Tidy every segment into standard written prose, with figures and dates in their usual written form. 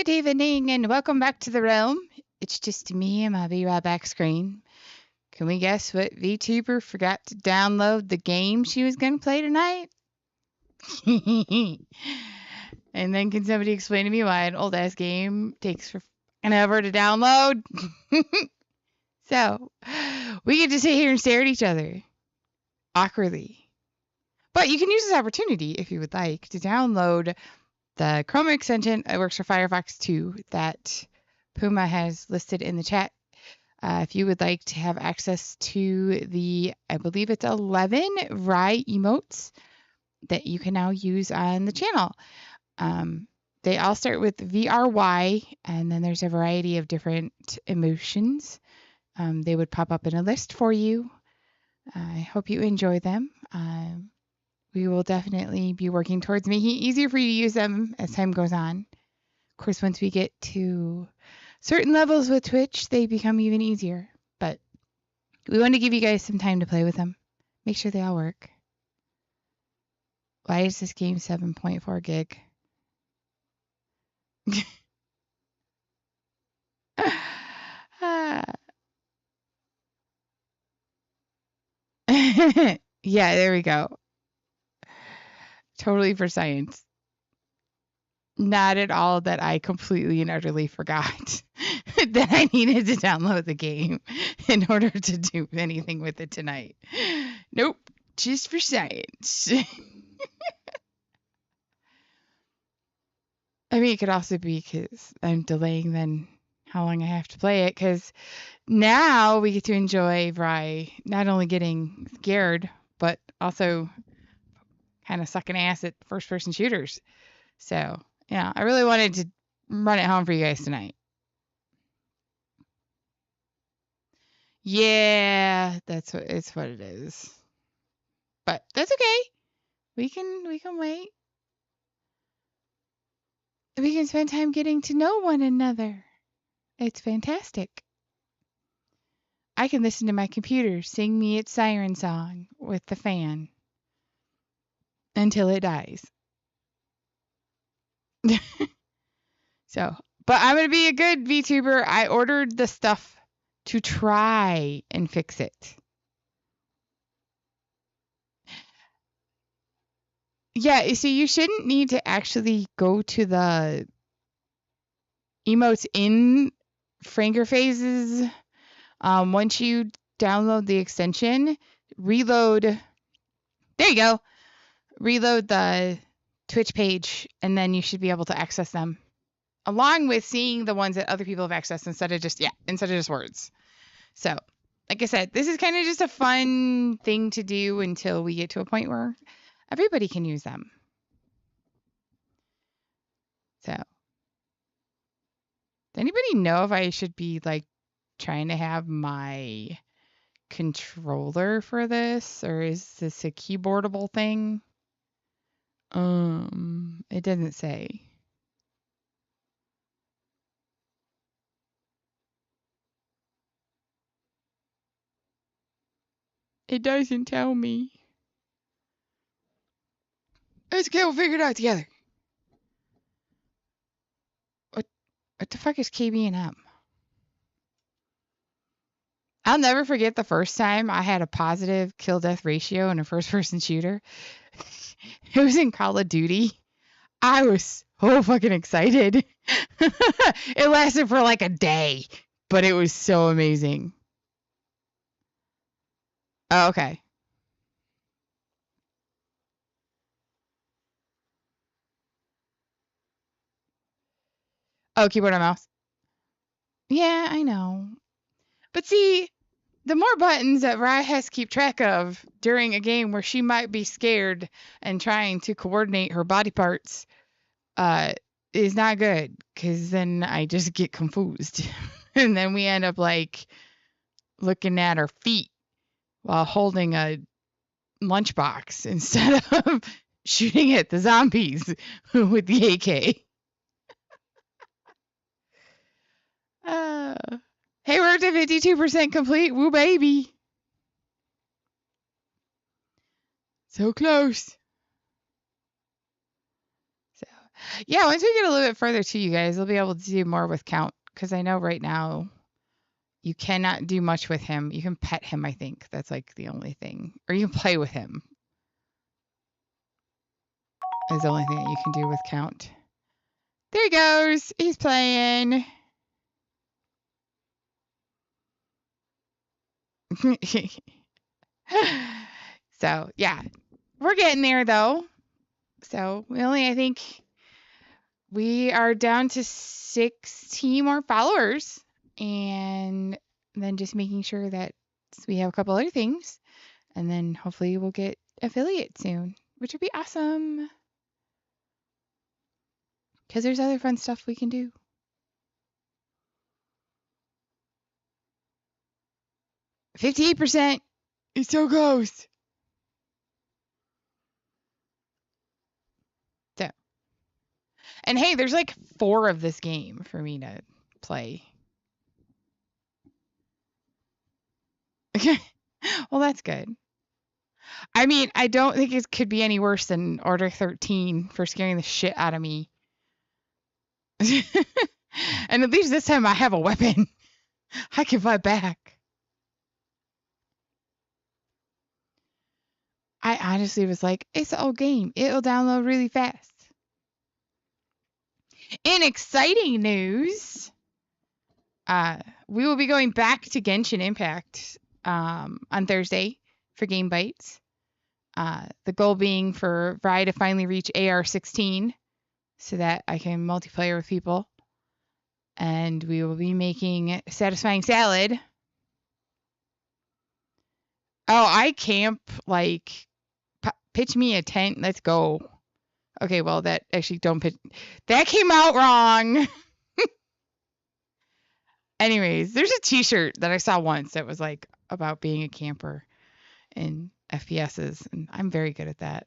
Good evening and welcome back to the realm. It's just me and my VRAW back screen. Can we guess what VTuber forgot to download the game she was going to play tonight? And then can somebody explain to me why an old ass game takes forever to download? So, we get to sit here and stare at each other awkwardly. But you can use this opportunity, if you would like, to download the Chrome extension. It works for Firefox 2 that Puma has listed in the chat. If you would like to have access to the, I believe it's 11 Rye emotes that you can now use on the channel. They all start with VRY, and then there's a variety of different emotions. They would pop up in a list for you. I hope you enjoy them. We will definitely be working towards making it easier for you to use them as time goes on. Of course, once we get to certain levels with Twitch, they become even easier. But we want to give you guys some time to play with them. Make sure they all work. Why is this game 7.4 gig? Yeah, there we go. Totally for science. Not at all that I completely and utterly forgot that I needed to download the game in order to do anything with it tonight. Nope, just for science. I mean, it could also be because I'm delaying then how long I have to play it, because now we get to enjoy Vry not only getting scared, but also kind of sucking ass at first-person shooters. So, yeah, I really wanted to run it home for you guys tonight. Yeah, it's what it is. But that's okay. We can wait. We can spend time getting to know one another. It's fantastic. I can listen to my computer sing me its siren song with the fan until it dies. So, but I'm going to be a good VTuber. I ordered the stuff to try and fix it. Yeah, so you shouldn't need to actually go to the emotes in Franger phases. Once you download the extension, reload. There you go. Reload the Twitch page, and then you should be able to access them, along with seeing the ones that other people have accessed instead of just words. So, like I said, this is kind of just a fun thing to do until we get to a point where everybody can use them. So, does anybody know if I should be like trying to have my controller for this, or is this a keyboardable thing? It doesn't say. It doesn't tell me. It's okay, we'll figure it out together. What the fuck is KB&M? I'll never forget the first time I had a positive kill-death ratio in a first-person shooter. It was in Call of Duty. I was so fucking excited. It lasted for like a day, but it was so amazing. Oh, okay. Oh, keyboard and mouse. Yeah, I know. But see, the more buttons that Rye has to keep track of during a game where she might be scared and trying to coordinate her body parts is not good, because then I just get confused. And then we end up like looking at her feet while holding a lunchbox instead of shooting at the zombies with the AK. Hey, we're up to 52% complete. Woo, baby. So close. So, Yeah, once we get a little bit further to you guys, we'll be able to do more with Count. Because I know right now you cannot do much with him. You can pet him, I think. That's like the only thing. Or you can play with him. Is the only thing that you can do with Count. There he goes. He's playing. So, yeah. We're getting there, though. So, I think we are down to 16 more followers. And then just making sure that we have a couple other things. And then hopefully we'll get affiliate soon, which would be awesome. Because there's other fun stuff we can do. 58%. It's so close. So, and hey, there's like 4 of this game for me to play. Well, that's good. I mean, I don't think it could be any worse than Order 13 for scaring the shit out of me. And at least this time I have a weapon. I can fight back. I honestly was like, it's an old game. It'll download really fast. In exciting news, we will be going back to Genshin Impact on Thursday for Game Bites. The goal being for Vi to finally reach AR 16 so that I can multiplayer with people. And we will be making satisfying salad. Oh, I camp like pitch me a tent. Let's go. Okay, well, that actually don't pitch. That came out wrong. Anyways, there's a t-shirt that I saw once that was like about being a camper in FPSs, and I'm very good at that.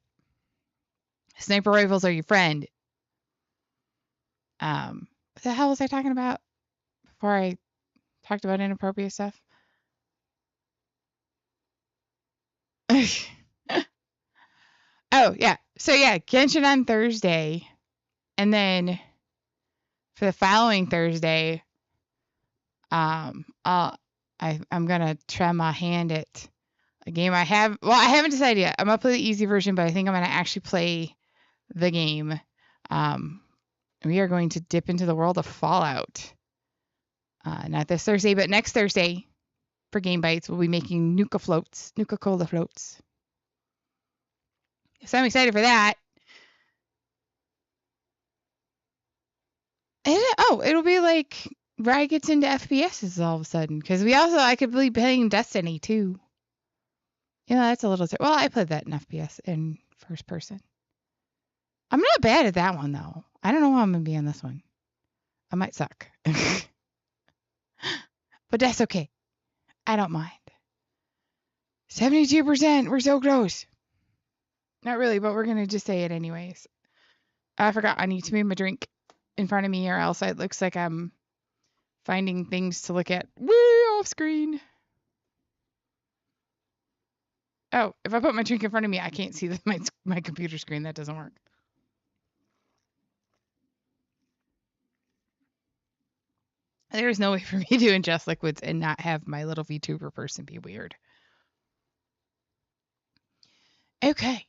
Sniper rifles are your friend. What the hell was I talking about before I talked about inappropriate stuff? Oh, yeah. So, yeah, Genshin on Thursday. And then for the following Thursday, I'm going to try my hand at a game I haven't decided yet. I'm going to play the easy version, but I think I'm going to actually play the game. We are going to dip into the world of Fallout. Not this Thursday, but next Thursday for Game Bites, we'll be making Nuka-Cola floats. So I'm excited for that. It'll be like Rye gets into FPSs all of a sudden. Because I could be playing Destiny too. Yeah, that's a little... Well, I played that in FPS in first person. I'm not bad at that one, though. I don't know how I'm going to be on this one. I might suck. But that's okay. I don't mind. 72%. We're so close. Not really, but we're going to just say it anyways. I forgot I need to move my drink in front of me or else it looks like I'm finding things to look at way off screen. Oh, if I put my drink in front of me, I can't see my computer screen. That doesn't work. There's no way for me to ingest liquids and not have my little VTuber person be weird. Okay.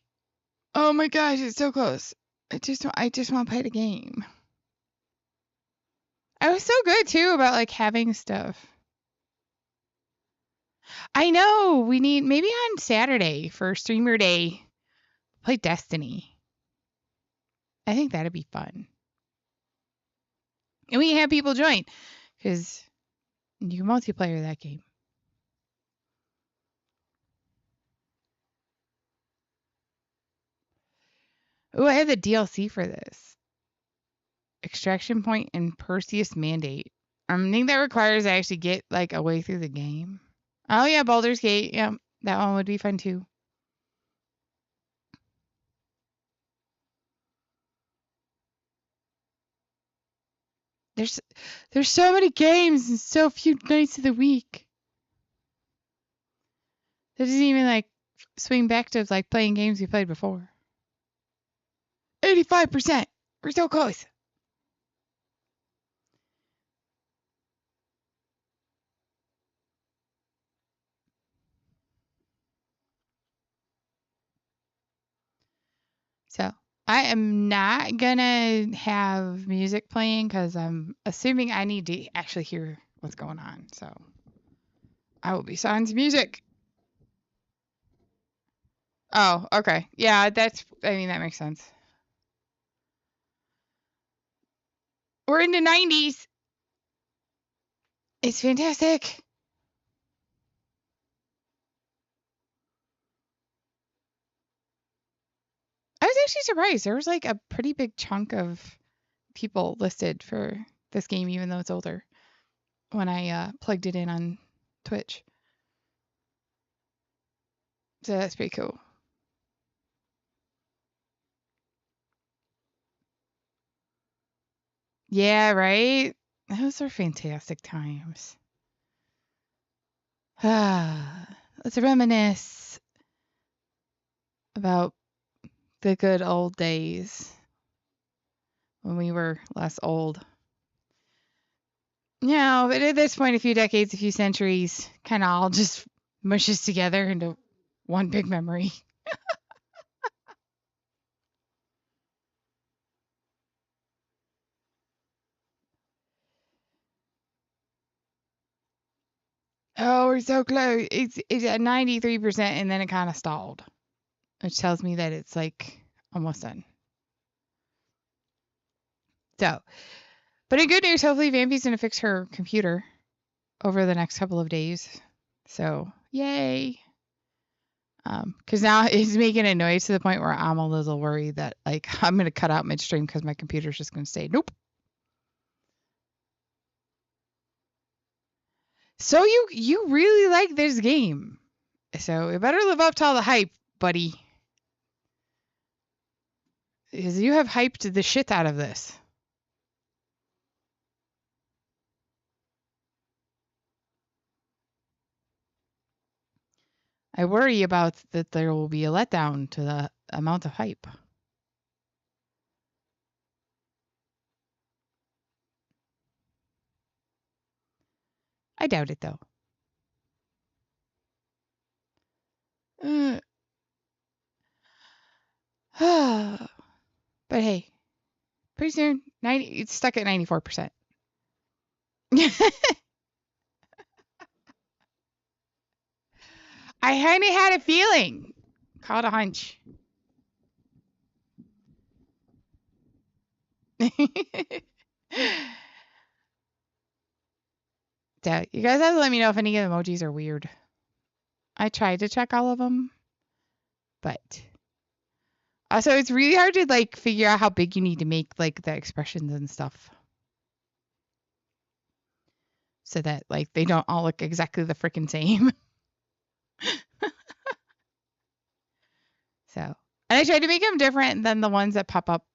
Oh my gosh, it's so close. I just want to play the game. I was so good too about like having stuff. I know we need maybe on Saturday for streamer day, play Destiny. I think that'd be fun. And we can have people join because you can multiplayer that game. Oh, I have the DLC for this. Extraction Point and Perseus Mandate. I think that requires I actually get like a way through the game. Oh yeah, Baldur's Gate. Yeah, that one would be fun too. There's so many games and so few nights of the week. That doesn't even like swing back to like playing games we played before. 85%. We're so close. So I am not gonna have music playing because I'm assuming I need to actually hear what's going on. So I will be silent music. Oh, okay. Yeah, I mean, that makes sense. We're in the 90s. It's fantastic. I was actually surprised. There was like a pretty big chunk of people listed for this game, even though it's older, when I plugged it in on Twitch. So that's pretty cool. Yeah, right? Those are fantastic times. Let's reminisce about the good old days when we were less old. But at this point, a few decades, a few centuries, kind of all just mushes together into one big memory. Oh, we're so close. It's at 93%, and then it kind of stalled, which tells me that it's like almost done. So, but in good news, hopefully Vampy's going to fix her computer over the next couple of days. So, yay. Because now it's making a noise to the point where I'm a little worried that like I'm going to cut out midstream because my computer's just going to say, nope. So you really like this game. So it better live up to all the hype, buddy. Because you have hyped the shit out of this. I worry about that there will be a letdown to the amount of hype. I doubt it though. Uh, but hey, pretty soon, it's stuck at 94%. I kind of had a feeling. Called a hunch. So you guys have to let me know if any of the emojis are weird. I tried to check all of them, but also it's really hard to like figure out how big you need to make like the expressions and stuff, so that like they don't all look exactly the freaking same. So, and I tried to make them different than the ones that pop up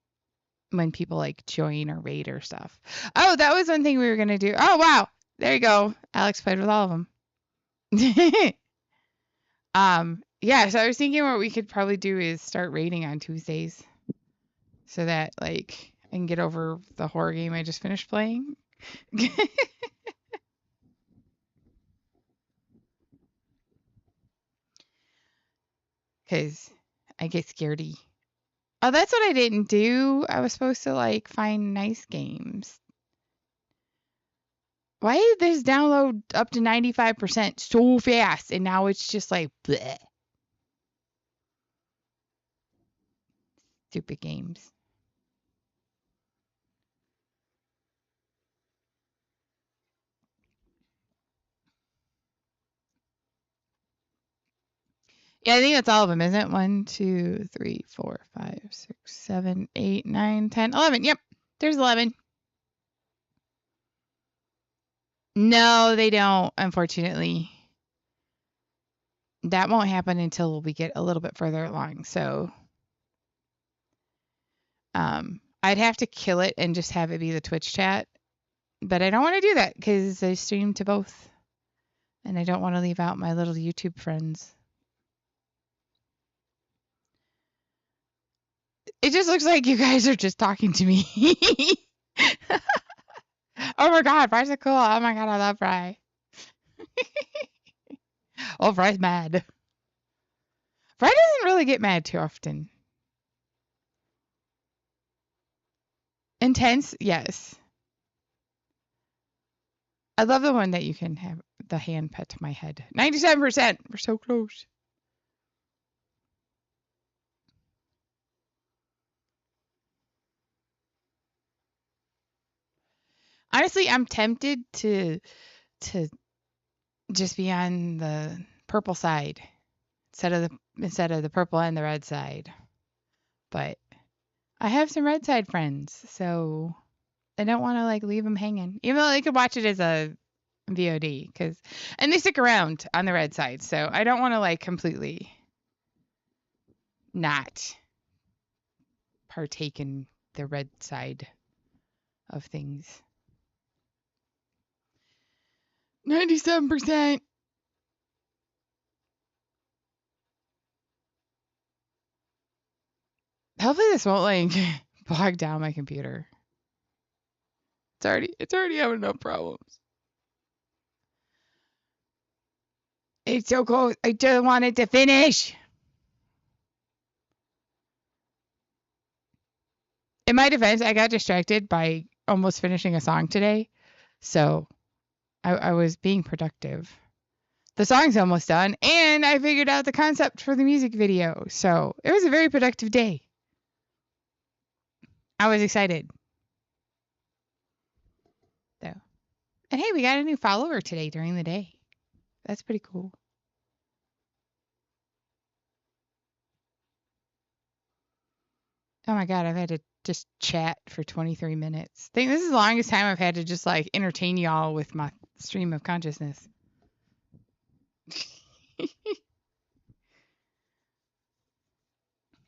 when people like join or raid or stuff. Oh, that was one thing we were gonna do. Oh wow, there you go. Alex played with all of them. Yeah, so I was thinking what we could probably do is start raiding on Tuesdays so that like I can get over the horror game I just finished playing. Cause I get scaredy. Oh, that's what I didn't do. I was supposed to like find nice games. Why did this download up to 95% so fast and now it's just like bleh. Stupid games. Yeah, I think that's all of them, isn't it? 1, 2, 3, 4, 5, 6, 7, 8, 9, 10, 11. Yep, there's 11. No, they don't, unfortunately. That won't happen until we get a little bit further along. So, I'd have to kill it and just have it be the Twitch chat. But I don't want to do that because I stream to both. And I don't want to leave out my little YouTube friends. It It just looks like you guys are just talking to me. Oh my god, Fry's so cool. Oh my god, I love Fry. Oh, Fry's mad. Fry doesn't really get mad too often. Intense, yes. I love the one that you can have the hand pet to my head. 97%. We're so close. Honestly, I'm tempted to just be on the purple side instead of the purple and the red side. But I have some red side friends, so I don't want to like leave them hanging. Even though they could watch it as a VOD, and they stick around on the red side, so I don't want to like completely not partake in the red side of things. 97%. Hopefully this won't like bog down my computer. It's already having enough problems. It's so close. I just wanted to finish. In my defense, I got distracted by almost finishing a song today. So I was being productive. The song's almost done, and I figured out the concept for the music video. So it was a very productive day. I was excited. So, and hey, we got a new follower today during the day. That's pretty cool. Oh my god, I've had to just chat for 23 minutes. I think this is the longest time I've had to just like entertain y'all with my stream of consciousness.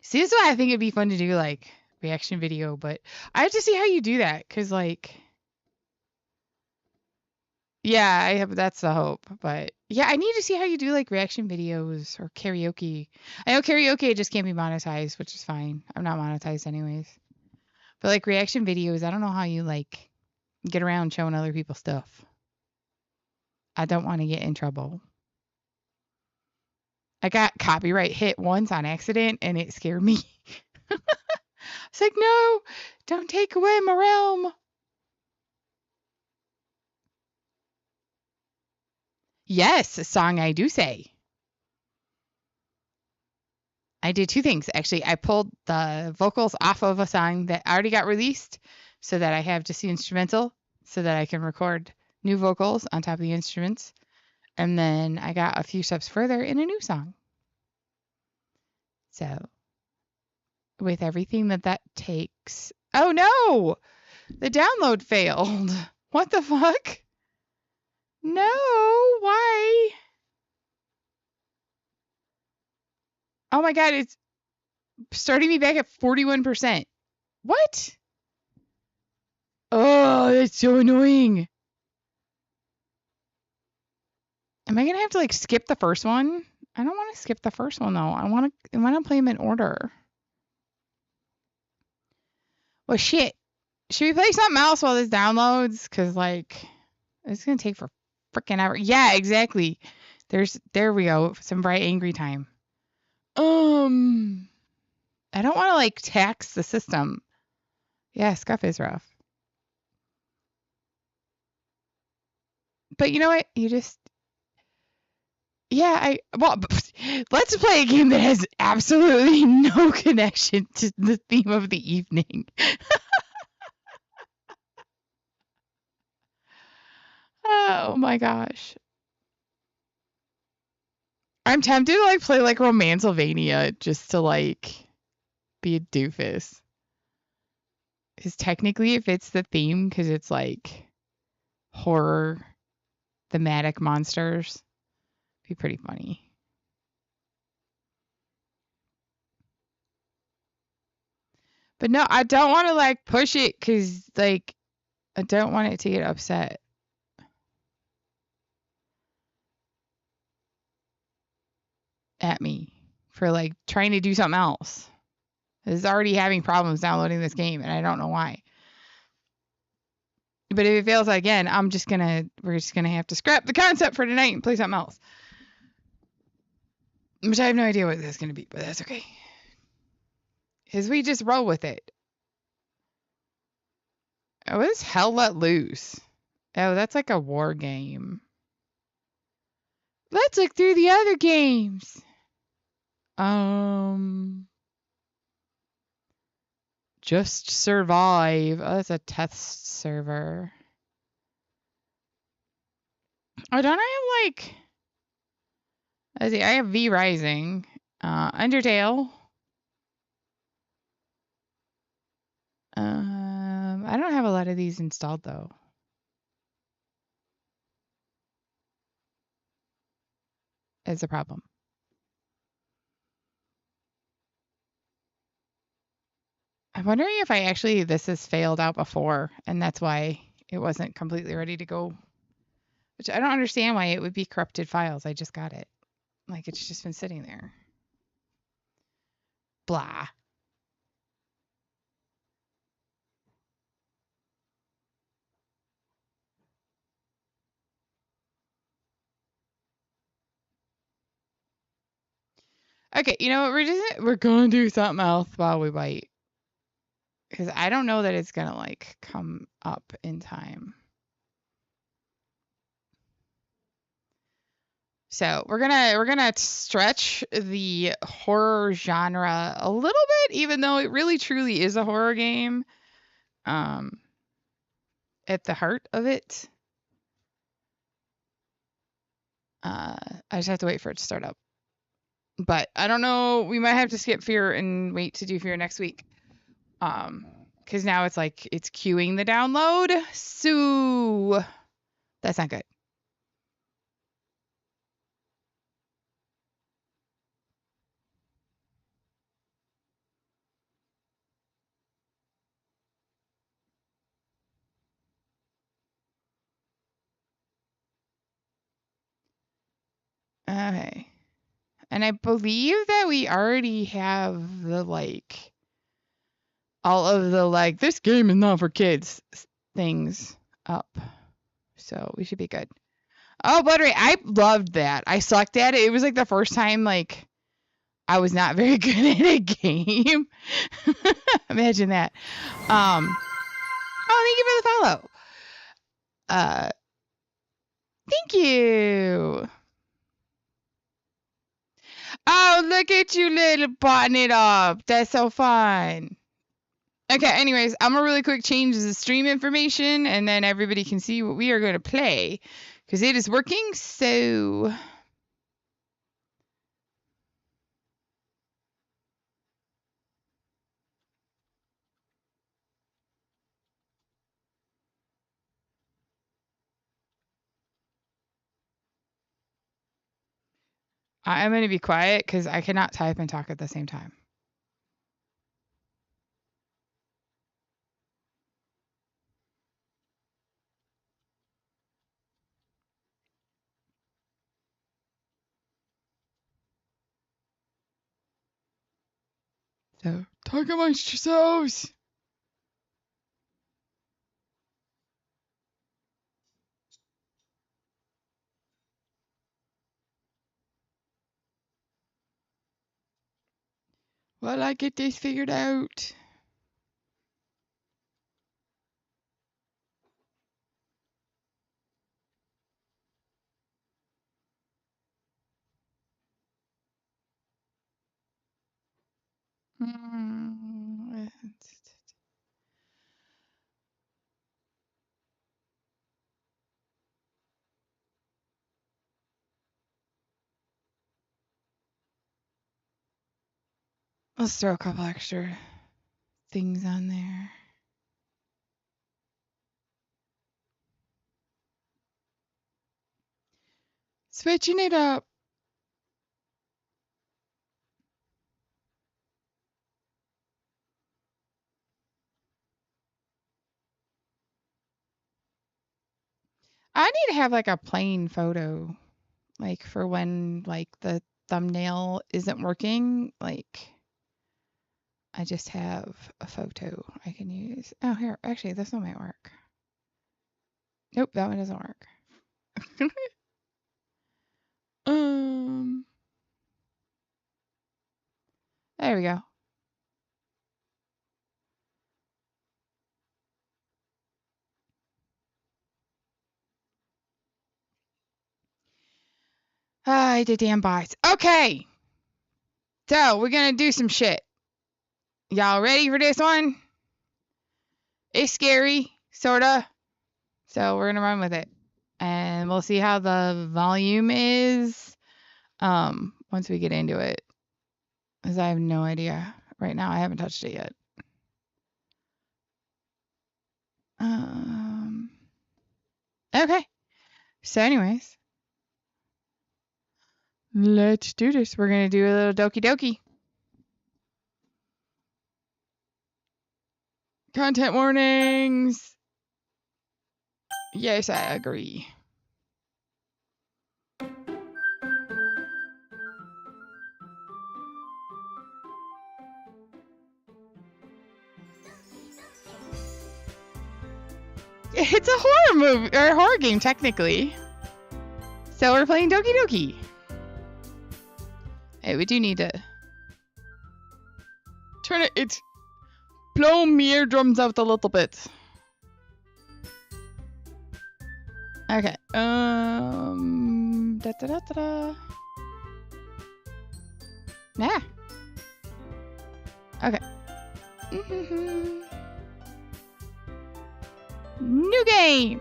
See, this is why I think it'd be fun to do like reaction video, but I have to see how you do that, cause like, yeah, that's the hope. But yeah, I need to see how you do like reaction videos or karaoke. I know karaoke just can't be monetized, which is fine. I'm not monetized anyways. But like reaction videos, I don't know how you like get around showing other people stuff. I don't want to get in trouble. I got copyright hit once on accident and it scared me. It's like, no, don't take away my realm. Yes, a song I do say. I did two things, actually. I pulled the vocals off of a song that already got released so that I have just the instrumental so that I can record new vocals on top of the instruments. And then I got a few steps further in a new song. So, with everything that takes... Oh, no! The download failed. What the fuck? No, why? Oh my god, it's starting me back at 41%. What? Oh, that's so annoying. Am I going to have to like skip the first one? I don't want to skip the first one though. I want to play them in order. Well, shit. Should we play something else while this downloads? Cause like it's going to take for freaking ever. Yeah, exactly. There we go. Some bright angry time. I don't want to like tax the system. Yeah, scuff is rough. But you know what? Well, let's play a game that has absolutely no connection to the theme of the evening. Oh my gosh. I'm tempted to like play like Romancylvania just to like be a doofus. Because technically it fits the theme because it's like horror thematic monsters. Be pretty funny. But no, I don't want to like push it because like I don't want it to get upset at me for like trying to do something else. It's already having problems downloading this game, and I don't know why. But if it fails again, we're just gonna have to scrap the concept for tonight and play something else. Which I have no idea what that's gonna be, but that's okay. Because we just roll with it. Oh, what is Hell Let Loose? Oh, that's like a war game. Let's look through the other games. Just Survive. Oh, that's a test server. Oh, don't I have like... Let's see, I have V Rising. Undertale. I don't have a lot of these installed though. It's a problem. I'm wondering if this has failed out before, and that's why it wasn't completely ready to go. Which I don't understand why it would be corrupted files. I just got it. Like, it's just been sitting there. Blah. Okay, you know what? We're going to do something else while we wait. Because I don't know that it's going to, like, come up in time. So we're gonna stretch the horror genre a little bit, even though it really truly is a horror game. At the heart of it. I just have to wait for it to start up. But I don't know. We might have to skip Fear and wait to do Fear next week. Because now it's like it's queuing the download. So that's not good. Okay. And I believe that we already have the like all of the like this game is not for kids things up. So we should be good. Oh, Buttery, I loved that. I sucked at it. It was like the first time like I was not very good at a game. Imagine that. Oh, thank you for the follow. Thank you. Oh, look at you little botting it up. That's so fun. Okay, anyways, I'm gonna really quick change the stream information and then everybody can see what we are going to play because it is working. So I'm going to be quiet because I cannot type and talk at the same time. So talk amongst yourselves. While I get this figured out. Let's throw a couple extra things on there. Switching it up. I need to have like a plain photo, like for when like the thumbnail isn't working, like I just have a photo I can use. Oh, here. Actually, this one might work. Nope, that one doesn't work. There we go. Ah, the damn bots. Okay. So, we're gonna do some shit. Y'all ready for this one? It's scary, sorta. So, we're gonna run with it. And we'll see how the volume is once we get into it. Because I have no idea. Right now, I haven't touched it yet. Okay. So, anyways. Let's do this. We're going to do a little doki doki. Content warnings. Yes, I agree. It's a horror movie, or a horror game, technically. So we're playing Doki Doki. Hey, we do need to turn it. Blow me eardrums out a little bit. Okay. Da da da da da. Nah. Okay. New game.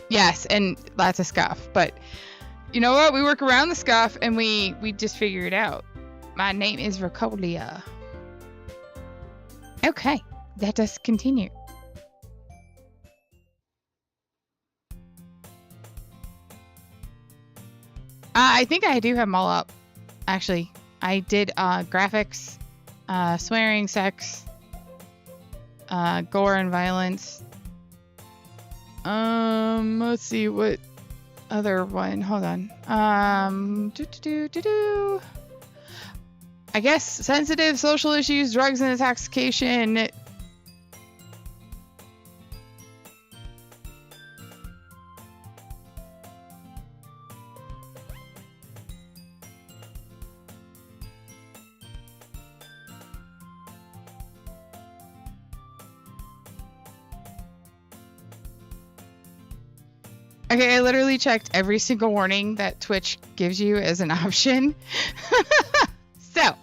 Yes, and lots of scuff, but you know what? We work around the scuff and we just figure it out. My name is Rocolia. Okay, let us continue. I think I do have them all up. Actually, I did graphics, swearing, sex, gore and violence. Let's see what other one. Hold on. I guess sensitive social issues, drugs and intoxication. Okay, I literally checked every single warning that Twitch gives you as an option. So,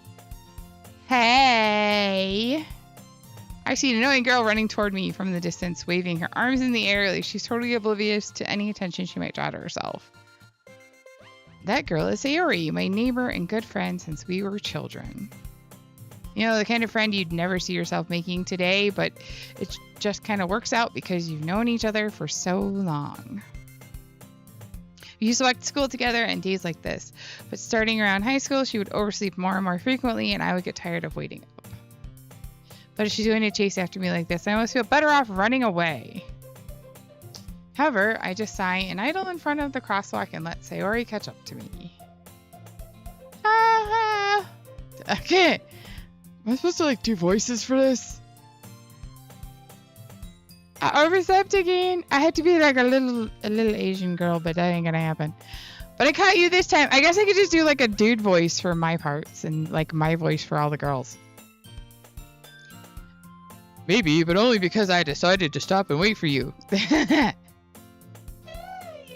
hey. I see an annoying girl running toward me from the distance, waving her arms in the air like she's totally oblivious to any attention she might draw to herself. That girl is Sayori, my neighbor and good friend since we were children. You know, the kind of friend you'd never see yourself making today, but it just kind of works out because you've known each other for so long. We used to walk to school together on days like this, but starting around high school, she would oversleep more and more frequently, and I would get tired of waiting up. But if she's doing a chase after me like this, I almost feel better off running away. However, I just sigh and idle in front of the crosswalk and let Sayori catch up to me. Ah! Okay. Am I supposed to like do voices for this? I overslept again. I had to be like a little Asian girl, but that ain't gonna happen. But I caught you this time. I guess I could just do like a dude voice for my parts and like my voice for all the girls. Maybe, but only because I decided to stop and wait for you. You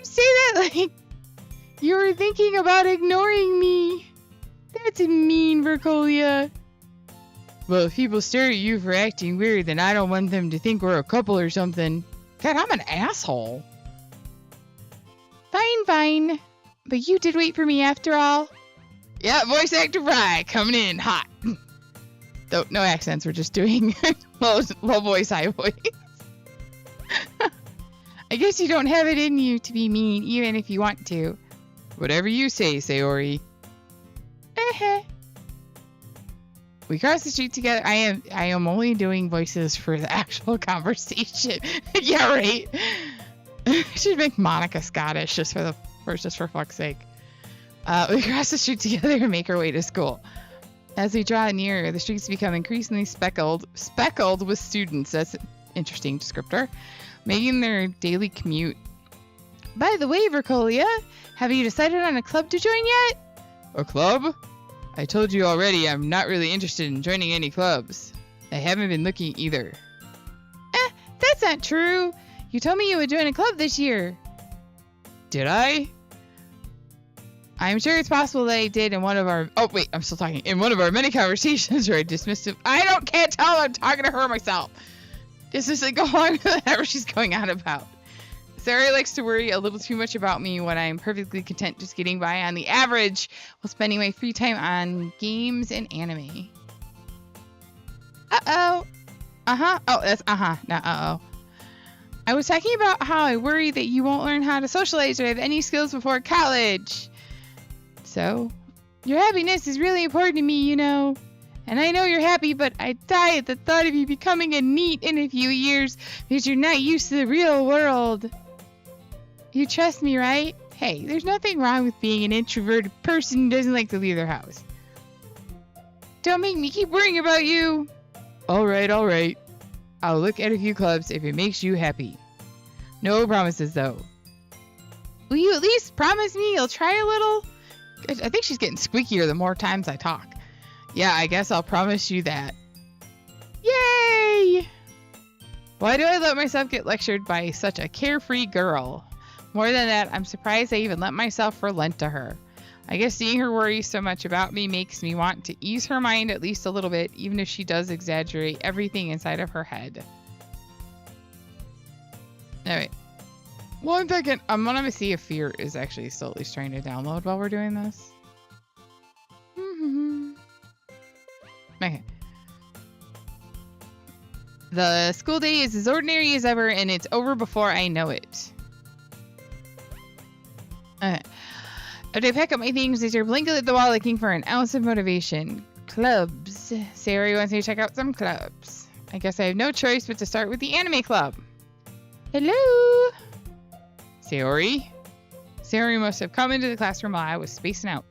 say that like you were thinking about ignoring me. That's mean, Vercolia. Well, if people stare at you for acting weird, then I don't want them to think we're a couple or something. God, I'm an asshole. Fine, fine. But you did wait for me after all. Yeah, voice actor Fry coming in hot. No accents, we're just doing low voice, high voice. I guess you don't have it in you to be mean, even if you want to. Whatever you say, Sayori. We crossed the street together. I am only doing voices for the actual conversation. Yeah, right. I should make Monica Scottish just for fuck's sake. We crossed the street together and make our way to school. As we draw near, the streets become increasingly speckled with students. That's an interesting descriptor. Making their daily commute. By the way, Vercolia, have you decided on a club to join yet? A club? I told you already I'm not really interested in joining any clubs. I haven't been looking either. That's not true. You told me you would join a club this year. Did I? I'm sure it's possible that I did in one of our... Oh, wait, I'm still talking. In one of our many conversations where I dismissed him. Can't tell. I'm talking to her myself. Just go on with whatever she's going on about. Sarah likes to worry a little too much about me when I'm perfectly content just getting by on the average while spending my free time on games and anime. Uh-oh. Uh-huh. Oh, that's uh-huh, not uh-oh. I was talking about how I worry that you won't learn how to socialize or have any skills before college. So, your happiness is really important to me, you know. And I know you're happy, but I die at the thought of you becoming a NEET in a few years because you're not used to the real world. You trust me, right? Hey, there's nothing wrong with being an introverted person who doesn't like to leave their house. Don't make me keep worrying about you. All right. I'll look at a few clubs if it makes you happy. No promises, though. Will you at least promise me you'll try a little? I think she's getting squeakier the more times I talk. Yeah, I guess I'll promise you that. Yay! Why do I let myself get lectured by such a carefree girl? More than that, I'm surprised I even let myself relent to her. I guess seeing her worry so much about me makes me want to ease her mind at least a little bit, even if she does exaggerate everything inside of her head. Alright. 1 second. I'm gonna see if Fear is actually still at least trying to download while we're doing this. Okay. The school day is as ordinary as ever, and it's over before I know it. Okay. After I pack up my things, I start blinking at the wall looking for an ounce of motivation. Clubs. Sayori wants me to check out some clubs. I guess I have no choice but to start with the anime club. Hello? Sayori? Sayori must have come into the classroom while I was spacing out.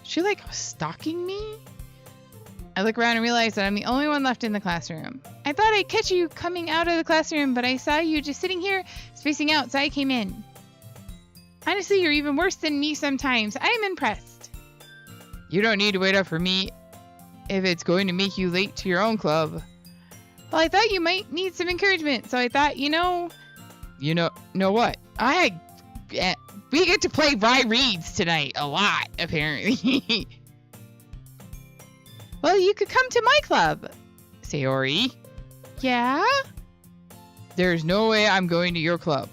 Is she like stalking me? I look around and realize that I'm the only one left in the classroom. I thought I'd catch you coming out of the classroom, but I saw you just sitting here spacing out, so I came in. Honestly, you're even worse than me sometimes. I'm impressed. You don't need to wait up for me if it's going to make you late to your own club. Well, I thought you might need some encouragement, so I thought, you know what? We get to play Rye Reads tonight a lot, apparently. Well, you could come to my club. Sayori? Yeah? There's no way I'm going to your club.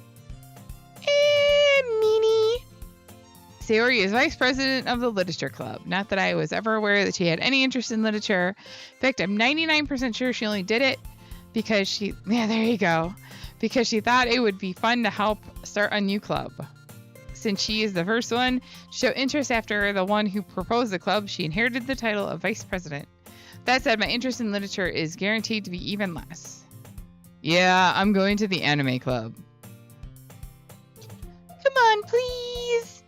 Meanie. Sayori is vice president of the literature club. Not that I was ever aware that she had any interest in literature. In fact, I'm 99% sure she only did it because there you go. Because she thought it would be fun to help start a new club. Since she is the first one to show interest after the one who proposed the club, she inherited the title of vice president. That said, my interest in literature is guaranteed to be even less. Yeah, I'm going to the anime club. Come on, please.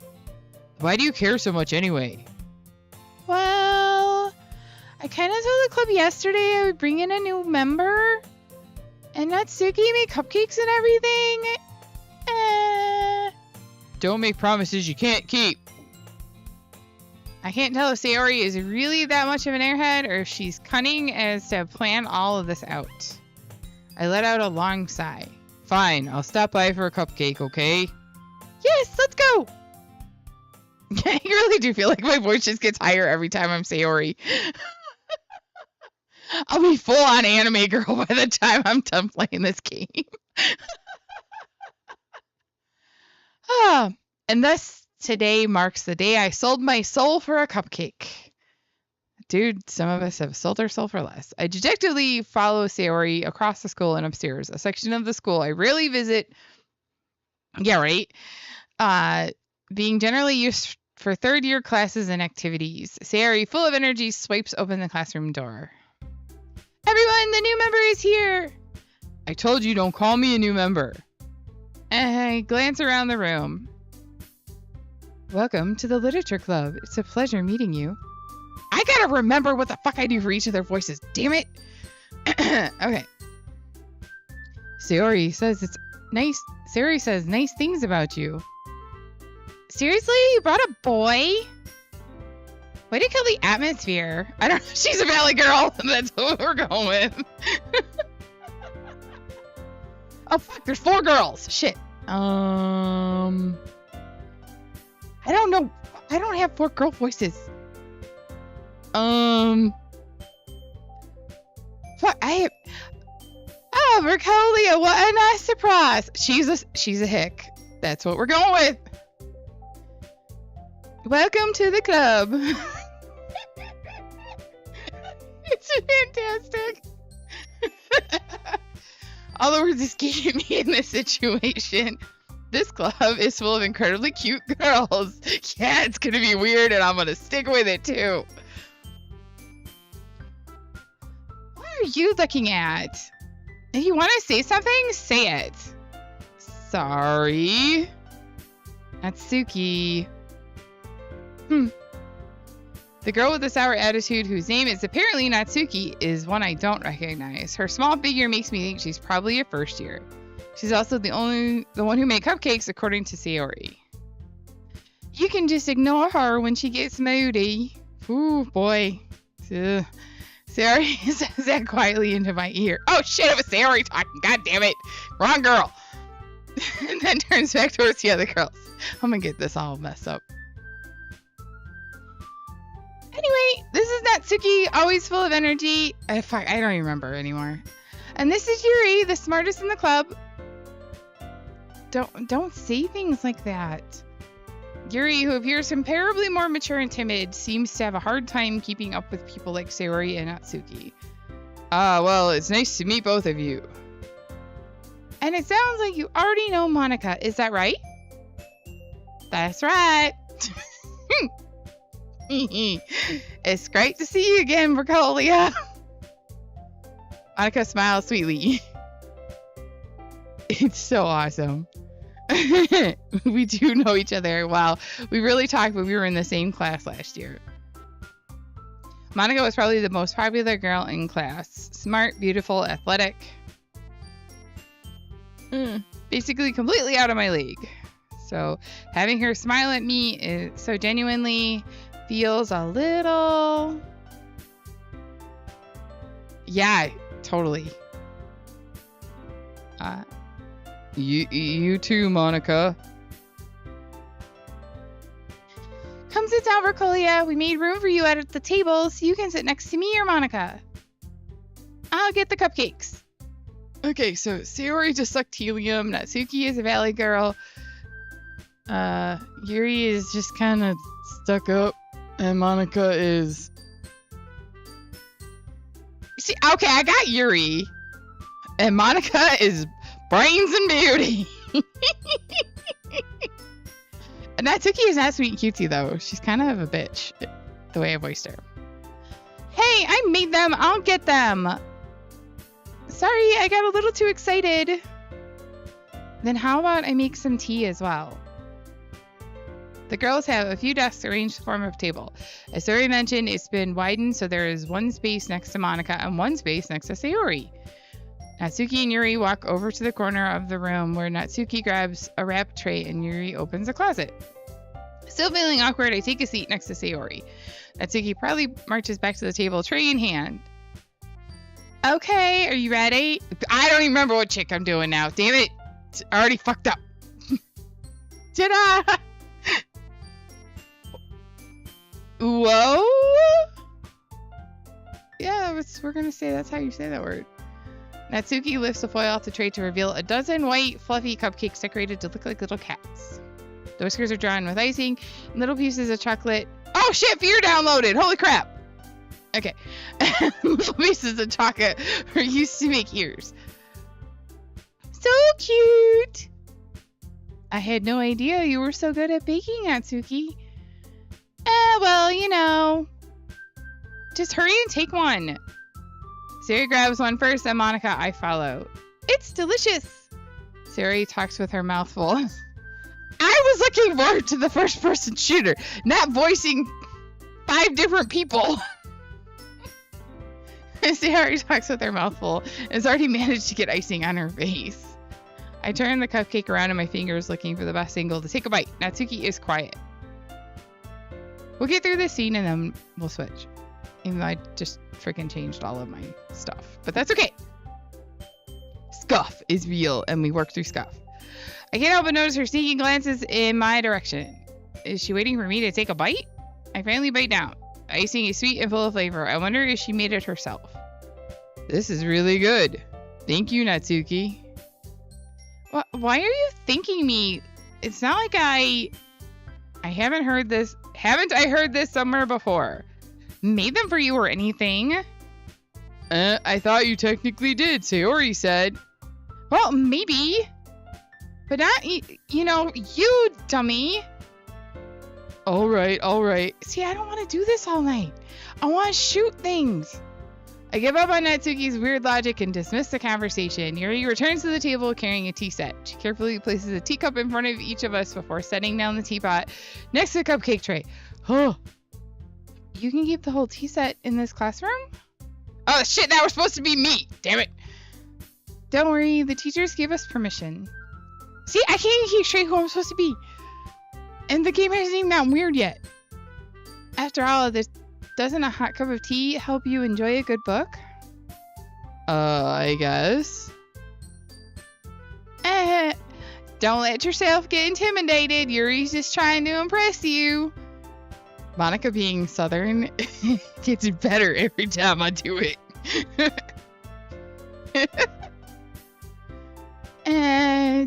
Why do you care so much anyway? Well, I kind of told the club yesterday I would bring in a new member. And Natsuki made cupcakes and everything. Don't make promises you can't keep. I can't tell if Sayori is really that much of an airhead or if she's cunning as to plan all of this out. I let out a long sigh. Fine, I'll stop by for a cupcake, okay? Yes, let's go! I really do feel like my voice just gets higher every time I'm Sayori. I'll be full on anime girl by the time I'm done playing this game. And thus, today marks the day I sold my soul for a cupcake. Dude, some of us have sold our soul for less. I dejectedly follow Sayori across the school and upstairs, a section of the school I rarely visit. Yeah, right. Being generally used for third-year classes and activities. Sayori, full of energy, swipes open the classroom door. Everyone, the new member is here! I told you don't call me a new member. I glance around the room. Welcome to the Literature Club. It's a pleasure meeting you. I gotta remember what the fuck I do for each of their voices. Damn it. Okay. Sayori says it's nice. Sayori says nice things about you. Seriously? You brought a boy? Way to kill the atmosphere. I don't know. She's a valley girl. That's what we're going with. Oh, fuck. There's 4 girls. Shit. I don't know. I don't have 4 girl voices. Fuck. I have... Oh, Mercolia, what a nice surprise. She's a hick. That's what we're going with. Welcome to the club. It's fantastic. All the words escape me in this situation. This club is full of incredibly cute girls. Yeah, it's gonna be weird and I'm gonna stick with it too. What are you looking at? If you want to say something, say it. Sorry. Natsuki. The girl with the sour attitude, whose name is apparently Natsuki, is one I don't recognize. Her small figure makes me think she's probably a first year. She's also the one who made cupcakes, according to Sayori. You can just ignore her when she gets moody. Ooh, boy. Ugh. Sayori says that quietly into my ear. Oh shit, it was Sayori talking. God damn it. Wrong girl. And then turns back towards the other girls. I'm gonna get this all messed up. Anyway, this is Natsuki, always full of energy. Fuck, I don't even remember anymore. And this is Yuri, the smartest in the club. Don't say things like that. Yuri, who appears comparably more mature and timid, seems to have a hard time keeping up with people like Sayori and Natsuki. Well, it's nice to meet both of you. And it sounds like you already know Monica, is that right? That's right. It's great to see you again, Mercolia. Monica smiles sweetly. It's so awesome. We do know each other well. We really talked when we were in the same class last year. Monica was probably the most popular girl in class. Smart, beautiful, athletic. Basically completely out of my league. So having her smile at me so genuinely feels a little... Yeah, totally. You too, Monica. Come sit down, Mercolia. We made room for you at the table so you can sit next to me or Monica. I'll get the cupcakes. Okay, so Sayori just sucked helium. Natsuki is a valley girl. Yuri is just kind of stuck up. And Monica is... See, okay, I got Yuri. And Monica is brains and beauty. And Natsuki is not sweet and cutesy, though. She's kind of a bitch, the way I voiced her. Hey, I made them. I'll get them. Sorry, I got a little too excited. Then how about I make some tea as well? The girls have a few desks arranged to form a table. As Sayori mentioned, it's been widened, so there is one space next to Monica and one space next to Sayori. Natsuki and Yuri walk over to the corner of the room where Natsuki grabs a wrap tray and Yuri opens a closet. Still feeling awkward, I take a seat next to Sayori. Natsuki proudly marches back to the table, tray in hand. Okay, are you ready? I don't even remember what chick I'm doing now. Damn it. It's already fucked up. Ta-da! Whoa? Yeah, we're gonna say that's how you say that word. Natsuki lifts the foil off the tray to reveal a dozen white, fluffy cupcakes decorated to look like little cats. The whiskers are drawn with icing, and little pieces of chocolate. Oh shit, Fear downloaded! Holy crap! Okay. Little pieces of chocolate are used to make ears. So cute! I had no idea you were so good at baking, Natsuki. Well, you know. Just hurry and take one. Sayori grabs one first, and Monica, I follow. It's delicious. Sayori talks with her mouth full. I was looking forward to the first-person shooter, not voicing 5 different people. Sayori talks with her mouth full and has already managed to get icing on her face. I turn the cupcake around in my fingers looking for the best angle to take a bite. Natsuki is quiet. We'll get through this scene and then we'll switch. Even though I just freaking changed all of my stuff. But that's okay. Scuff is real and we work through Scuff. I can't help but notice her sneaking glances in my direction. Is she waiting for me to take a bite? I finally bite down. The icing is sweet and full of flavor. I wonder if she made it herself. This is really good. Thank you, Natsuki. Why are you thanking me? It's not like I haven't heard this. Haven't I heard this somewhere before? Made them for you or anything? I thought you technically did, Sayori said. Well, maybe. But not, you know, you dummy. All right. See, I don't want to do this all night. I want to shoot things. I give up on Natsuki's weird logic and dismiss the conversation. Yuri returns to the table carrying a tea set. She carefully places a teacup in front of each of us before setting down the teapot next to the cupcake tray. Oh, you can keep the whole tea set in this classroom? Oh, shit, that was supposed to be me. Damn it. Don't worry, the teachers gave us permission. See, I can't even keep straight who I'm supposed to be. And the game isn't even that weird yet. After all of this, doesn't a hot cup of tea help you enjoy a good book? I guess. Don't let yourself get intimidated. Yuri's just trying to impress you. Monica being Southern gets better every time I do it.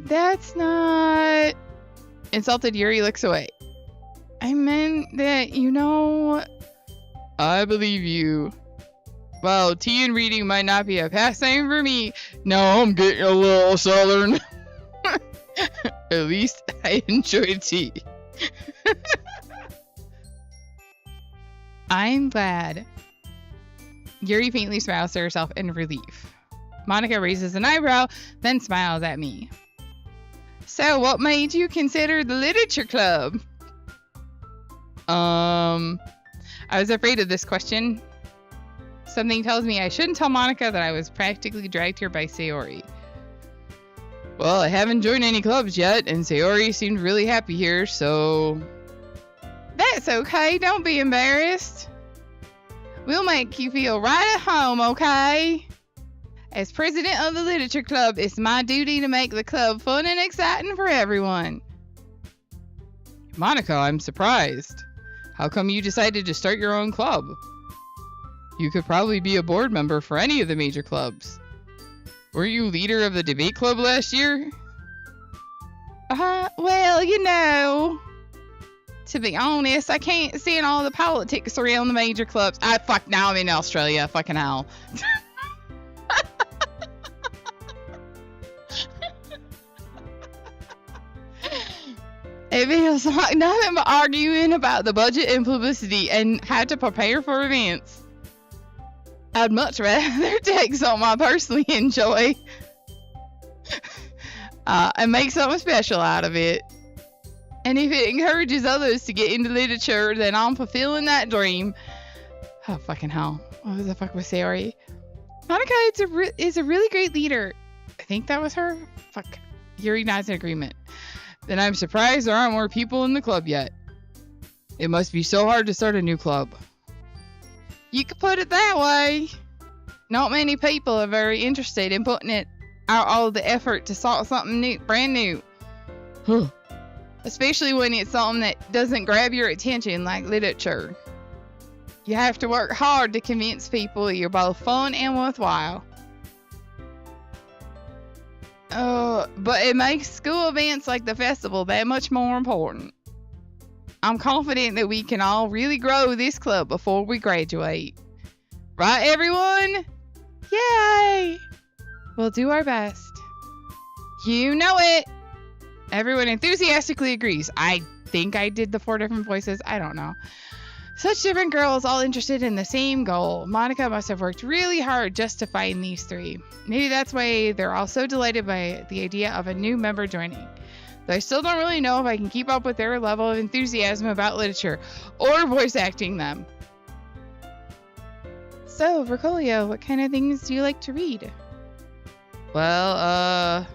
That's not... Insulted Yuri looks away. I meant that, you know... I believe you. Well, tea and reading might not be a pastime for me. Now I'm getting a little Southern. At least I enjoy tea. I'm glad. Yuri faintly smiles to herself in relief. Monica raises an eyebrow, then smiles at me. So, what made you consider the literature club? I was afraid of this question. Something tells me I shouldn't tell Monica that I was practically dragged here by Sayori. Well, I haven't joined any clubs yet, and Sayori seemed really happy here, so... That's okay, don't be embarrassed. We'll make you feel right at home, okay? As president of the literature club, it's my duty to make the club fun and exciting for everyone. Monica, I'm surprised. How come you decided to start your own club? You could probably be a board member for any of the major clubs. Weren't you leader of the debate club last year? Well, you know, to be honest, I can't stand all the politics around the major clubs. Now I'm in Australia, fucking hell. It feels like nothing but arguing about the budget and publicity and how to prepare for events. I'd much rather take something I personally enjoy and make something special out of it. And if it encourages others to get into literature, then I'm fulfilling that dream. Oh, fucking hell. What the fuck was Sayori? Monica is a really great leader. I think that was her. Fuck. Yuri nods in agreement. Then I'm surprised there aren't more people in the club yet. It must be so hard to start a new club. You could put it that way. Not many people are very interested in putting it out all the effort to start something new, brand new. Huh. Especially when it's something that doesn't grab your attention like literature. You have to work hard to convince people you're both fun and worthwhile. But it makes school events like the festival that much more important. I'm confident that we can all really grow this club before we graduate. Right, everyone? Yay! We'll do our best. You know it! Everyone enthusiastically agrees. I think I did the 4 different voices. I don't know. Such different girls all interested in the same goal. Monica must have worked really hard just to find these 3. Maybe that's why they're all so delighted by the idea of a new member joining. Though I still don't really know if I can keep up with their level of enthusiasm about literature or voice acting them. So, Vercolio, what kind of things do you like to read? Well,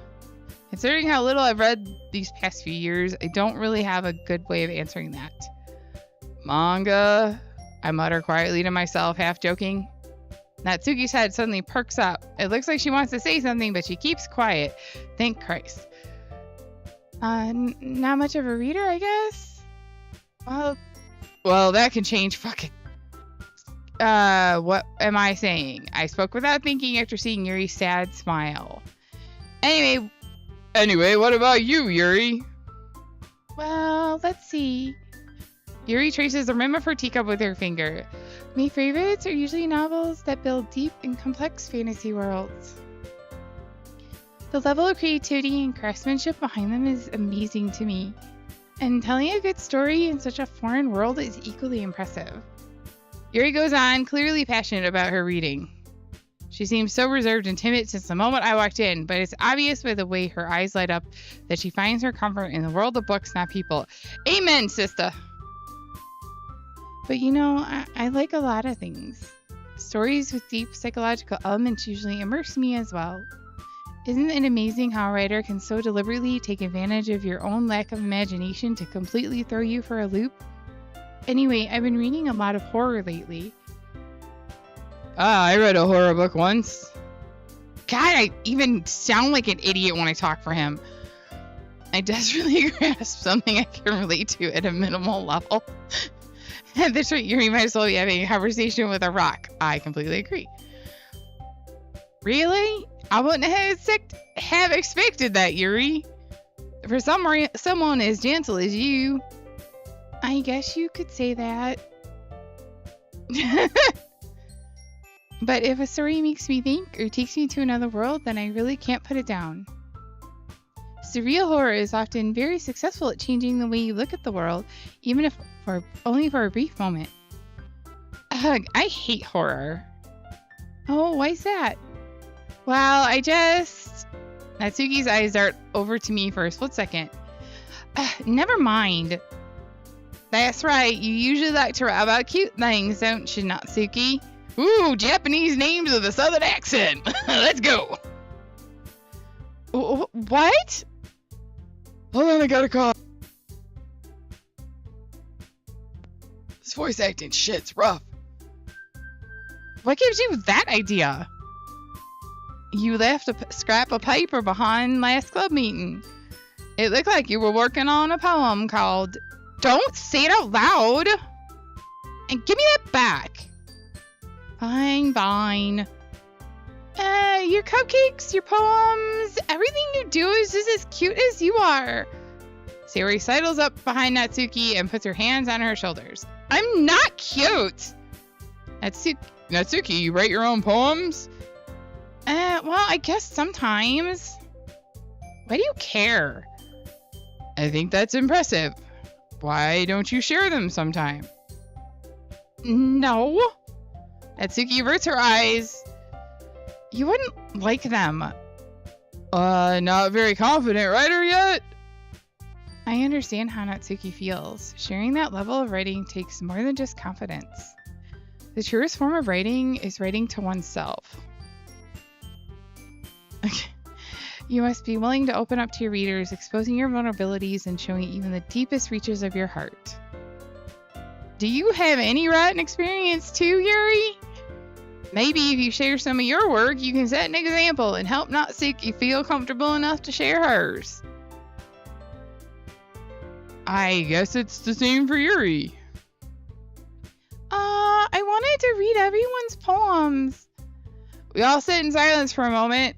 considering how little I've read these past few years, I don't really have a good way of answering that. Manga, I mutter quietly to myself, half joking. Natsuki's head suddenly perks up. It looks like she wants to say something, but she keeps quiet. Thank Christ. Not much of a reader, I guess? Well, that can change. Fuck it. What am I saying? I spoke without thinking after seeing Yuri's sad smile. Anyway, what about you, Yuri? Well, let's see. Yuri traces the rim of her teacup with her finger. My favorites are usually novels that build deep and complex fantasy worlds. The level of creativity and craftsmanship behind them is amazing to me, and telling a good story in such a foreign world is equally impressive. Yuri goes on, clearly passionate about her reading. She seems so reserved and timid since the moment I walked in, but it's obvious by the way her eyes light up that she finds her comfort in the world of books, not people. Amen, sister! But you know, I like a lot of things. Stories with deep psychological elements usually immerse me as well. Isn't it amazing how a writer can so deliberately take advantage of your own lack of imagination to completely throw you for a loop? Anyway, I've been reading a lot of horror lately. I read a horror book once. God, I even sound like an idiot when I talk for him. I desperately grasp something I can relate to at a minimal level. At this rate, Yuri might as well be having a conversation with a rock. I completely agree. Really? I wouldn't have expected that, Yuri. For someone as gentle as you. I guess you could say that. But if a story makes me think or takes me to another world, then I really can't put it down. Surreal horror is often very successful at changing the way you look at the world, even if only for a brief moment. Ugh, I hate horror. Oh, why's that? Well, Natsuki's eyes dart over to me for a split second. Never mind. That's right, you usually like to write about cute things, don't you, Natsuki? Ooh, Japanese names with a southern accent. Let's go. What? Hold on, I got a call. This voice acting shit's rough. What gives you that idea? You left a scrap of paper behind last club meeting. It looked like you were working on a poem called Don't Say It Out Loud! And give me that back. Fine. Your cupcakes, your poems, everything you do is just as cute as you are. Sayori sidles up behind Natsuki and puts her hands on her shoulders. I'm not cute! Natsuki, you write your own poems? Well, I guess sometimes. Why do you care? I think that's impressive. Why don't you share them sometime? No. Natsuki averts her eyes. You wouldn't like them. Not very confident writer yet? I understand how Natsuki feels. Sharing that level of writing takes more than just confidence. The truest form of writing is writing to oneself. You must be willing to open up to your readers, exposing your vulnerabilities and showing even the deepest reaches of your heart. Do you have any writing experience too, Yuri? Maybe if you share some of your work, you can set an example and help Natsuki feel comfortable enough to share hers. I guess it's the same for Yuri. I wanted to read everyone's poems. We all sit in silence for a moment.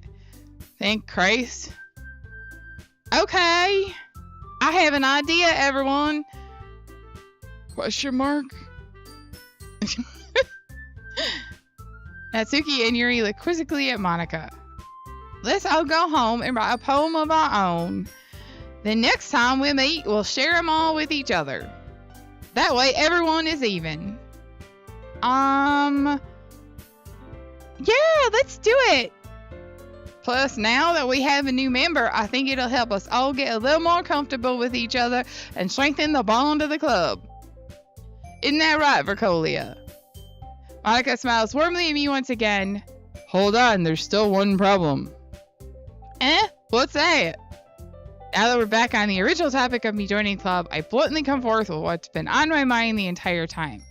Thank Christ. Okay. I have an idea, everyone. Question mark? Natsuki and Yuri look quizzically at Monika. Let's all go home and write a poem of our own. The next time we meet, we'll share them all with each other. That way everyone is even. Yeah, let's do it. Plus, now that we have a new member, I think it'll help us all get a little more comfortable with each other and strengthen the bond of the club. Isn't that right, Vercolia? Monica smiles warmly at me once again. Hold on, there's still one problem. What's that? Now that we're back on the original topic of me joining the club, I bluntly come forth with what's been on my mind the entire time.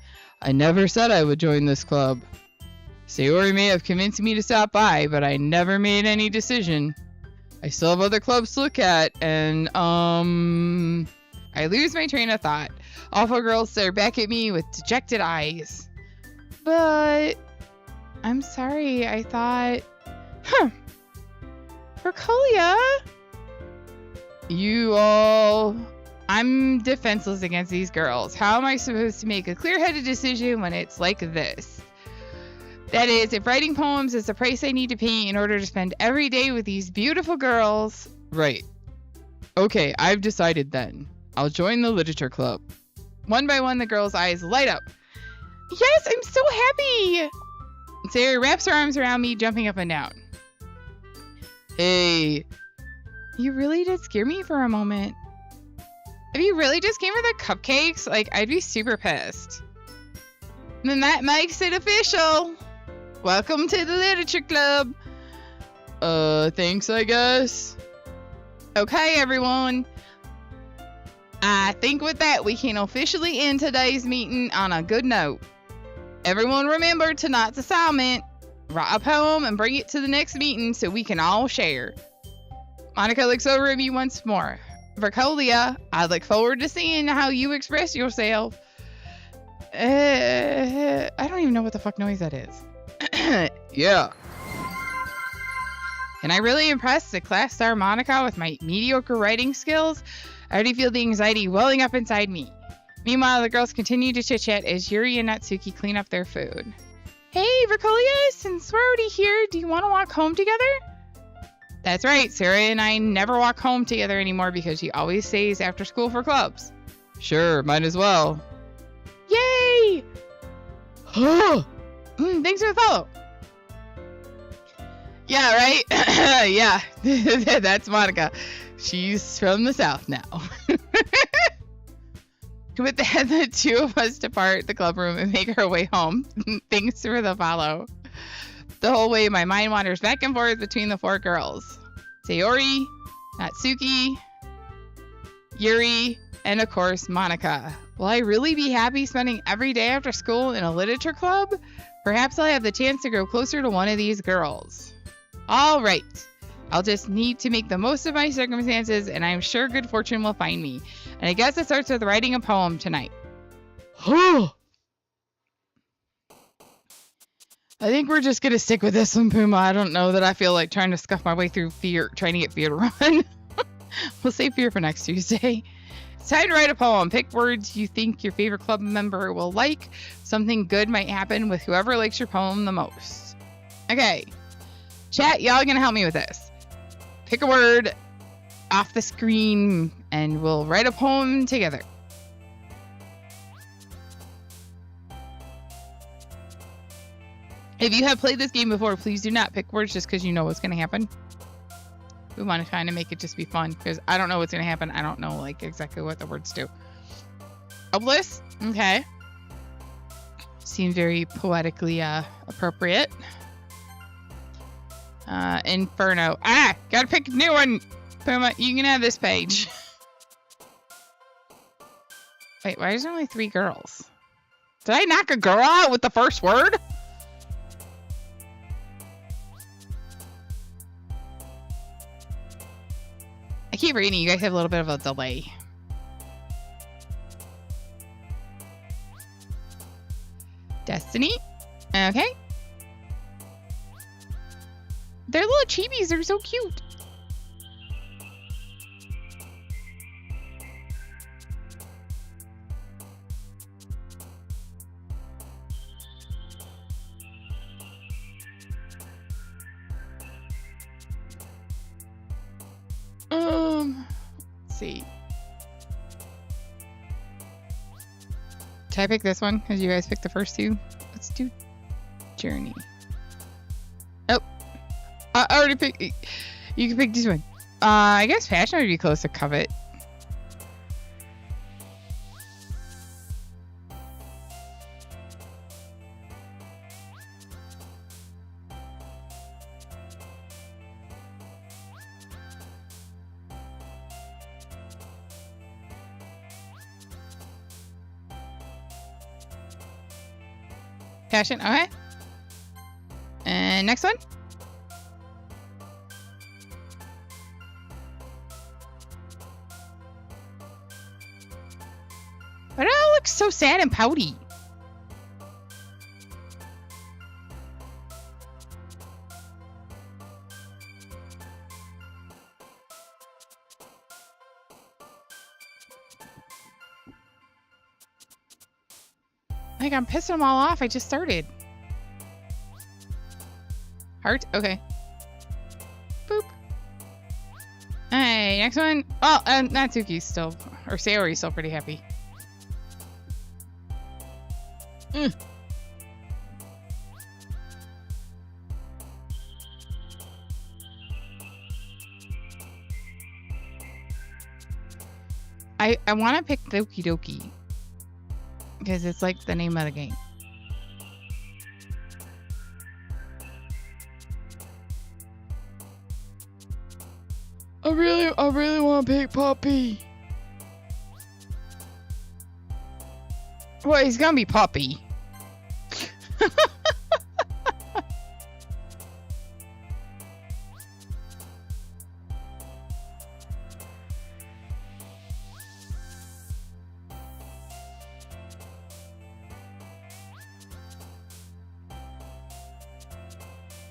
I never said I would join this club. Sayori may have convinced me to stop by, but I never made any decision. I still have other clubs to look at, and, I lose my train of thought. All four girls stare back at me with dejected eyes. But... I'm sorry, I thought... Vercolia? You all... I'm defenseless against these girls. How am I supposed to make a clear-headed decision when it's like this? That is, if writing poems is the price I need to pay in order to spend every day with these beautiful girls... Right. Okay, I've decided then. I'll join the literature club. One by one, the girls' eyes light up. Yes, I'm so happy! Sayori wraps her arms around me, jumping up and down. Hey. You really did scare me for a moment. If you really just came for the cupcakes, like, I'd be super pissed. Then that makes it official. Welcome to the literature club. Thanks, I guess. Okay, everyone. I think with that, we can officially end today's meeting on a good note. Everyone remember tonight's assignment. Write a poem and bring it to the next meeting so we can all share. Monica looks over at me once more. Vercolia, I look forward to seeing how you express yourself. I don't even know what the fuck noise that is. Yeah. Can I really impress the class star Monica with my mediocre writing skills? I already feel the anxiety welling up inside me. Meanwhile, the girls continue to chit-chat as Yuri and Natsuki clean up their food. Hey, Vercolia, since we're already here, do you want to walk home together? That's right, Sarah and I never walk home together anymore because she always stays after school for clubs. Sure, might as well. Yay! Thanks for the follow. Yeah, right? Yeah, that's Monica. She's from the South now. With that, the two of us depart the club room and make our way home. Thanks for the follow. The whole way, my mind wanders back and forth between the four girls. Sayori, Natsuki, Yuri, and of course, Monica. Will I really be happy spending every day after school in a literature club? Perhaps I'll have the chance to grow closer to one of these girls. All right. I'll just need to make the most of my circumstances, and I'm sure good fortune will find me. And I guess it starts with writing a poem tonight. I think we're just gonna stick with this one, Puma. I don't know that I feel like trying to scuff my way through fear, trying to get fear to run. We'll save fear for next Tuesday. It's time to write a poem. Pick words you think your favorite club member will like. Something good might happen with whoever likes your poem the most. Okay. Chat, y'all gonna help me with this. Pick a word off the screen and we'll write a poem together. If you have played this game before, please do not pick words just because you know what's going to happen. We want to kind of make it just be fun because I don't know what's going to happen. I don't know like exactly what the words do. Hopeless? Okay. Seems very poetically appropriate. Inferno. Ah! Gotta pick a new one! Puma, you can have this page. Wait, why is there only 3 girls? Did I knock a girl out with the first word? I keep reading. You guys have a little bit of a delay. Destiny? Okay. They're little chibis. They're so cute. Let's see. Should I pick this one? Because you guys picked the first 2. Let's do Journey. Oh. I already picked. You can pick this one. I guess Passion would be close to Covet. Passion. Okay. And next one. But it all looks so sad and pouty. Like, I'm pissing them all off. I just started. Heart? Okay. Boop. Hey, next one. Oh, Natsuki's still, or Sayori's still pretty happy. I want to pick Doki Doki. Because it's like the name of the game. I really want to pick Puppy. Well, he's gonna be Puppy.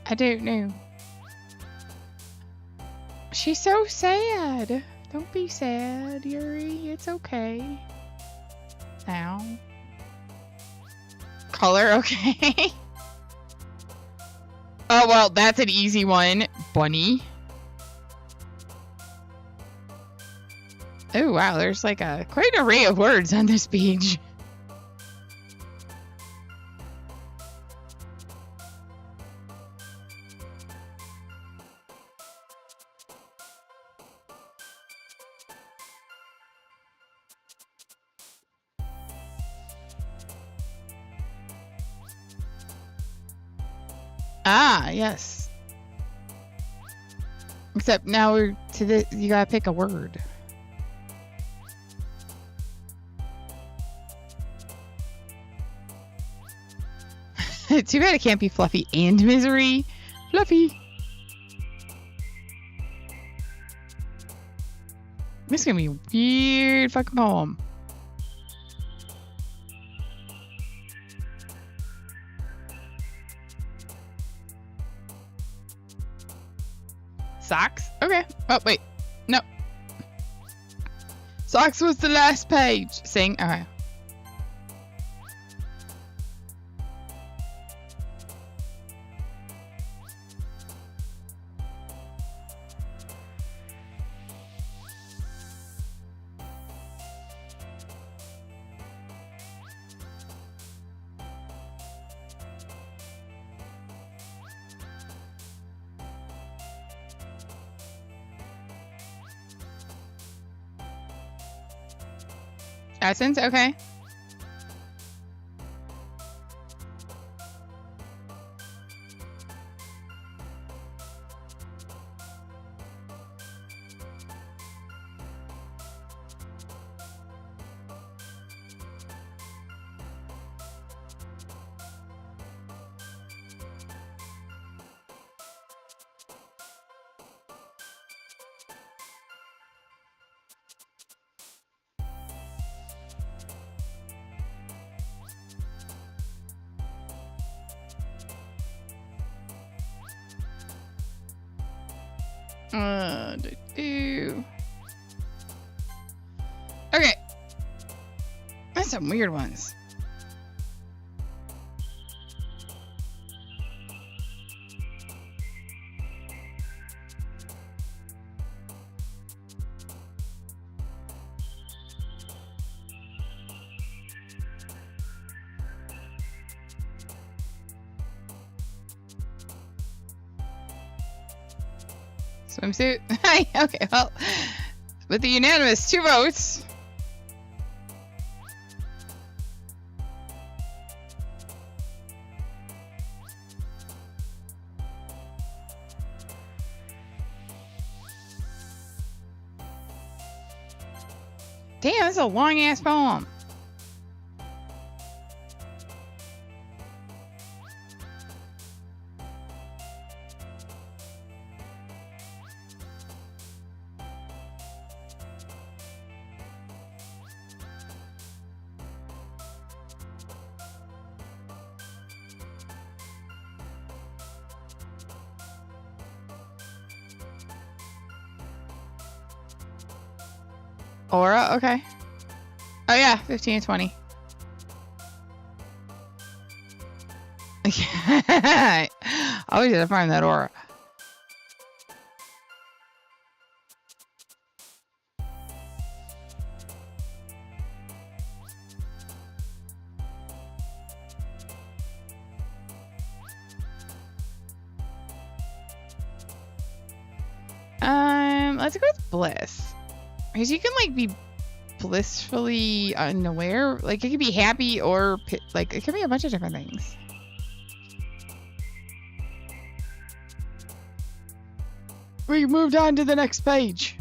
I don't know. She's so sad. Don't be sad, Yuri. It's okay. Now. Color, okay. Oh, well, that's an easy one. Bunny. Oh, wow. There's like quite an array of words on this page. Ah, yes. Except now we're to the, you gotta pick a word. Too bad it can't be Fluffy and Misery. Fluffy. This is gonna be a weird fucking poem. Socks? Okay. Oh, wait. No. Socks was the last page. Sing. Okay. Essence? Okay. Okay. That's some weird ones. Swimsuit? Okay, well, with the unanimous 2 votes. Damn, that's a long ass poem. Aura? Okay. Oh yeah, 15 and 20. Always gotta find that aura. Let's go with bliss. Because you can like be blissfully unaware. Like it could be happy or like it could be a bunch of different things. We moved on to the next page.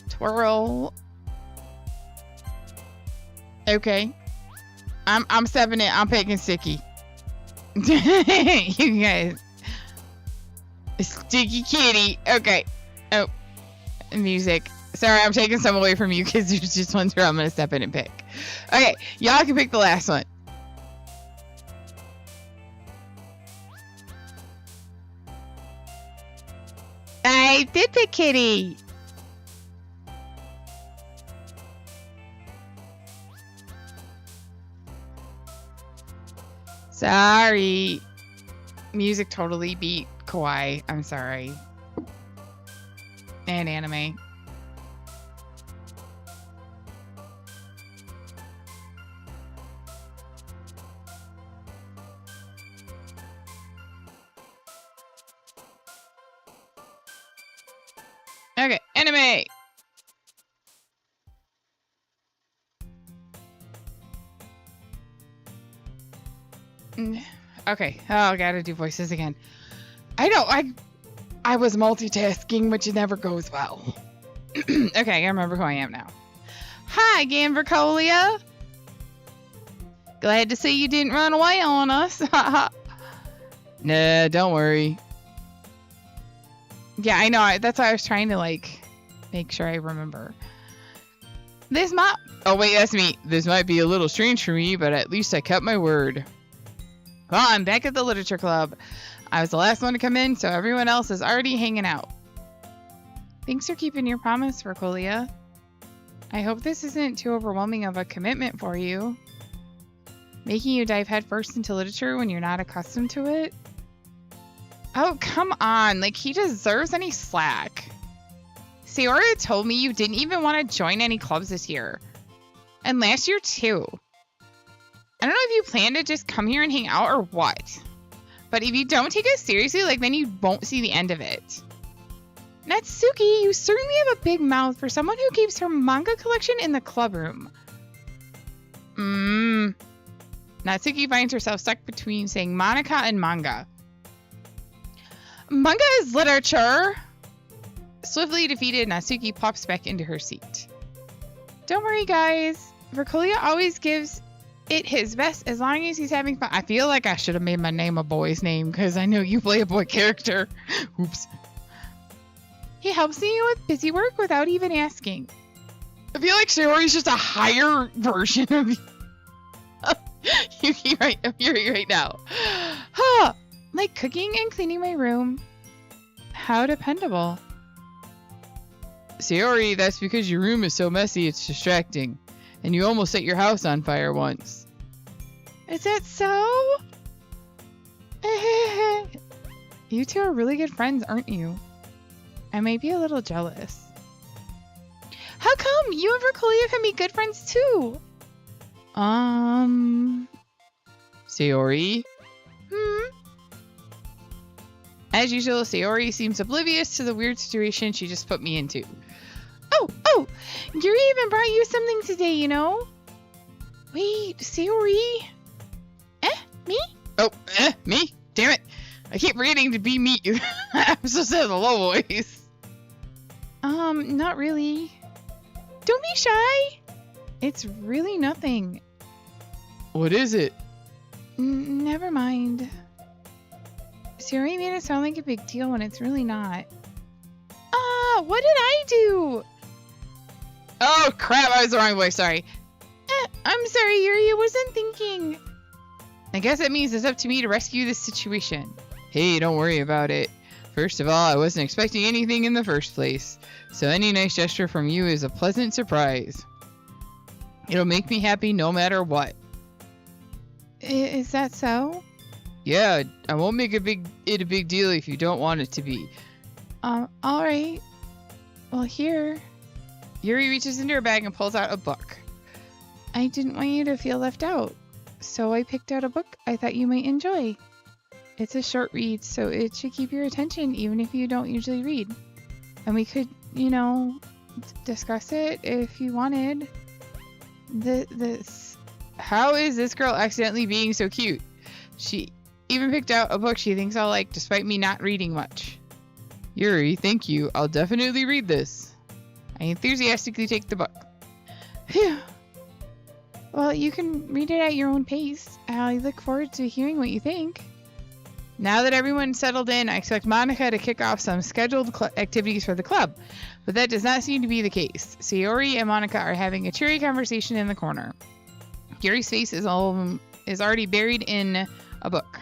Twirl. Okay. I'm stepping in. I'm picking Sticky. You guys. Sticky kitty. Okay. Oh. Music. Sorry, I'm taking some away from you because there's just ones where I'm going to step in and pick. Okay. Y'all can pick the last one. I did pick kitty. Sorry. Music totally beat Kawaii. I'm sorry. And anime. Okay, anime. Okay. Oh, I gotta do voices again. I know. I was multitasking, which never goes well. Okay, I gotta remember who I am now. Hi, Ganvercolia. Glad to see you didn't run away on us. Nah, don't worry. Yeah, I know. That's why I was trying to like make sure I remember. This might. Oh wait, that's me. This might be a little strange for me, but at least I kept my word. Well, I'm back at the literature club. I was the last one to come in, so everyone else is already hanging out. Thanks for keeping your promise, Vercolia. I hope this isn't too overwhelming of a commitment for you. Making you dive headfirst into literature when you're not accustomed to it? Oh, come on. Like, he deserves any slack. Sayori told me you didn't even want to join any clubs this year. And last year, too. I don't know if you plan to just come here and hang out or what. But if you don't take us seriously, like, then you won't see the end of it. Natsuki, you certainly have a big mouth for someone who keeps her manga collection in the club room. Natsuki finds herself stuck between saying Monica and manga. Manga is literature. Swiftly defeated, Natsuki pops back into her seat. Don't worry, guys. Vercolia always gives it his best as long as he's having fun. I feel like I should have made my name a boy's name because I know you play a boy character. Oops. He helps me with busy work without even asking. I feel like Sayori's just a higher version of you. I'm hearing right now. Huh. Like cooking and cleaning my room. How dependable. Sayori, that's because your room is so messy it's distracting. And you almost set your house on fire once. Is that so? You two are really good friends, aren't you? I may be a little jealous. How come? You and Vercolia can be good friends too. Sayori? As usual, Sayori seems oblivious to the weird situation she just put me into. Oh! Yuri even brought you something today, you know? Wait, Sayori? Me? Oh, me? Damn it. I keep forgetting to be me. I'm supposed to have a low voice. Not really. Don't be shy. It's really nothing. What is it? Never mind. Sayori made it sound like a big deal when it's really not. What did I do? Oh, crap. I was the wrong voice. Sorry. I'm sorry, Yuri, I wasn't thinking. I guess that means it's up to me to rescue this situation. Hey, don't worry about it. First of all, I wasn't expecting anything in the first place, so any nice gesture from you is a pleasant surprise. It'll make me happy no matter what. Is that so? Yeah, I won't make it a big deal if you don't want it to be. Alright. Well, here. Yuri reaches into her bag and pulls out a book. I didn't want you to feel left out, so I picked out a book I thought you might enjoy. It's a short read, so it should keep your attention even if you don't usually read. And we could, discuss it if you wanted. How is this girl accidentally being so cute? She even picked out a book she thinks I'll like despite me not reading much. Yuri, thank you. I'll definitely read this. I enthusiastically take the book. Phew. Well, you can read it at your own pace. I look forward to hearing what you think. Now that everyone's settled in, I expect Monica to kick off some scheduled activities for the club, but that does not seem to be the case. Sayori and Monica are having a cheery conversation in the corner. Yuri's face is already buried in a book.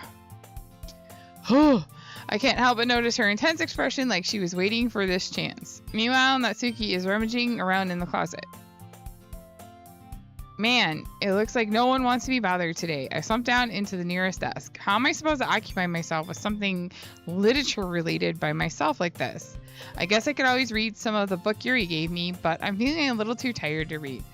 I can't help but notice her intense expression like she was waiting for this chance. Meanwhile, Natsuki is rummaging around in the closet. Man, it looks like no one wants to be bothered today. I slumped down into the nearest desk. How am I supposed to occupy myself with something literature related by myself like this? I guess I could always read some of the book Yuri gave me, but I'm feeling a little too tired to read.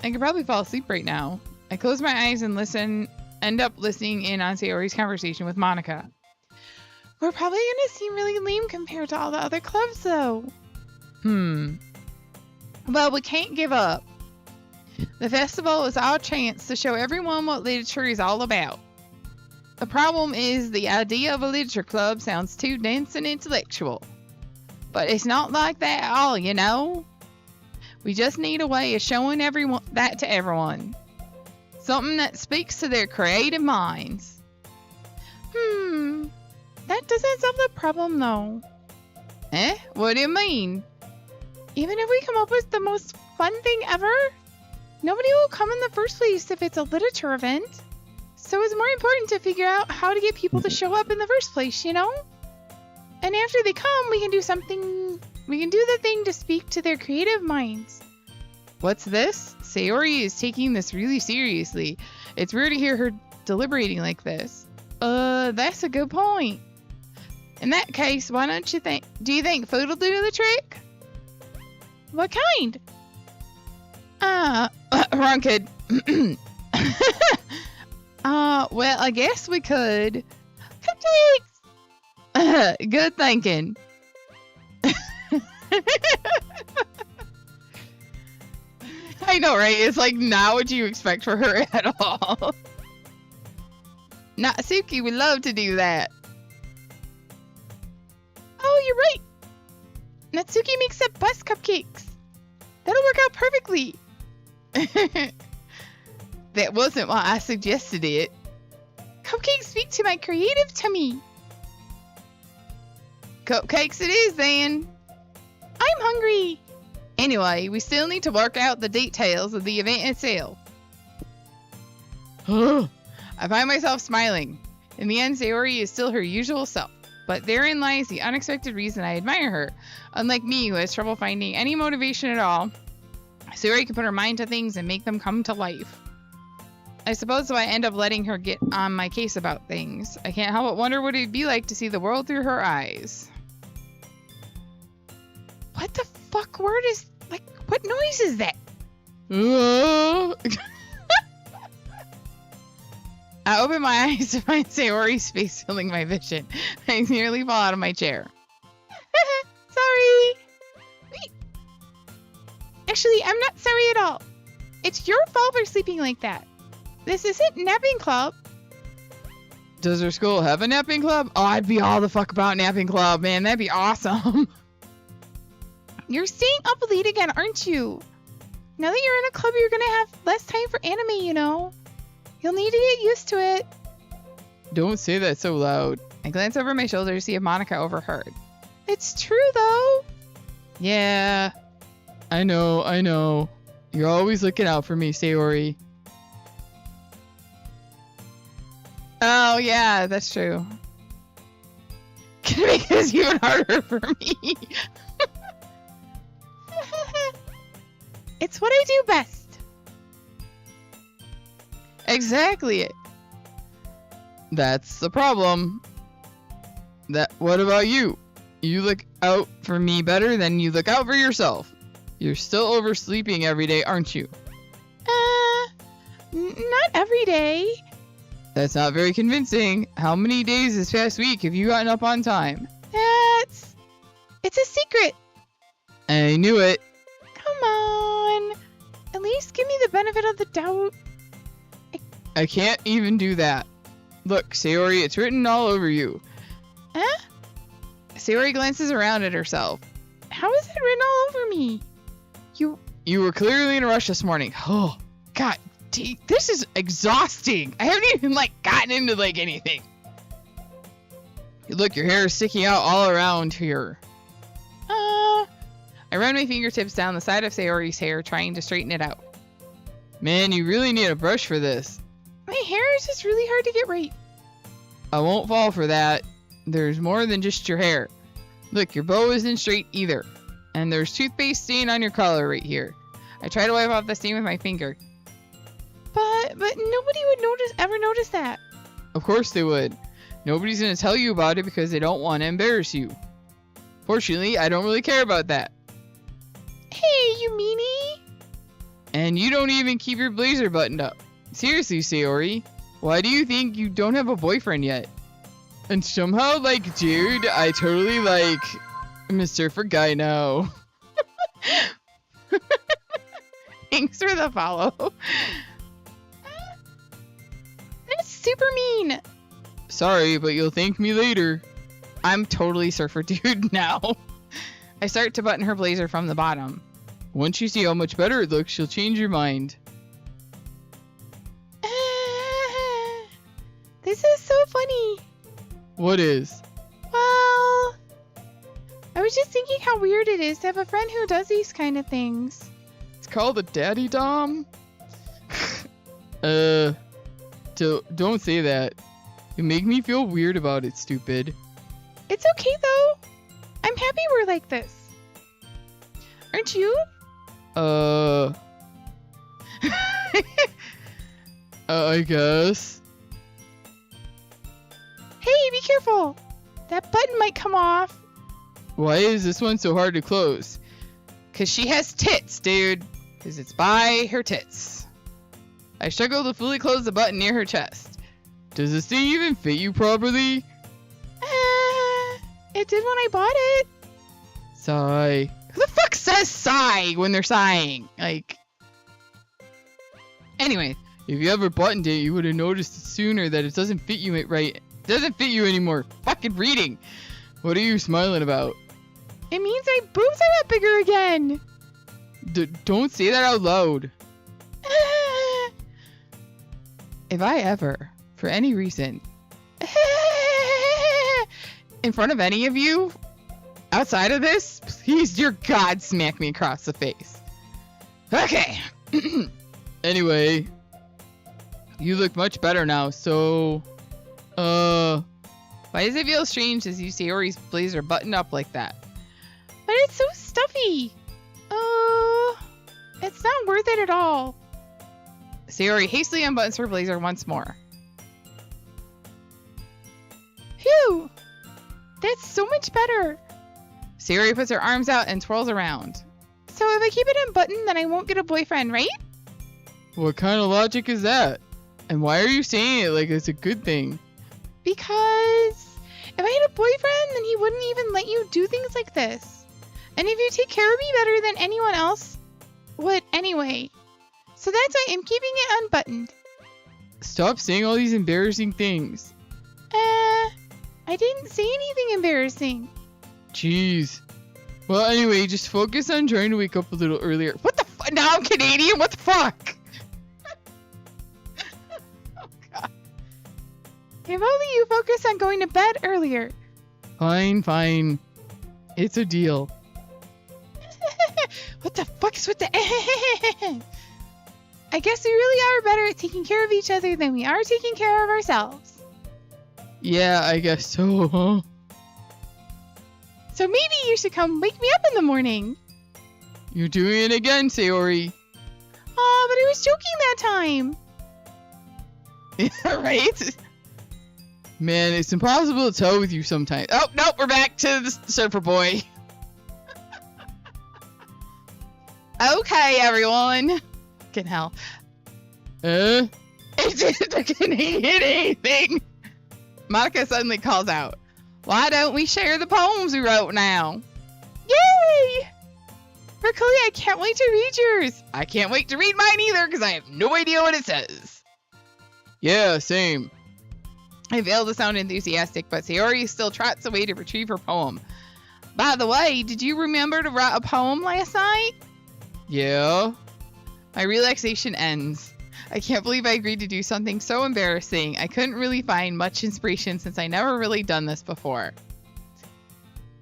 I could probably fall asleep right now. I close my eyes and end up listening in on Sayori's conversation with Monica. We're probably gonna seem really lame compared to all the other clubs, though. Well, we can't give up. The festival is our chance to show everyone what literature is all about. The problem is the idea of a literature club sounds too dense and intellectual. But it's not like that at all, you know? We just need a way of showing that to everyone. Something that speaks to their creative minds. That doesn't solve the problem, though. Eh? What do you mean? Even if we come up with the most fun thing ever, nobody will come in the first place if it's a literature event. So it's more important to figure out how to get people to show up in the first place, you know? And after they come, we can do the thing to speak to their creative minds. What's this? Sayori is taking this really seriously. It's weird to hear her deliberating like this. That's a good point. In that case, why don't you do you think food will do the trick? What kind? Wrong kid. Well, I guess we could. Cupcakes! Good thinking. I know, right? It's like not what you expect for her at all. Natsuki would love to do that. Oh, you're right. Natsuki makes the best cupcakes. That'll work out perfectly. That wasn't why I suggested it. Cupcakes speak to my creative tummy. Cupcakes it is then. I'm hungry. Anyway, we still need to work out the details of the event itself. I find myself smiling. In the end, Sayori is still her usual self. But therein lies the unexpected reason I admire her. Unlike me, who has trouble finding any motivation at all, Sayori can put her mind to things and make them come to life. I suppose so I end up letting her get on my case about things. I can't help but wonder what it'd be like to see the world through her eyes. What the fuck word is... what noise is that? I open my eyes to find Sayori's face filling my vision. I nearly fall out of my chair. Sorry. Wait. Actually, I'm not sorry at all. It's your fault for sleeping like that. This isn't napping club. Does her school have a napping club? Oh, I'd be all the fuck about napping club, man. That'd be awesome. You're staying up late again, aren't you? Now that you're in a club, you're gonna have less time for anime, you know? You'll need to get used to it. Don't say that so loud. I glance over my shoulder to see if Monica overheard. It's true, though. Yeah. I know. You're always looking out for me, Sayori. Oh, yeah, that's true. Gonna make this even harder for me. It's what I do best. Exactly. That's the problem. What about you? You look out for me better than you look out for yourself. You're still oversleeping every day, aren't you? Not every day. That's not very convincing. How many days this past week have you gotten up on time? It's a secret. I knew it. Come on. At least give me the benefit of the doubt. I can't even do that. Look, Sayori, it's written all over you. Huh? Sayori glances around at herself. How is it written all over me? You were clearly in a rush this morning. Oh, God, this is exhausting. I haven't even, gotten into, anything. Look, your hair is sticking out all around here. I run my fingertips down the side of Sayori's hair, trying to straighten it out. Man, you really need a brush for this. My hair is just really hard to get right. I won't fall for that. There's more than just your hair. Look, your bow isn't straight either. And there's toothpaste stain on your collar right here. I try to wipe off the stain with my finger. But nobody would ever notice that. Of course they would. Nobody's going to tell you about it because they don't want to embarrass you. Fortunately, I don't really care about that. Hey, you meanie! And you don't even keep your blazer buttoned up. Seriously, Sayori, why do you think you don't have a boyfriend yet? And somehow, dude, I totally, I'm a surfer guy now. Thanks for the follow. That's super mean. Sorry, but you'll thank me later. I'm totally surfer dude now. I start to button her blazer from the bottom. Once you see how much better it looks, you'll change your mind. This is so funny. What is? Well, I was just thinking how weird it is to have a friend who does these kind of things. It's called a daddy dom? Don't say that. You make me feel weird about it, stupid. It's okay though. I'm happy we're like this. Aren't you? I guess. Hey, be careful. That button might come off. Why is this one so hard to close? 'Cause she has tits, dude. 'Cause it's by her tits. I struggle to fully close the button near her chest. Does this thing even fit you properly? It did when I bought it. Sigh. Who the fuck says sigh when they're sighing? Anyway, if you ever buttoned it, you would have noticed sooner that it doesn't fit you right. It doesn't fit you anymore. Fucking reading. What are you smiling about? It means my boobs are up bigger again. Don't say that out loud. If I ever, for any reason, in front of any of you, outside of this, please, dear God, smack me across the face. Okay. Anyway, you look much better now, so, why does it feel strange as you see Ori's blazer buttoned up like that? But it's so stuffy. It's not worth it at all. Sayori hastily unbuttons her blazer once more. Phew! That's so much better. Sayori puts her arms out and twirls around. So if I keep it unbuttoned, then I won't get a boyfriend, right? What kind of logic is that? And why are you saying it like it's a good thing? Because if I had a boyfriend, then he wouldn't even let you do things like this. And if you take care of me better than anyone else would anyway. So that's why I'm keeping it unbuttoned. Stop saying all these embarrassing things. I didn't say anything embarrassing. Jeez. Well, anyway, just focus on trying to wake up a little earlier. What the fuck? Now I'm Canadian? What the fuck? Oh, God. If only you focus on going to bed earlier. Fine. It's a deal. What the fuck is with the I guess we really are better at taking care of each other than we are taking care of ourselves. Yeah, I guess so, huh? So maybe you should come wake me up in the morning. You're doing it again, Sayori. Aw, but I was joking that time. Yeah, right? Man, it's impossible to tell with you sometimes. Oh, nope, we're back to the surfer boy. Okay, everyone. Fucking hell. Uh? It didn't hit anything. Monica suddenly calls out, "Why don't we share the poems we wrote now?" Yay! Berkeley, I can't wait to read yours. I can't wait to read mine either because I have no idea what it says. Yeah, same. I fail to sound enthusiastic, but Sayori still trots away to retrieve her poem. By the way, did you remember to write a poem last night? Yeah? My relaxation ends. I can't believe I agreed to do something so embarrassing. I couldn't really find much inspiration since I never really done this before.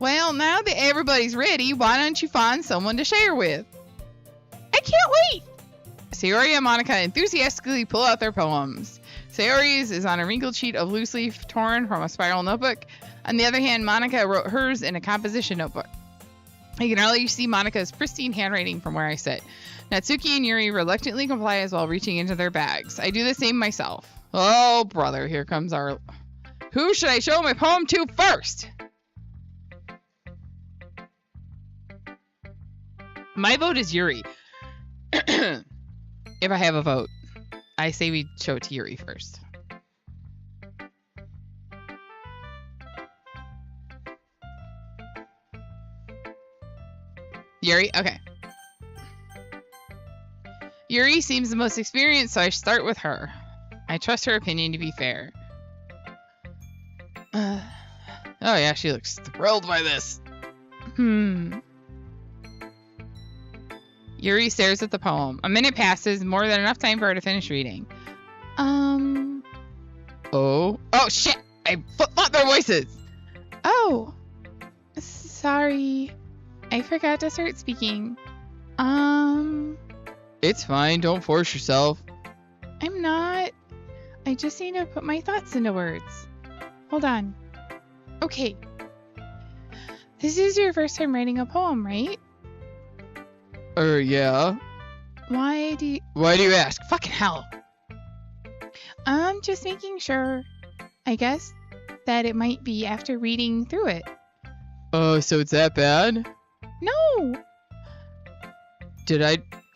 Well, now that everybody's ready, why don't you find someone to share with? I can't wait! Sayori and Monica enthusiastically pull out their poems. Sayori's is on a wrinkled sheet of loose leaf torn from a spiral notebook. On the other hand, Monica wrote hers in a composition notebook. I can already see Monica's pristine handwriting from where I sit. Natsuki and Yuri reluctantly comply as well, reaching into their bags. I do the same myself. Oh, brother, here comes our... Who should I show my poem to first? My vote is Yuri. If I have a vote, I say we show it to Yuri first. Yuri? Okay. Yuri seems the most experienced, so I start with her. I trust her opinion to be fair. Oh yeah, she looks thrilled by this. Yuri stares at the poem. A minute passes, more than enough time for her to finish reading. Oh shit! I flip-flop their voices! Oh. Sorry. I forgot to start speaking. It's fine, don't force yourself. I'm not. I just need to put my thoughts into words. Hold on. Okay. This is your first time writing a poem, right? Yeah. Why do you ask? Fucking hell. I'm just making sure, I guess, that it might be after reading through it. Oh, so it's that bad? No!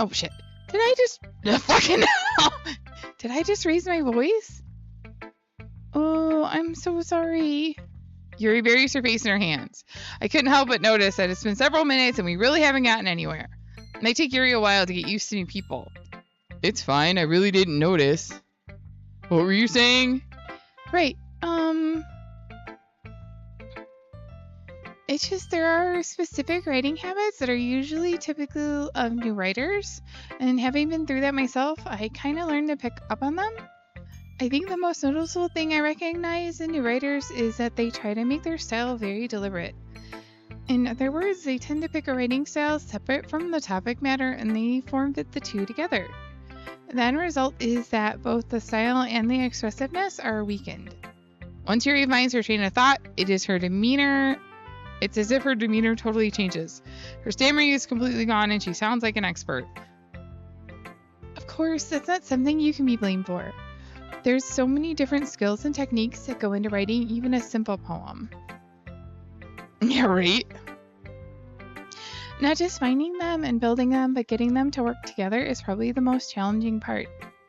Oh shit. Did I just... Fucking hell! Did I just raise my voice? Oh, I'm so sorry. Yuri buries her face in her hands. I couldn't help but notice that it's been several minutes and we really haven't gotten anywhere. It might take Yuri a while to get used to new people. It's fine, I really didn't notice. What were you saying? Right, it's just there are specific writing habits that are usually typical of new writers, and having been through that myself, I kind of learned to pick up on them. I think the most noticeable thing I recognize in new writers is that they try to make their style very deliberate. In other words, they tend to pick a writing style separate from the topic matter and they form the two together. The end result is that both the style and the expressiveness are weakened. Once Yuri finds her train of thought, it's as if her demeanor totally changes. Her stammering is completely gone and she sounds like an expert. Of course, that's not something you can be blamed for. There's so many different skills and techniques that go into writing even a simple poem. Yeah, right? Not just finding them and building them, but getting them to work together is probably the most challenging part.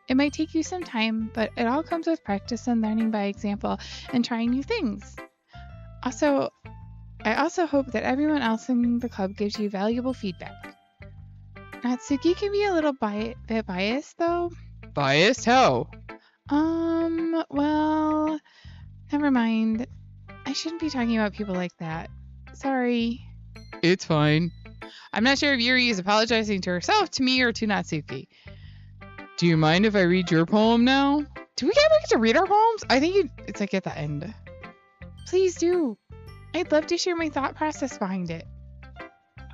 It might take you some time, but it all comes with practice and learning by example and trying new things. I also hope that everyone else in the club gives you valuable feedback. Natsuki can be a little bit biased, though. Biased? How? Well, never mind. I shouldn't be talking about people like that. Sorry. It's fine. I'm not sure if Yuri is apologizing to herself, to me, or to Natsuki. Do you mind if I read your poem now? Do we ever get to read our poems? I think it's like at the end. Please do. I'd love to share my thought process behind it.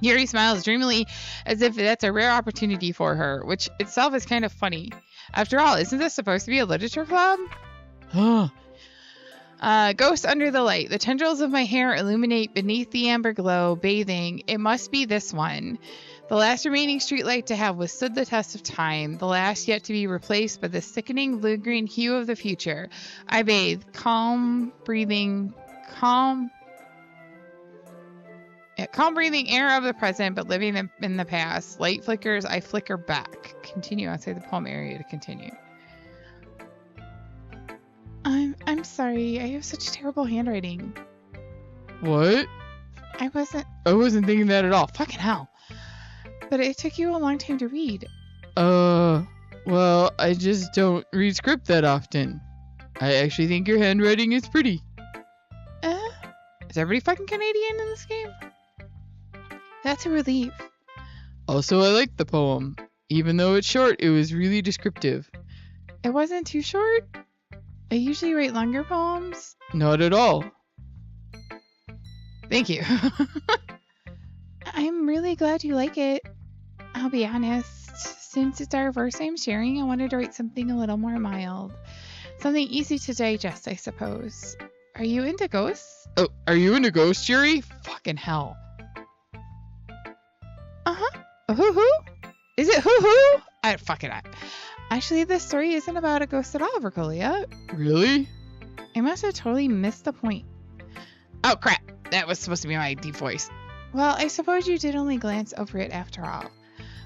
Yuri smiles dreamily as if that's a rare opportunity for her, which itself is kind of funny. After all, isn't this supposed to be a literature club? Huh. Ghost under the light. The tendrils of my hair illuminate beneath the amber glow, bathing. It must be this one. The last remaining streetlight to have withstood the test of time. The last yet to be replaced by the sickening blue-green hue of the future. I bathe. Calm breathing air of the present, but living in the past. Light flickers, I flicker back. Continue outside the poem area to continue. I'm sorry. I have such terrible handwriting. What? I wasn't thinking that at all. Fucking hell. But it took you a long time to read. Well, I just don't read script that often. I actually think your handwriting is pretty. Is everybody fucking Canadian in this game? That's a relief. Also, I like the poem. Even though it's short, it was really descriptive. It wasn't too short? I usually write longer poems. Not at all. Thank you. I'm really glad you like it. I'll be honest. Since it's our first time sharing, I wanted to write something a little more mild. Something easy to digest, I suppose. Are you into ghosts? Oh, are you into ghosts, Jerry? Fucking hell. Hoo-hoo? Is it hoo-hoo? Actually, this story isn't about a ghost at all, Vercolia. Really? I must have totally missed the point. Oh, crap. That was supposed to be my deep voice. Well, I suppose you did only glance over it after all.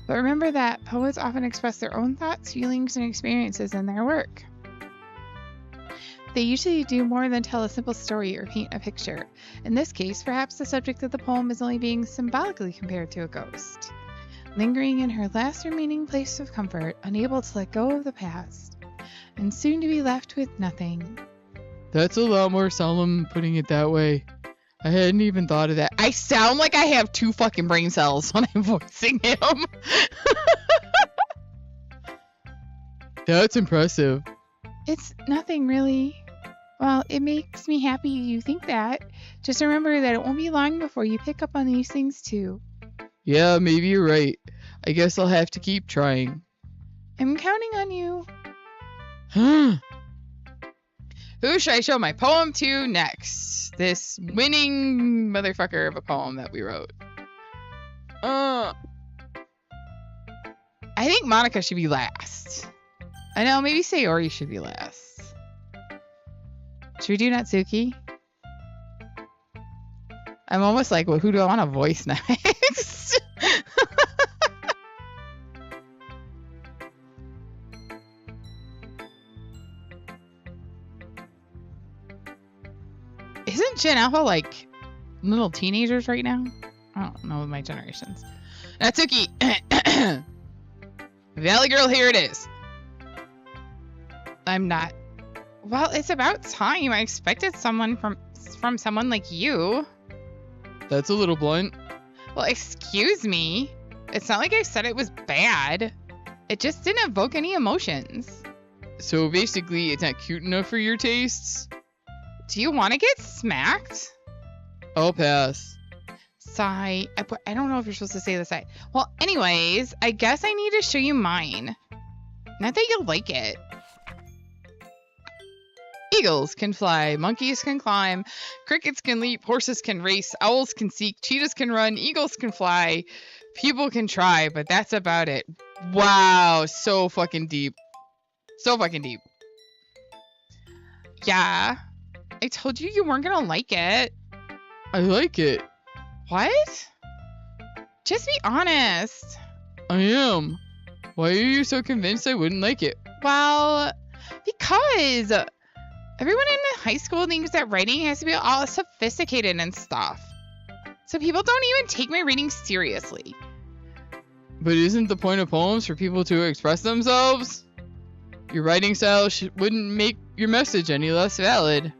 But remember that poets often express their own thoughts, feelings, and experiences in their work. They usually do more than tell a simple story or paint a picture. In this case, perhaps the subject of the poem is only being symbolically compared to a ghost. Lingering in her last remaining place of comfort, unable to let go of the past, and soon to be left with nothing. That's a lot more solemn putting it that way. I hadn't even thought of that. I sound like I have 2 fucking brain cells when I'm voicing him. That's impressive. It's nothing really. Well, it makes me happy you think that. Just remember that it won't be long before you pick up on these things too. Yeah, maybe you're right. I guess I'll have to keep trying. I'm counting on you. Who should I show my poem to next? This winning motherfucker of a poem that we wrote. I think Monica should be last. I know, maybe Sayori should be last. Should we do Natsuki? I'm almost like, well, who do I want to voice next? Isn't Gen Alpha like little teenagers right now? I don't know my generations. Natsuki! Valley Girl, here it is. I'm not. Well, it's about time. I expected someone from someone like you. That's a little blunt. Well, excuse me. It's not like I said it was bad. It just didn't evoke any emotions. So basically, it's not cute enough for your tastes? Do you want to get smacked? I'll pass. Sigh. I don't know if you're supposed to say the sigh. Well, anyways, I guess I need to show you mine. Not that you'll like it. Eagles can fly, monkeys can climb, crickets can leap, horses can race, owls can seek, cheetahs can run, eagles can fly, people can try, but that's about it. Wow, so fucking deep. So fucking deep. Yeah, I told you weren't gonna like it. I like it. What? Just be honest. I am. Why are you so convinced I wouldn't like it? Well, because everyone in high school thinks that writing has to be all sophisticated and stuff. So people don't even take my reading seriously. But isn't the point of poems for people to express themselves? Your writing style wouldn't make your message any less valid.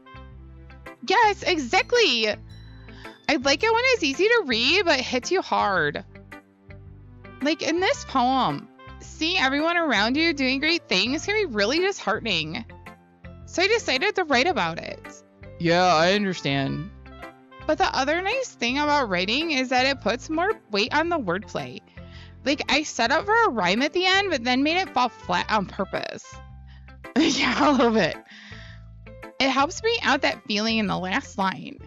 Yes, exactly. I like it when it's easy to read, but hits you hard. Like in this poem, seeing everyone around you doing great things can be really disheartening. So I decided to write about it. Yeah, I understand. But the other nice thing about writing is that it puts more weight on the wordplay. Like, I set up for a rhyme at the end, but then made it fall flat on purpose. Yeah, a little bit. It helps me out that feeling in the last line.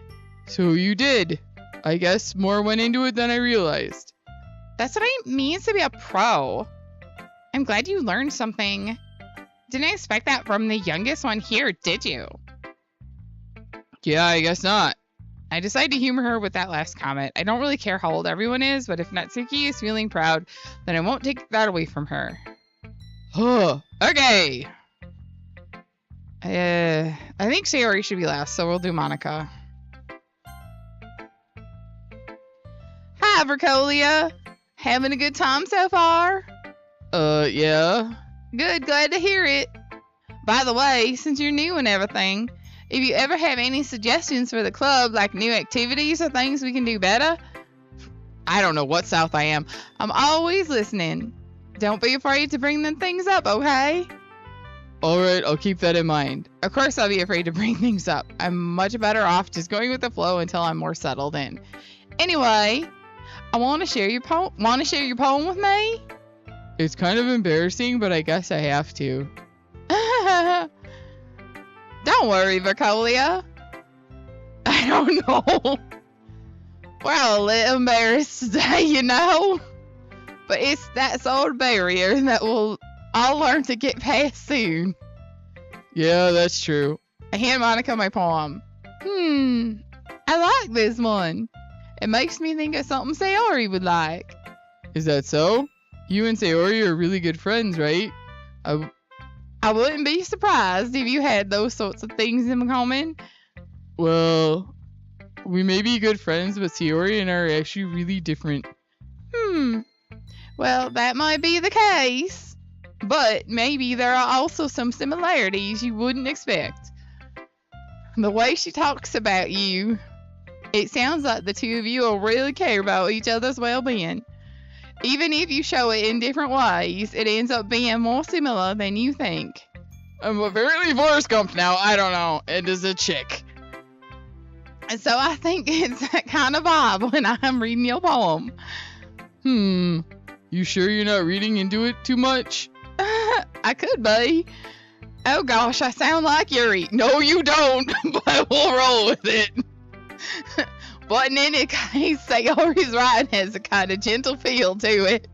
So you did. I guess more went into it than I realized. That's what it means to be a pro. I'm glad you learned something. Didn't expect that from the youngest one here, did you? Yeah, I guess not. I decided to humor her with that last comment. I don't really care how old everyone is, but if Natsuki is feeling proud, then I won't take that away from her. Okay. I think Sayori should be last, so we'll do Monica. Hi, Vercolia. Having a good time so far? Yeah. Good, glad to hear it. By the way, since you're new and everything, if you ever have any suggestions for the club, like new activities or things we can do better, I don't know what South I am. I'm always listening. Don't be afraid to bring them things up, okay? Alright, I'll keep that in mind. Of course I'll be afraid to bring things up. I'm much better off just going with the flow until I'm more settled in. Anyway, I want to share your poem. Want to share your poem with me? It's kind of embarrassing, but I guess I have to. Don't worry, Vercolia. I don't know. We're all a little embarrassed today, you know. But it's that sort of barrier that we'll all learn to get past soon. Yeah, that's true. I hand Monica my poem. I like this one. It makes me think of something Sayori would like. Is that so? You and Sayori are really good friends, right? I wouldn't be surprised if you had those sorts of things in common. Well, we may be good friends, but Sayori and I are actually really different. Well, that might be the case. But maybe there are also some similarities you wouldn't expect. The way she talks about you, it sounds like the two of you will really care about each other's well-being. Even if you show it in different ways, it ends up being more similar than you think. I'm apparently Forrest Gump now. I don't know. It is a chick. And so I think it's that kind of vibe when I'm reading your poem. You sure you're not reading into it too much? I could be. Oh gosh, I sound like Yuri. No, you don't, but we'll roll with it. But in any case, Sayori's writing has a kind of gentle feel to it.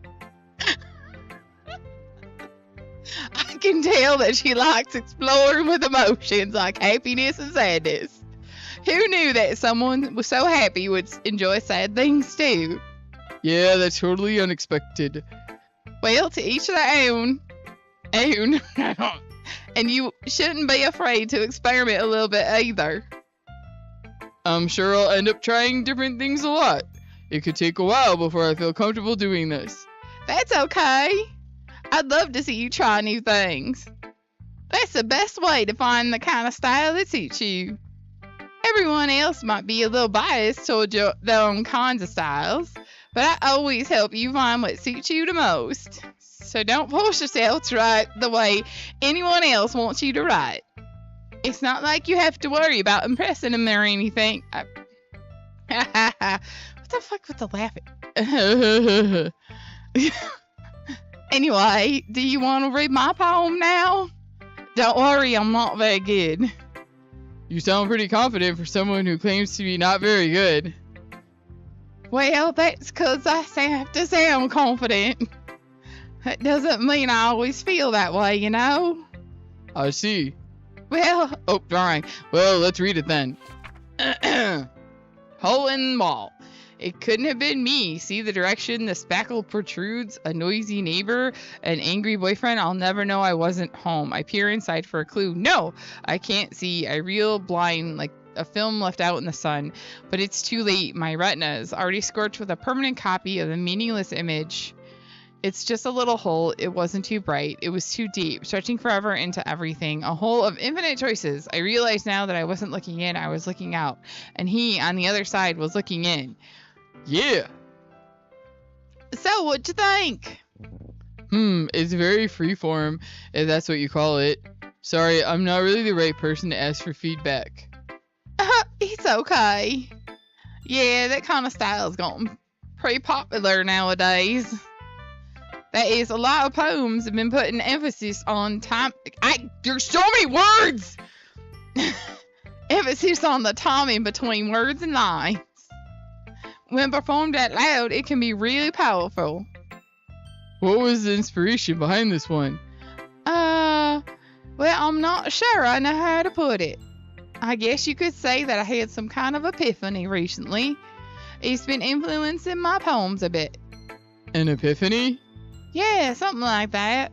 I can tell that she likes exploring with emotions like happiness and sadness. Who knew that someone was so happy would enjoy sad things too? Yeah, that's totally unexpected. Well, to each their own. And you shouldn't be afraid to experiment a little bit either. I'm sure I'll end up trying different things a lot. It could take a while before I feel comfortable doing this. That's okay. I'd love to see you try new things. That's the best way to find the kind of style that suits you. Everyone else might be a little biased toward their own kinds of styles, but I always help you find what suits you the most. So don't force yourself to write the way anyone else wants you to write. It's not like you have to worry about impressing them or anything. What the fuck with the laughing? Anyway, do you want to read my poem now? Don't worry, I'm not very good. You sound pretty confident for someone who claims to be not very good. Well, that's 'cause I have to sound confident. That doesn't mean I always feel that way, you know? I see. Well, Oh, darn. Well, let's read it then. hole in the wall. It couldn't have been me. See the direction the spackle protrudes? A noisy neighbor? An angry boyfriend? I'll never know I wasn't home. I peer inside for a clue. No, I can't see. I reel blind like a film left out in the sun. But it's too late. My retina is already scorched with a permanent copy of the meaningless image. It's just a little hole. It wasn't too bright. It was too deep, stretching forever into everything. A hole of infinite choices. I realized now that I wasn't looking in, I was looking out. And he, on the other side, was looking in. Yeah. So, what'd you think? It's very freeform, if that's what you call it. Sorry, I'm not really the right person to ask for feedback. It's okay. Yeah, that kind of style's gotten pretty popular nowadays. That is, a lot of poems have been putting emphasis on time. There's so many words! Emphasis on the timing between words and lines. When performed out loud, it can be really powerful. What was the inspiration behind this one? Well, I'm not sure I know how to put it. I guess you could say that I had some kind of epiphany recently. It's been influencing my poems a bit. An epiphany? Yeah, something like that.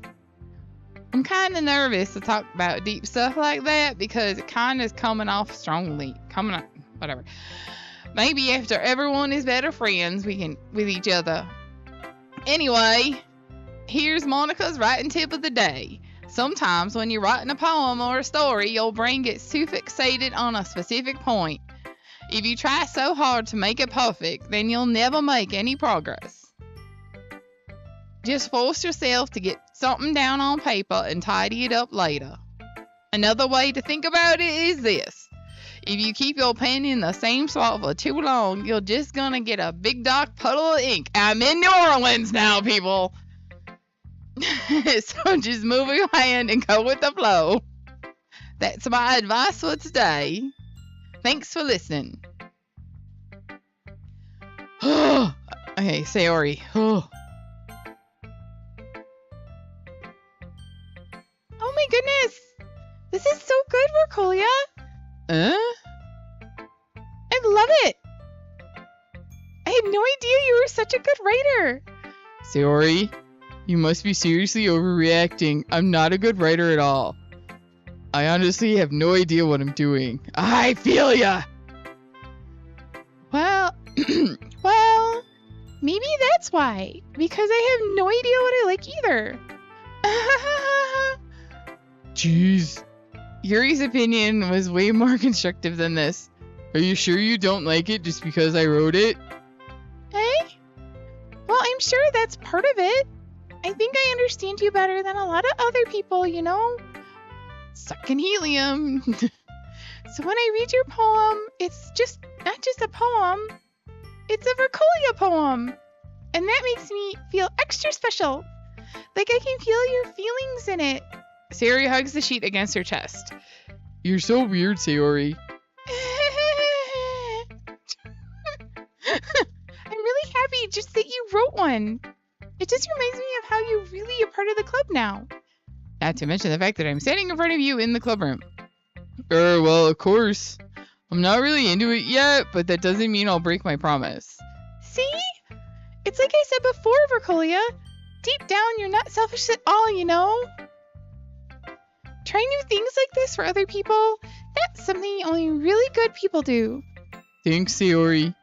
I'm kind of nervous to talk about deep stuff like that because it kind of is coming off strongly. Whatever. Maybe after everyone is better friends, we can with each other. Anyway, here's Monica's writing tip of the day. Sometimes when you're writing a poem or a story, your brain gets too fixated on a specific point. If you try so hard to make it perfect, then you'll never make any progress. Just force yourself to get something down on paper and tidy it up later. Another way to think about it is this. If you keep your pen in the same spot for too long, you're just gonna get a big dark puddle of ink. I'm in New Orleans now, people. So just move your hand and go with the flow. That's my advice for today. Thanks for listening. Okay, sorry. Oh my goodness. This is so good, Rocolia. I love it. I had no idea you were such a good writer. Sorry. You must be seriously overreacting. I'm not a good writer at all. I honestly have no idea what I'm doing. I feel ya! Well, maybe that's why. Because I have no idea what I like either. Jeez. Yuri's opinion was way more constructive than this. Are you sure you don't like it just because I wrote it? Hey? Well, I'm sure that's part of it. I think I understand you better than a lot of other people, you know? Sucking helium. So when I read your poem, it's not just a poem. It's a Rocolia poem. And that makes me feel extra special. Like I can feel your feelings in it. Sayori hugs the sheet against her chest. You're so weird, Sayori. I'm really happy just that you wrote one. It just reminds me of how you're really a part of the club now. Not to mention the fact that I'm standing in front of you in the club room. Well, of course. I'm not really into it yet, but that doesn't mean I'll break my promise. See? It's like I said before, Rocolia. Deep down, you're not selfish at all, you know? Try new things like this for other people. That's something only really good people do. Thanks, Sayori.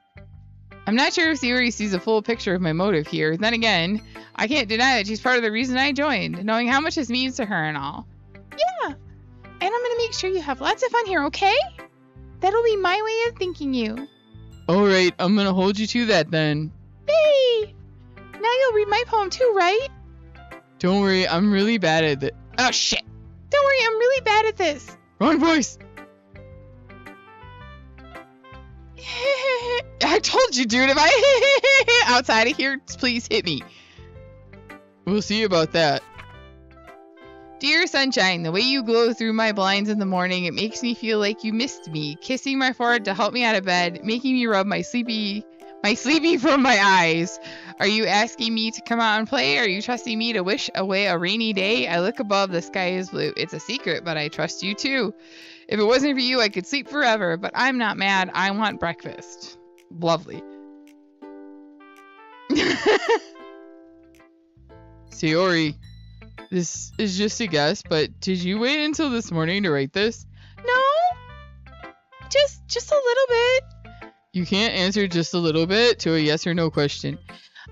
I'm not sure if Sayori sees a full picture of my motive here. Then again, I can't deny that she's part of the reason I joined, knowing how much this means to her and all. Yeah. And I'm going to make sure you have lots of fun here, okay? That'll be my way of thanking you. Alright, I'm going to hold you to that then. Hey! Now you'll read my poem too, right? Don't worry, I'm really bad at it. Oh, shit! Don't worry, I'm really bad at this. Wrong voice! I told you, dude, if I outside of here, please hit me. We'll see about that. Dear sunshine, the way you glow through my blinds in the morning, it makes me feel like you missed me, kissing my forehead to help me out of bed, making me rub my sleepy from my eyes. Are you asking me to come out and play? Are you trusting me to wish away a rainy day? I look above, the sky is blue. It's a secret, but I trust you too. If it wasn't for you, I could sleep forever, but I'm not mad. I want breakfast. Lovely. Sayori, this is just a guess, but did you wait until this morning to write this? No. Just a little bit. You can't answer just a little bit to a yes or no question.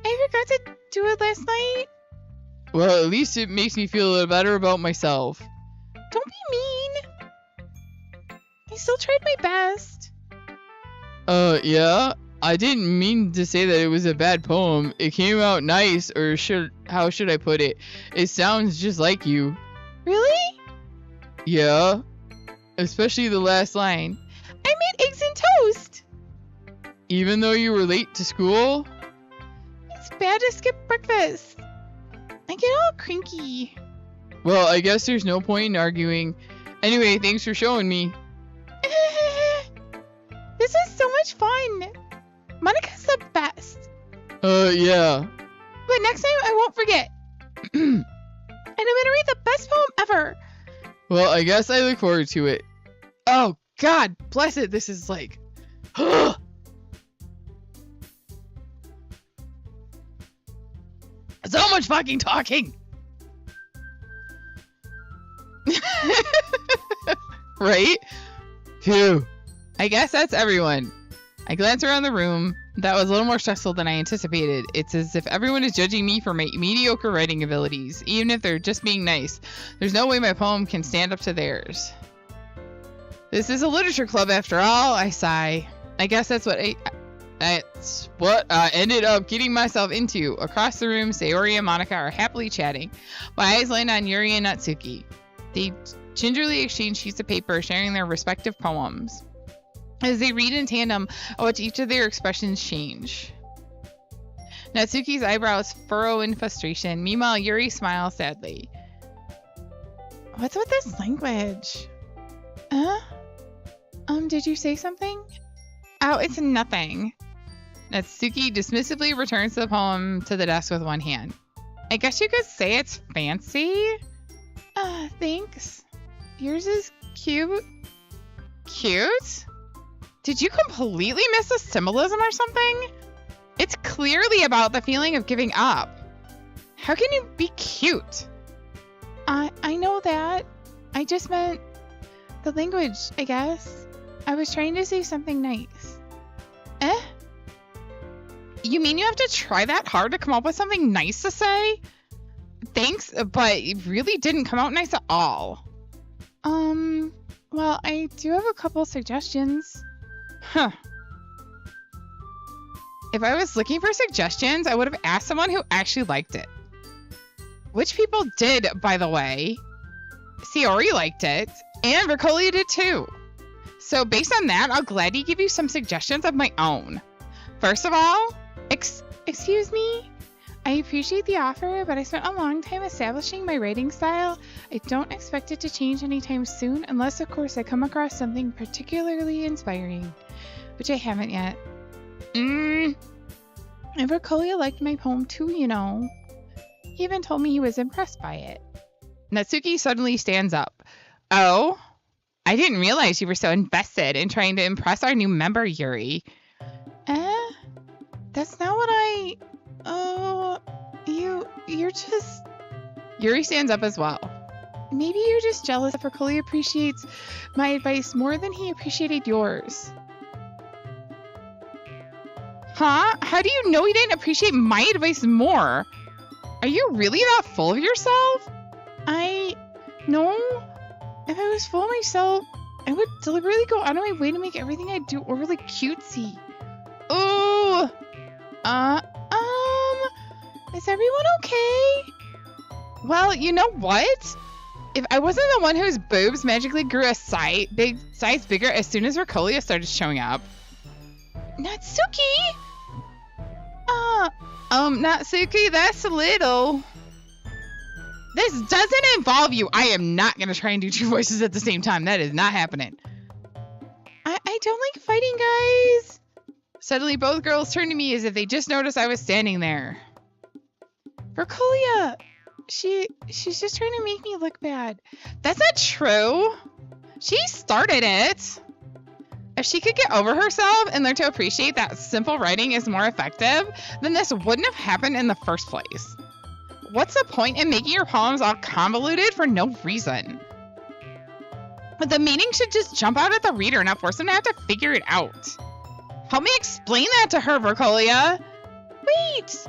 I forgot to do it last night. Well, at least it makes me feel a little better about myself. Don't be mean. I still tried my best. Yeah? I didn't mean to say that it was a bad poem. It came out nice, or how should I put it? It sounds just like you. Really? Yeah. Especially the last line. I made eggs and toast. Even though you were late to school? It's bad to skip breakfast. I get all cranky. Well, I guess there's no point in arguing. Anyway, thanks for showing me. much fun. Monica's the best. Yeah. But next time I won't forget. And I'm gonna read the best poem ever. Well, I guess I look forward to it. Oh, God bless it. This is like... So much fucking talking. Right? Phew. I guess that's everyone. I glance around the room. That was a little more stressful than I anticipated. It's as if everyone is judging me for my mediocre writing abilities, even if they're just being nice. There's no way my poem can stand up to theirs. This is a literature club after all, I sigh. I guess that's what I ended up getting myself into. Across the room, Sayori and Monica are happily chatting. My eyes land on Yuri and Natsuki. They gingerly exchange sheets of paper, sharing their respective poems. As they read in tandem, I watch each of their expressions change. Natsuki's eyebrows furrow in frustration. Meanwhile, Yuri smiles sadly. What's with this language? Did you say something? Oh, it's nothing. Natsuki dismissively returns the poem to the desk with one hand. I guess you could say it's fancy. Thanks. Yours is cute. Cute? Did you completely miss the symbolism or something? It's clearly about the feeling of giving up. How can you be cute? I know that. I just meant the language, I guess. I was trying to say something nice. You mean you have to try that hard to come up with something nice to say? Thanks, but it really didn't come out nice at all. Well, I do have a couple suggestions. Huh. If I was looking for suggestions, I would have asked someone who actually liked it. Which people did, by the way. Sayori liked it, and Vercolia did too. So based on that, I'll gladly give you some suggestions of my own. First of all, excuse me? I appreciate the offer, but I spent a long time establishing my writing style. I don't expect it to change anytime soon, unless of course I come across something particularly inspiring, which I haven't yet. And Vercolia liked my poem too, you know. He even told me he was impressed by it. Natsuki suddenly stands up. Oh? I didn't realize you were so invested in trying to impress our new member, Yuri. That's not what I... Oh, you're just... Yuri stands up as well. Maybe you're just jealous that Vercolia appreciates my advice more than he appreciated yours. Huh? How do you know he didn't appreciate my advice more? Are you really that full of yourself? No. If I was full of myself, I would deliberately go out of my way to make everything I do overly cutesy. Ooh. Is everyone okay? Well, you know what? If I wasn't the one whose boobs magically grew a size bigger as soon as Vercolia started showing up. Natsuki? Natsuki, that's a little... This doesn't involve you. I am not going to try and do two voices at the same time. That is not happening. I don't like fighting, guys. Suddenly, both girls turned to me as if they just noticed I was standing there. Vercolia, she's just trying to make me look bad. That's not true. She started it. If she could get over herself and learn to appreciate that simple writing is more effective, then this wouldn't have happened in the first place. What's the point in making your poems all convoluted for no reason? But the meaning should just jump out at the reader, not force them to have to figure it out. Help me explain that to her, Vercolia. Wait!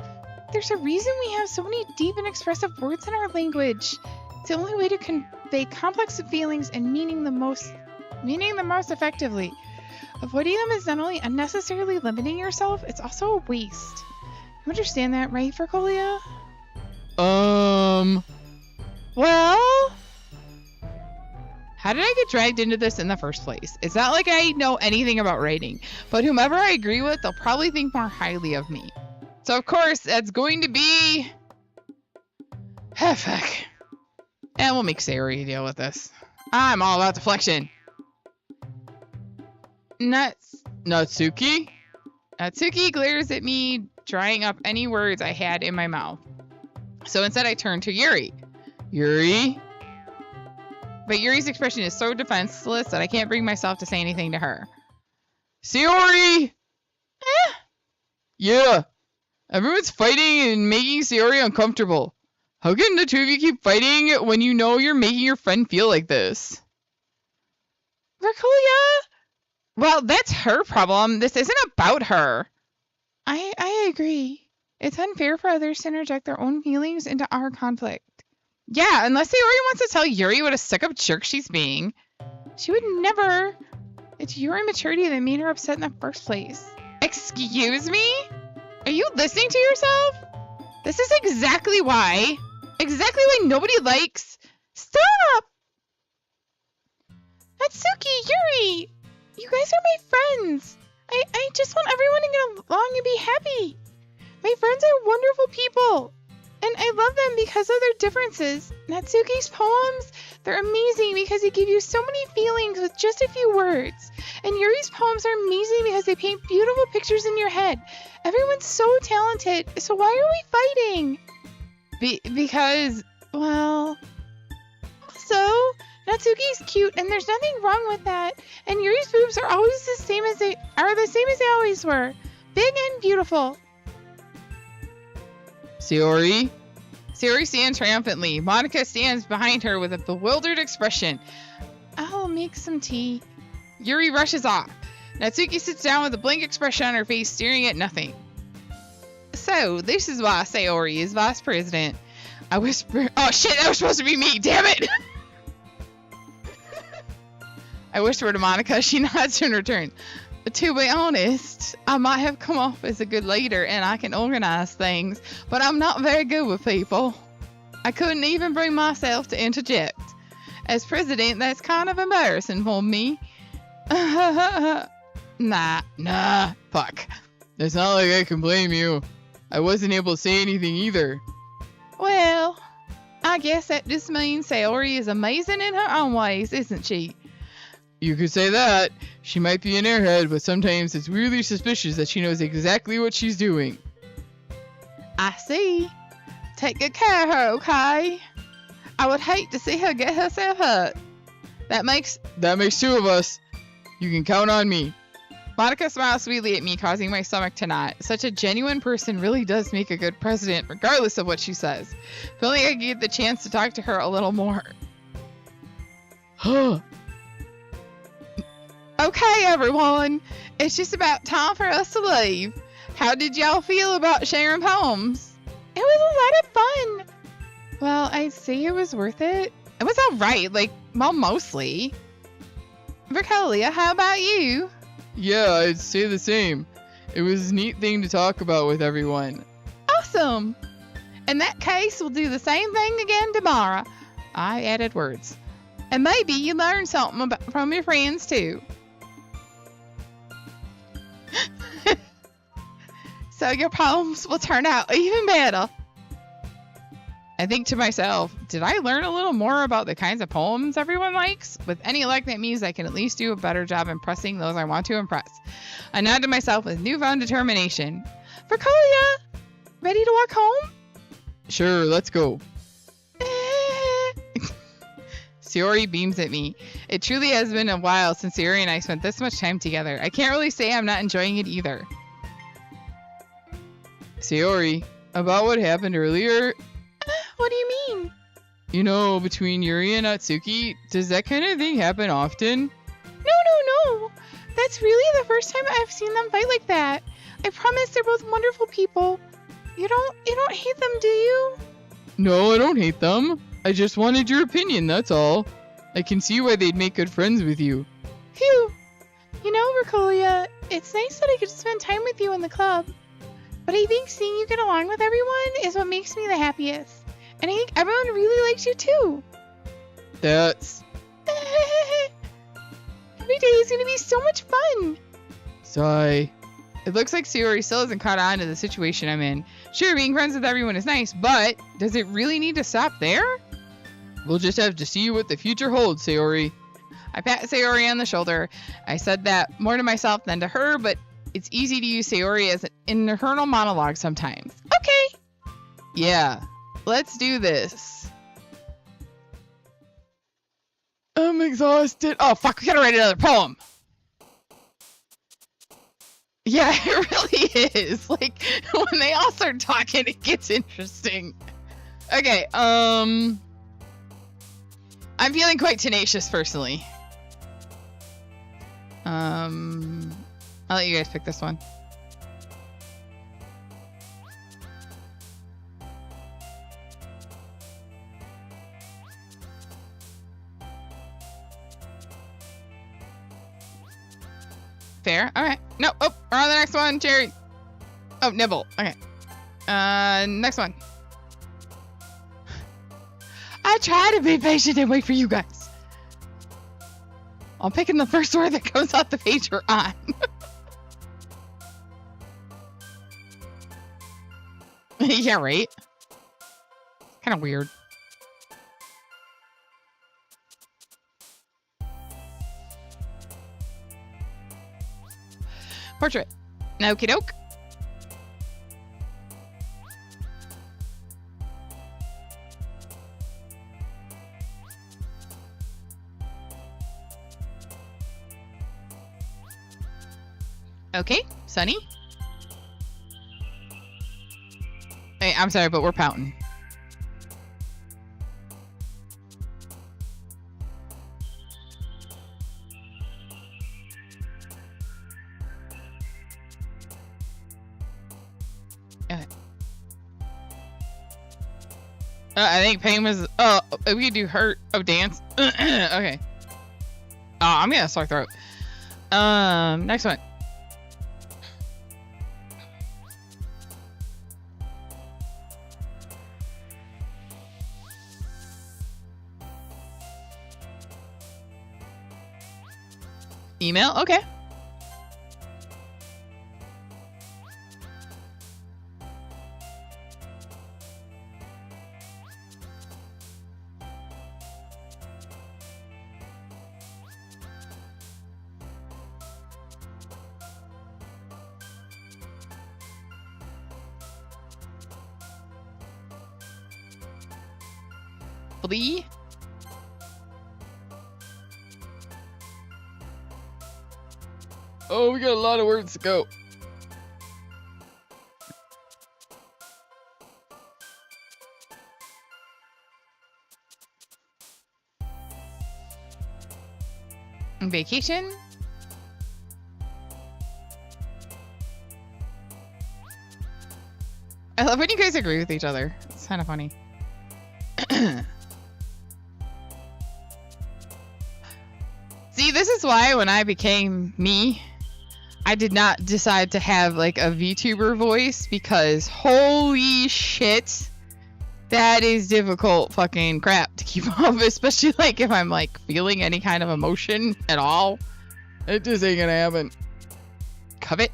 There's a reason we have so many deep and expressive words in our language. It's the only way to convey complex feelings and meaning the most effectively. Avoiding them is not only unnecessarily limiting yourself, it's also a waste. You understand that, right, Vercolia? Well... How did I get dragged into this in the first place? It's not like I know anything about writing, but whomever I agree with, they'll probably think more highly of me. So of course, that's going to be... Fuck. And we'll make Sayori deal with this. I'm all about deflection. Natsuki? Natsuki glares at me, drying up any words I had in my mouth. So instead I turn to Yuri. Yuri? But Yuri's expression is so defenseless that I can't bring myself to say anything to her. Sayori! Yeah. Everyone's fighting and making Sayori uncomfortable. How can the two of you keep fighting when you know you're making your friend feel like this? Verkulia? Well, that's her problem. This isn't about her. I agree. It's unfair for others to interject their own feelings into our conflict. Yeah, unless Sayori wants to tell Yuri what a stuck-up jerk she's being. She would never. It's your immaturity that made her upset in the first place. Excuse me? Are you listening to yourself? This is exactly why nobody likes... Stop! Natsuki, Yuri! You guys are my friends. I just want everyone to get along and be happy. My friends are wonderful people. And I love them because of their differences. Natsuki's poems, they're amazing because they give you so many feelings with just a few words. And Yuri's poems are amazing because they paint beautiful pictures in your head. Everyone's so talented, so why are we fighting? Because, well... Also, Natsuki's cute and there's nothing wrong with that. And Yuri's boobs are always the same as they always were. Big and beautiful. Sayori? Sayori stands triumphantly. Monica stands behind her with a bewildered expression. I'll make some tea. Yuri rushes off. Natsuki sits down with a blank expression on her face, staring at nothing. So, this is why Sayori is vice president. I whisper... Oh shit, that was supposed to be me, damn it! I whisper to Monica. She nods in return. To be honest, I might have come off as a good leader and I can organize things, but I'm not very good with people. I couldn't even bring myself to interject. As president, that's kind of embarrassing for me. Nah, fuck. It's not like I can blame you. I wasn't able to say anything either. Well, I guess that just means Sayori is amazing in her own ways, isn't she? You could say that. She might be an airhead, but sometimes it's really suspicious that she knows exactly what she's doing. I see. Take good care of her, okay? I would hate to see her get herself hurt. That makes two of us. You can count on me. Monica smiles sweetly at me, causing my stomach to knot. Such a genuine person really does make a good president, regardless of what she says. If only I could get the chance to talk to her a little more. Huh. Okay, everyone. It's just about time for us to leave. How did y'all feel about sharing poems? It was a lot of fun. Well, I'd say it was worth it. It was alright, well, mostly. Verkulia, how about you? Yeah, I'd say the same. It was a neat thing to talk about with everyone. Awesome. In that case, we'll do the same thing again tomorrow. I added words. And maybe you learn something from your friends, too. So your poems will turn out even better. I think to myself, did I learn a little more about the kinds of poems everyone likes? With any luck, that means I can at least do a better job impressing those I want to impress. I nod to myself with newfound determination. Verkulia, ready to walk home? Sure, let's go. Sayori beams at me. It truly has been a while since Sayori and I spent this much time together. I can't really say I'm not enjoying it either. Sayori, about what happened earlier... What do you mean? You know, between Yuri and Natsuki, does that kind of thing happen often? No. That's really the first time I've seen them fight like that. I promise they're both wonderful people. You don't hate them, do you? No, I don't hate them. I just wanted your opinion, that's all. I can see why they'd make good friends with you. Phew. You know, Verkulia, it's nice that I could spend time with you in the club. But I think seeing you get along with everyone is what makes me the happiest. And I think everyone really likes you too. That's... Every day is going to be so much fun. Sigh. It looks like Sayori still hasn't caught on to the situation I'm in. Sure, being friends with everyone is nice, but does it really need to stop there? We'll just have to see what the future holds, Sayori. I pat Sayori on the shoulder. I said that more to myself than to her, but it's easy to use Sayori as an internal monologue sometimes. Okay. Yeah, let's do this. I'm exhausted. Oh, fuck, we gotta write another poem. Yeah, it really is. Like, when they all start talking, it gets interesting. Okay, I'm feeling quite tenacious, personally. I'll let you guys pick this one. Fair. All right. No. Oh, we're on the next one. Cherry. Oh, nibble. Okay. Next one. I try to be patient and wait for you guys. I'm picking the first word that comes off the page we're on. Yeah, right? Kind of weird. Portrait. Okie doke. Okay, Sunny. Hey, I'm sorry, but we're pouting. Okay. I think pain was. Oh, we could do hurt. Oh, dance. Okay. Oh, I'm gonna sore throat. Next one. Email? Okay. Blee? Oh, we got a lot of words to go. Vacation? I love when you guys agree with each other. It's kind of funny. See, this is why when I became me, I did not decide to have like a VTuber voice, because holy shit, that is difficult fucking crap to keep up, especially like if I'm like feeling any kind of emotion at all. It just ain't gonna happen. Covet.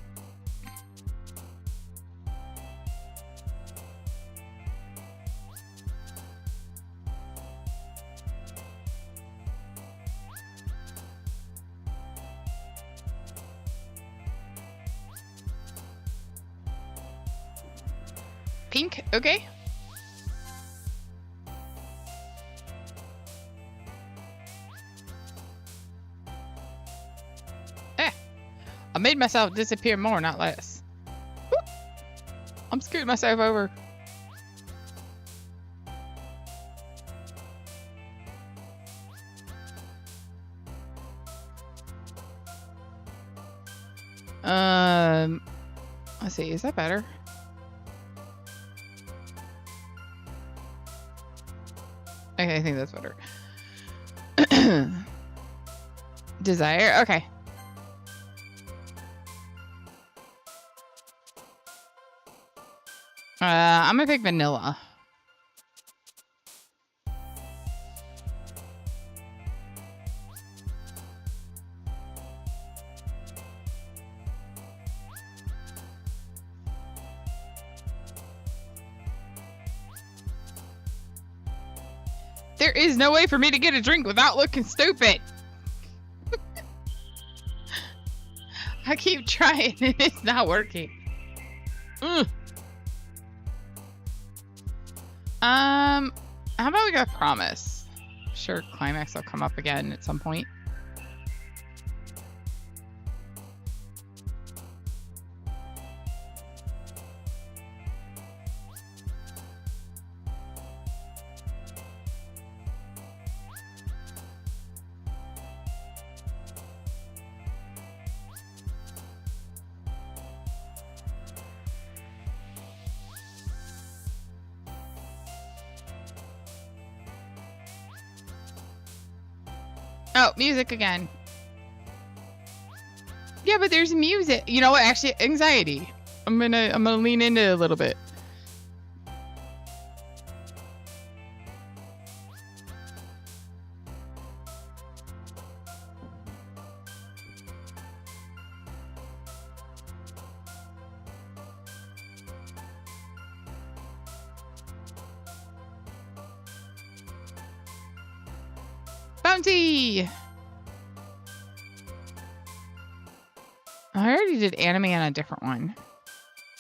Pink, okay. I made myself disappear more, not less. Whoop. I'm screwing myself over. Let's see, is that better? Okay, I think that's better. Desire, okay. I'm gonna pick vanilla. There is no way for me to get a drink without looking stupid. I keep trying and it's not working. How about we go promise? Sure, climax will come up again at some point. Oh, music again. Yeah, but there's music. You know what? Actually, anxiety. I'm gonna lean into it a little bit. Bounty! I already did anime on a different one.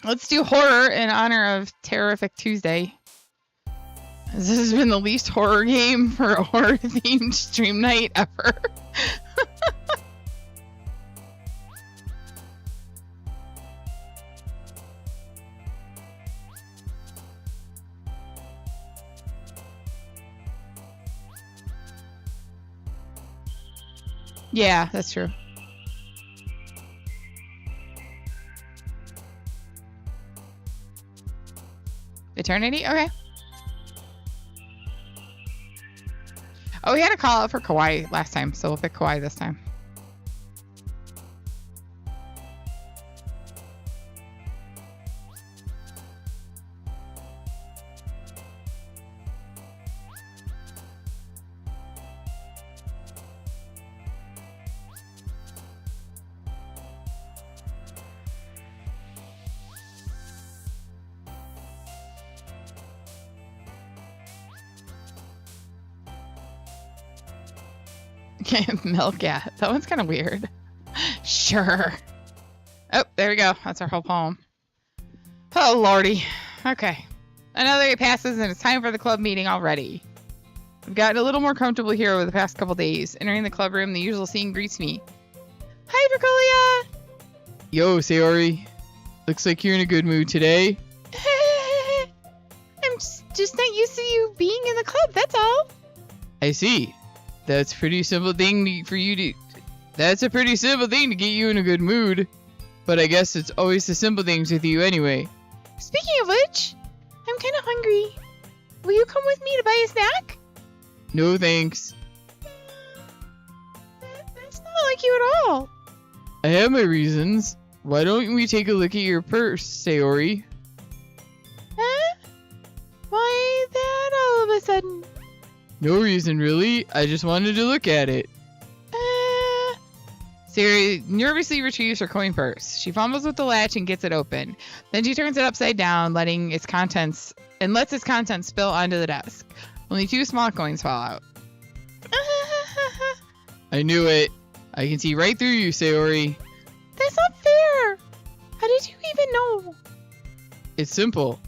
Let's do horror in honor of Terrific Tuesday. This has been the least horror game for a horror-themed stream night ever. Yeah, that's true. Eternity? Okay. Oh, we had a call out for Kawaii last time, so we'll pick Kawaii this time. Milk, yeah. That one's kind of weird. Sure. Oh, there we go. That's our whole poem. Oh, lordy. Okay. Another day passes and it's time for the club meeting already. I've gotten a little more comfortable here over the past couple days. Entering the club room, the usual scene greets me. Hi, Vercolia! Yo, Sayori. Looks like you're in a good mood today. I'm just not used to you being in the club, that's all. I see. That's a pretty simple thing for you to... That's a pretty simple thing to get you in a good mood. But I guess it's always the simple things with you anyway. Speaking of which, I'm kind of hungry. Will you come with me to buy a snack? No thanks. That's not like you at all. I have my reasons. Why don't we take a look at your purse, Sayori? Huh? Why that all of a sudden? No reason, really. I just wanted to look at it. Sayori nervously retrieves her coin purse. She fumbles with the latch and gets it open. Then she turns it upside down, letting its contents spill onto the desk. Only 2 small coins fall out. I knew it. I can see right through you, Sayori. That's not fair. How did you even know? It's simple.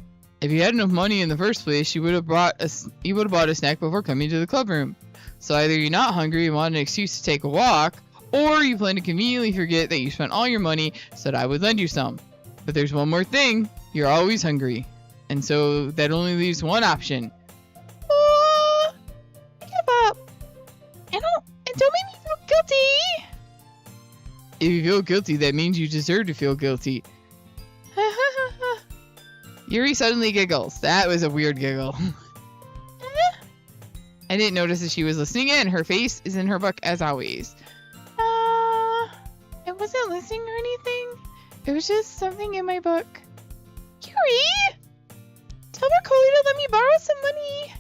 If you had enough money in the first place, you would have bought a snack before coming to the club room. So either you're not hungry and want an excuse to take a walk, or you plan to conveniently forget that you spent all your money so that I would lend you some. But there's one more thing. You're always hungry. And so that only leaves one option. I give up. And don't make me feel guilty. If you feel guilty, that means you deserve to feel guilty. Yuri suddenly giggles. That was a weird giggle. I didn't notice that she was listening in. Her face is in her book as always. I wasn't listening or anything. It was just something in my book. Yuri! Tell Bercoli to let me borrow some money.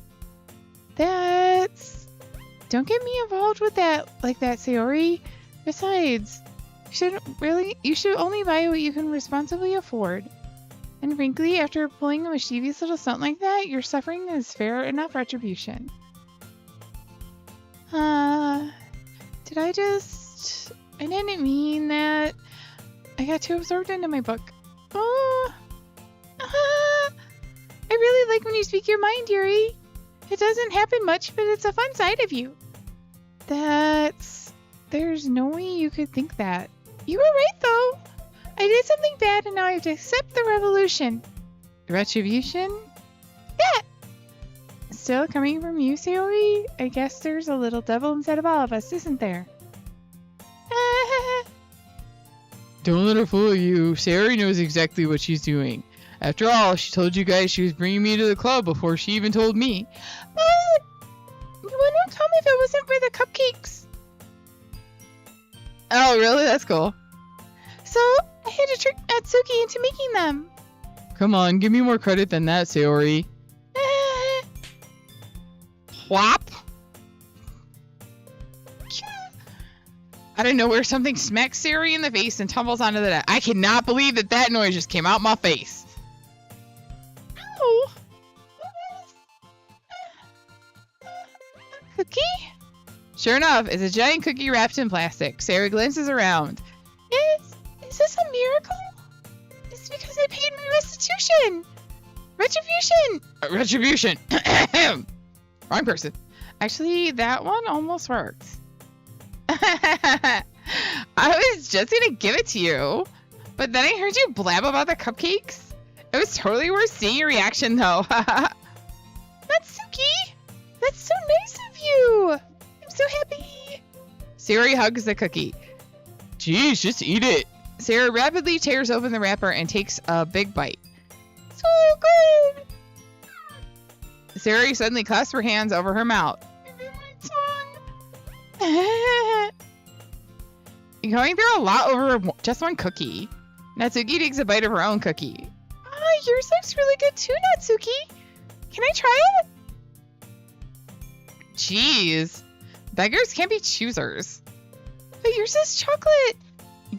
Don't get me involved with that like that, Sayori. Besides, you should only buy what you can responsibly afford. And frankly, after pulling a mischievous little stunt like that, your suffering is fair enough retribution. I didn't mean that. I got too absorbed into my book. Oh. I really like when you speak your mind, Yuri. It doesn't happen much, but it's a fun side of you. There's no way you could think that. You were right, though. I did something bad, and now I have to accept the revolution. Retribution? Yeah. Still coming from you, Sayori? I guess there's a little devil inside of all of us, isn't there? Don't let her fool you. Sayori knows exactly what she's doing. After all, she told you guys she was bringing me to the club before she even told me. But you wouldn't tell me if it wasn't for the cupcakes. Oh, really? That's cool. So I had to trick Natsuki into making them. Come on, give me more credit than that, Sayori. Whop! Out of nowhere, something smacks Sayori in the face and tumbles onto the deck. I cannot believe that noise just came out my face. Ow! Cookie? Sure enough, it's a giant cookie wrapped in plastic. Sayori glances around. Is this a miracle? It's because I paid my restitution. Retribution. Retribution. Wrong person. Actually, that one almost worked. I was just gonna give it to you, but then I heard you blab about the cupcakes. It was totally worth seeing your reaction, though. Natsuki, that's so nice of you. I'm so happy. Sayori hugs the cookie. Jeez, just eat it. Sayori rapidly tears open the wrapper and takes a big bite. So good. Sayori suddenly clasps her hands over her mouth. You're going through a lot over just one cookie. Natsuki takes a bite of her own cookie. Yours looks really good too, Natsuki. Can I try it? Jeez. Beggars can't be choosers. But yours is chocolate.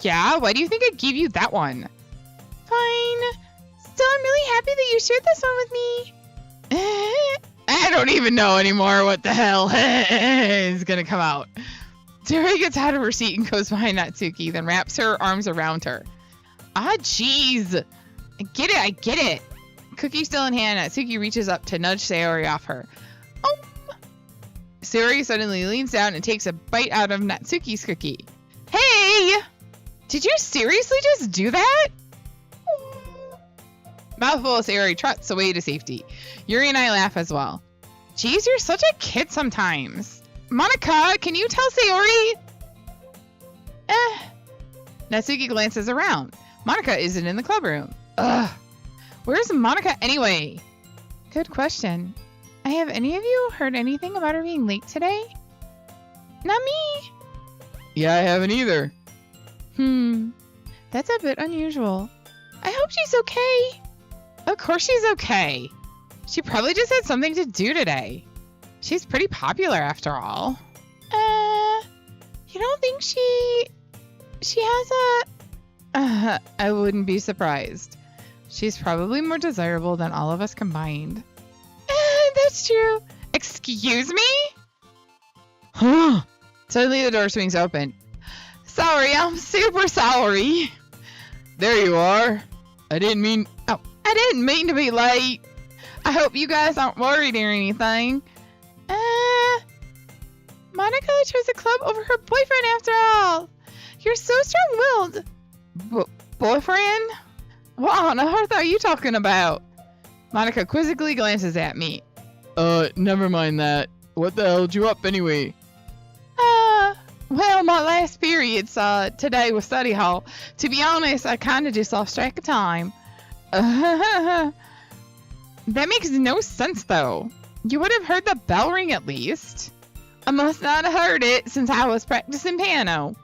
Yeah, why do you think I gave you that one? Fine. Still, I'm really happy that you shared this one with me. I don't even know anymore what the hell is gonna come out. Sayori gets out of her seat and goes behind Natsuki, then wraps her arms around her. Ah, jeez. I get it. Cookie still in hand, Natsuki reaches up to nudge Sayori off her. Sayori suddenly leans down and takes a bite out of Natsuki's cookie. Hey! Did you seriously just do that? Mouthful of Sayori trots away to safety. Yuri and I laugh as well. Jeez, you're such a kid sometimes. Monica, can you tell Sayori? Natsuki glances around. Monica isn't in the club room. Ugh. Where's Monica anyway? Good question. Have any of you heard anything about her being late today? Not me. Yeah, I haven't either. That's a bit unusual. I hope she's okay. Of course she's okay. She probably just had something to do today. She's pretty popular after all. You don't think she has a... I wouldn't be surprised. She's probably more desirable than all of us combined. That's true. Excuse me? Huh. Suddenly the door swings open. Sorry, I'm super sorry. There you are. I didn't mean to be late. I hope you guys aren't worried or anything. Monica chose the club over her boyfriend after all. You're so strong-willed. Boyfriend? What on earth are you talking about? Monica quizzically glances at me. Never mind that. What the held you up anyway? Well, my last periods, today was study hall. To be honest, I kinda just lost track of time. That makes no sense, though. You would have heard the bell ring at least. I must not have heard it since I was practicing piano.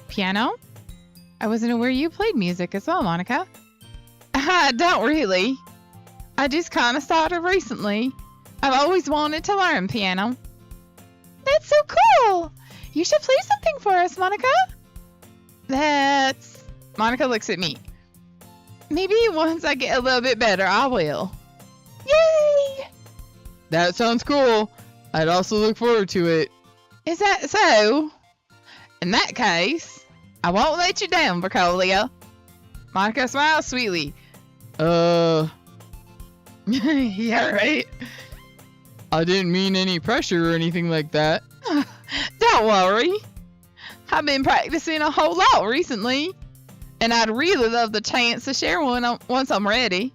Piano? I wasn't aware you played music as well, Monica. I don't really. I just kinda started recently. I've always wanted to learn piano. That's so cool! You should play something for us, Monica. Monica looks at me. Maybe once I get a little bit better, I will. Yay! That sounds cool. I'd also look forward to it. Is that so? In that case, I won't let you down, Bercolia. Monica smiles sweetly. Yeah, right. I didn't mean any pressure or anything like that. Don't worry. I've been practicing a whole lot recently, and I'd really love the chance to share one once I'm ready.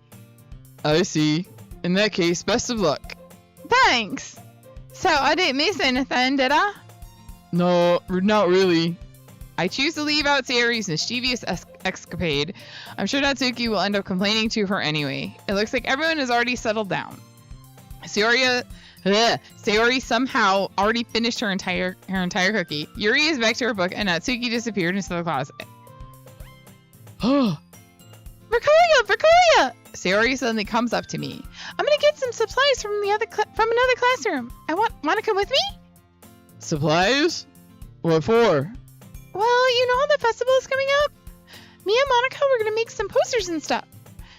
I see. In that case, best of luck. Thanks. So I didn't miss anything, did I? No, not really. I choose to leave out Sayori's mischievous escapade. I'm sure Natsuki will end up complaining to her anyway. It looks like everyone has already settled down. Sayori somehow already finished her entire cookie. Yuri is back to her book, and Natsuki disappeared into the closet. Oh, Bercolia! Sayori suddenly comes up to me. I'm gonna get some supplies from another classroom. Wanna come with me? supplies? What for? Well, you know how the festival is coming up? Me and Monica were gonna make some posters and stuff.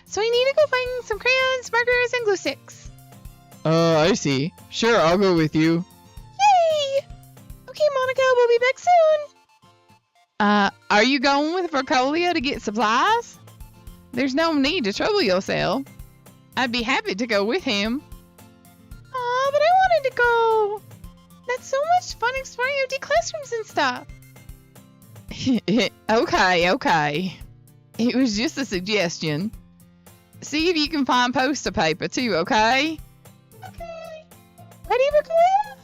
So we need to go find some crayons, markers, and glue sticks. I see. Sure, I'll go with you. Yay! Okay, Monica, we'll be back soon. Are you going with Bercolia to get supplies? There's no need to trouble yourself. I'd be happy to go with him. Aw, but I wanted to go. That's so much fun exploring empty classrooms and stuff. Okay. It was just a suggestion. See if you can find poster paper too, okay? Okay. Ready, Bercolia?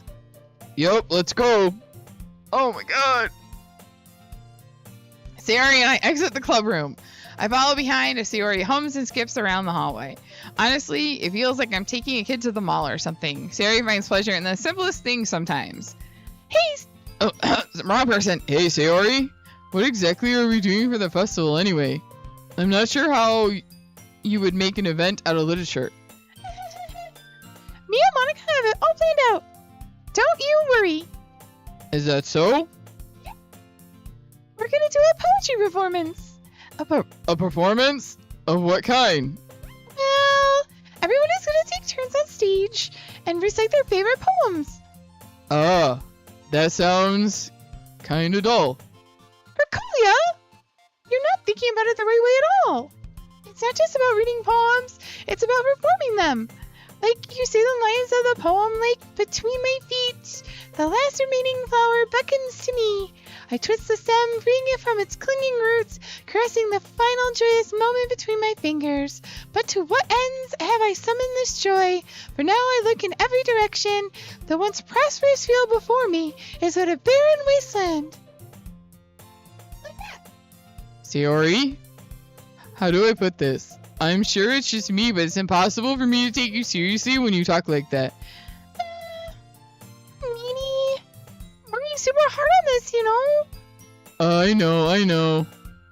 Yup, let's go. Oh my god. Sayori and I exit the club room. I follow behind as Sayori hums and skips around the hallway. Honestly, it feels like I'm taking a kid to the mall or something. Sayori finds pleasure in the simplest things sometimes. Hey! Oh, wrong person. Hey, Sayori. What exactly are we doing for the festival anyway? I'm not sure how you would make an event out of literature. Me and Monica have it all planned out. Don't you worry. Is that so? We're gonna do a poetry performance. A performance? Of what kind? Well, everyone is gonna take turns on stage and recite their favorite poems. Ah, that sounds kinda dull. Bercolia, you're not thinking about it the right way at all. It's not just about reading poems, it's about performing them. Like you say the lines of the poem, like, between my feet, the last remaining flower beckons to me. I twist the stem, freeing it from its clinging roots, caressing the final joyous moment between my fingers. But to what ends have I summoned this joy? For now I look in every direction. The once prosperous field before me is but a barren wasteland. Like that. Sayori? How do I put this? I'm sure it's just me, but it's impossible for me to take you seriously when you talk like that. Meanie, we're working super hard on this, you know? I know.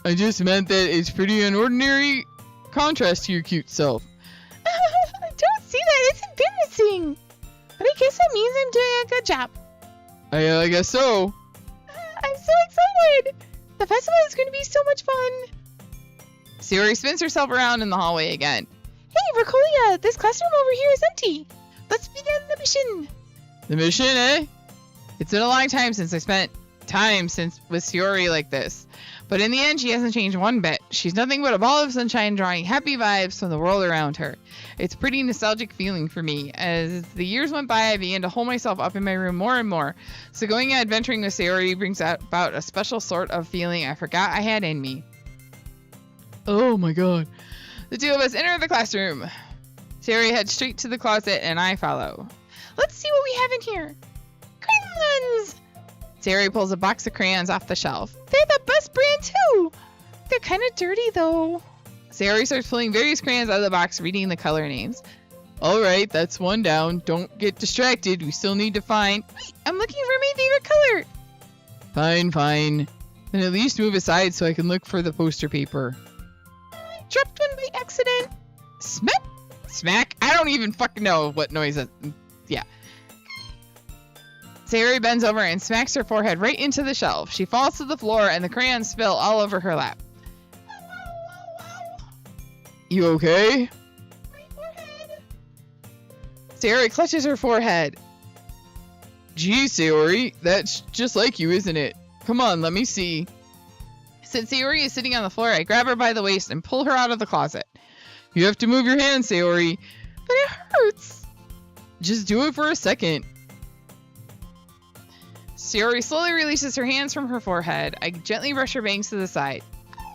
I just meant that it's pretty an ordinary contrast to your cute self. Don't say that, it's embarrassing. But I guess that means I'm doing a good job. I guess so. I'm so excited. The festival is going to be so much fun. Sayori spins herself around in the hallway again. Hey, Bercolia, this classroom over here is empty. Let's begin the mission. The mission, eh? It's been a long time since I spent time with Sayori like this. But in the end, she hasn't changed one bit. She's nothing but a ball of sunshine drawing happy vibes from the world around her. It's a pretty nostalgic feeling for me. As the years went by, I began to hold myself up in my room more and more. So going out adventuring with Sayori brings about a special sort of feeling I forgot I had in me. Oh my god. The two of us enter the classroom. Sayori heads straight to the closet and I follow. Let's see what we have in here. Crayons! Sayori pulls a box of crayons off the shelf. They're the best brand too! They're kind of dirty though. Sayori starts pulling various crayons out of the box, reading the color names. Alright, that's one down. Don't get distracted. We still need to find... Wait, I'm looking for my favorite color. Fine. Then at least move aside so I can look for the poster paper. I dropped one by accident. Smack? I don't even fucking know what noise that... Yeah. Sayori bends over and smacks her forehead right into the shelf. She falls to the floor and the crayons spill all over her lap. You okay? My forehead. Sayori clutches her forehead. Gee, Sayori, that's just like you, isn't it? Come on, let me see. Since Sayori is sitting on the floor, I grab her by the waist and pull her out of the closet. You have to move your hand, Sayori. But it hurts. Just do it for a second. Sayori slowly releases her hands from her forehead. I gently brush her bangs to the side.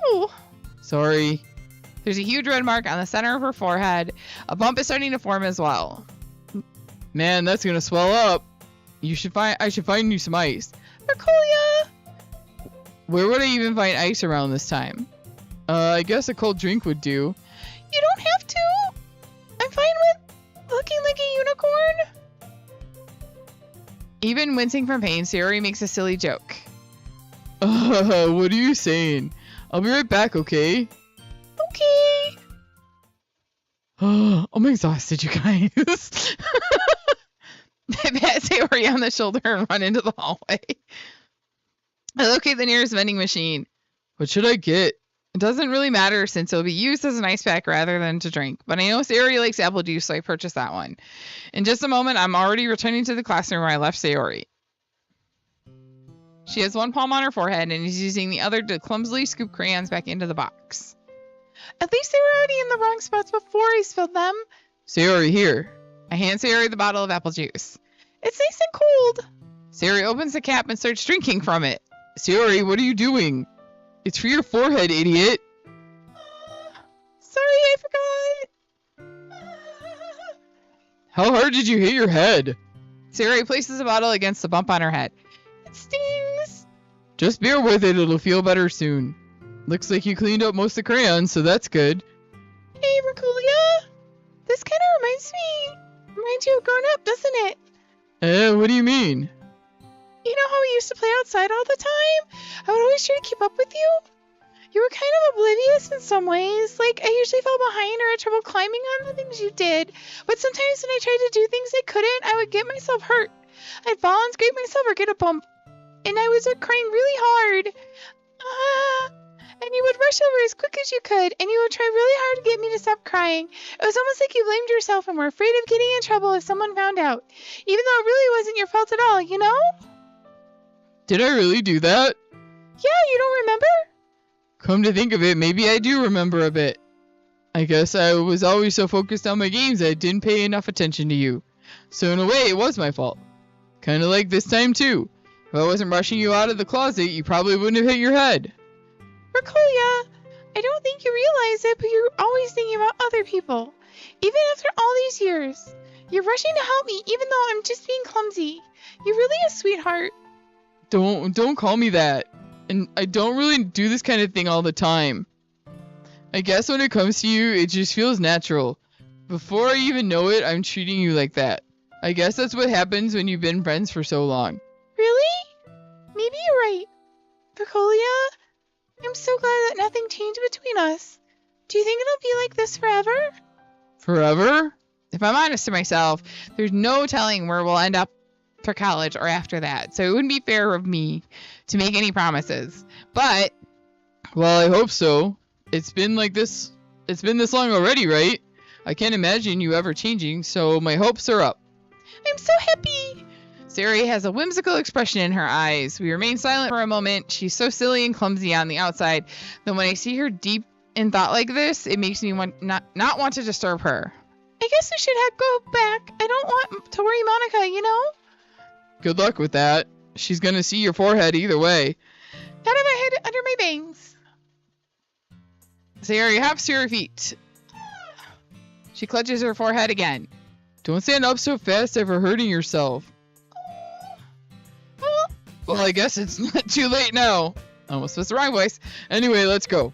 Oh. Sorry. There's a huge red mark on the center of her forehead. A bump is starting to form as well. Man, that's gonna swell up. I should find you some ice. Mercolia! Where would I even find ice around this time? I guess a cold drink would do. You don't have to. I'm fine with looking like a unicorn. Even wincing from pain, Sayori makes a silly joke. What are you saying? I'll be right back, okay? Okay. I'm exhausted, you guys. I pat Sayori on the shoulder and run into the hallway. I locate the nearest vending machine. What should I get? It doesn't really matter since it'll be used as an ice pack rather than to drink, but I know Sayori likes apple juice, so I purchased that one. In just a moment, I'm already returning to the classroom where I left Sayori. She has one palm on her forehead and is using the other to clumsily scoop crayons back into the box. At least they were already in the wrong spots before I spilled them. Sayori, here. I hand Sayori the bottle of apple juice. It's nice and cold. Sayori opens the cap and starts drinking from it. Sayori, what are you doing? It's for your forehead, idiot. Sorry, I forgot. How hard did you hit your head? Sayori places the bottle against the bump on her head. It stings. Just bear with it, it'll feel better soon. Looks like you cleaned up most of the crayons, so that's good. Hey, Mercolia. This kind of reminds you of growing up, doesn't it? What do you mean? You know how we used to play outside all the time? I would always try to keep up with you. You were kind of oblivious in some ways. Like, I usually fell behind or had trouble climbing on the things you did. But sometimes when I tried to do things I couldn't, I would get myself hurt. I'd fall and scrape myself or get a bump. And I was crying really hard. And you would rush over as quick as you could. And you would try really hard to get me to stop crying. It was almost like you blamed yourself and were afraid of getting in trouble if someone found out. Even though it really wasn't your fault at all, you know? Did I really do that? Yeah, you don't remember? Come to think of it, maybe I do remember a bit. I guess I was always so focused on my games that I didn't pay enough attention to you. So in a way, it was my fault. Kinda like this time too. If I wasn't rushing you out of the closet, you probably wouldn't have hit your head. Mercolia, I don't think you realize it, but you're always thinking about other people. Even after all these years. You're rushing to help me, even though I'm just being clumsy. You're really a sweetheart. Don't call me that. And I don't really do this kind of thing all the time. I guess when it comes to you, it just feels natural. Before I even know it, I'm treating you like that. I guess that's what happens when you've been friends for so long. Really? Maybe you're right. Mercolia, I'm so glad that nothing changed between us. Do you think it'll be like this forever? Forever? If I'm honest to myself, there's no telling where we'll end up for college or after that, so it wouldn't be fair of me to make any promises. But, well, I hope so. It's been this long already, right? I can't imagine you ever changing, so my hopes are up. I'm so happy. Sayori has a whimsical expression in her eyes. We remain silent for a moment. She's so silly and clumsy on the outside that when I see her deep in thought like this, it makes me not want to disturb her. I guess we should go back. I don't want to worry Monica, you know? Good luck with that. She's gonna see your forehead either way. Not if I had it under my bangs. Sayori hops to her feet. She clutches her forehead again. Don't stand up so fast ever hurting yourself. Well, I guess it's not too late now. Almost was the wrong voice. Anyway, let's go.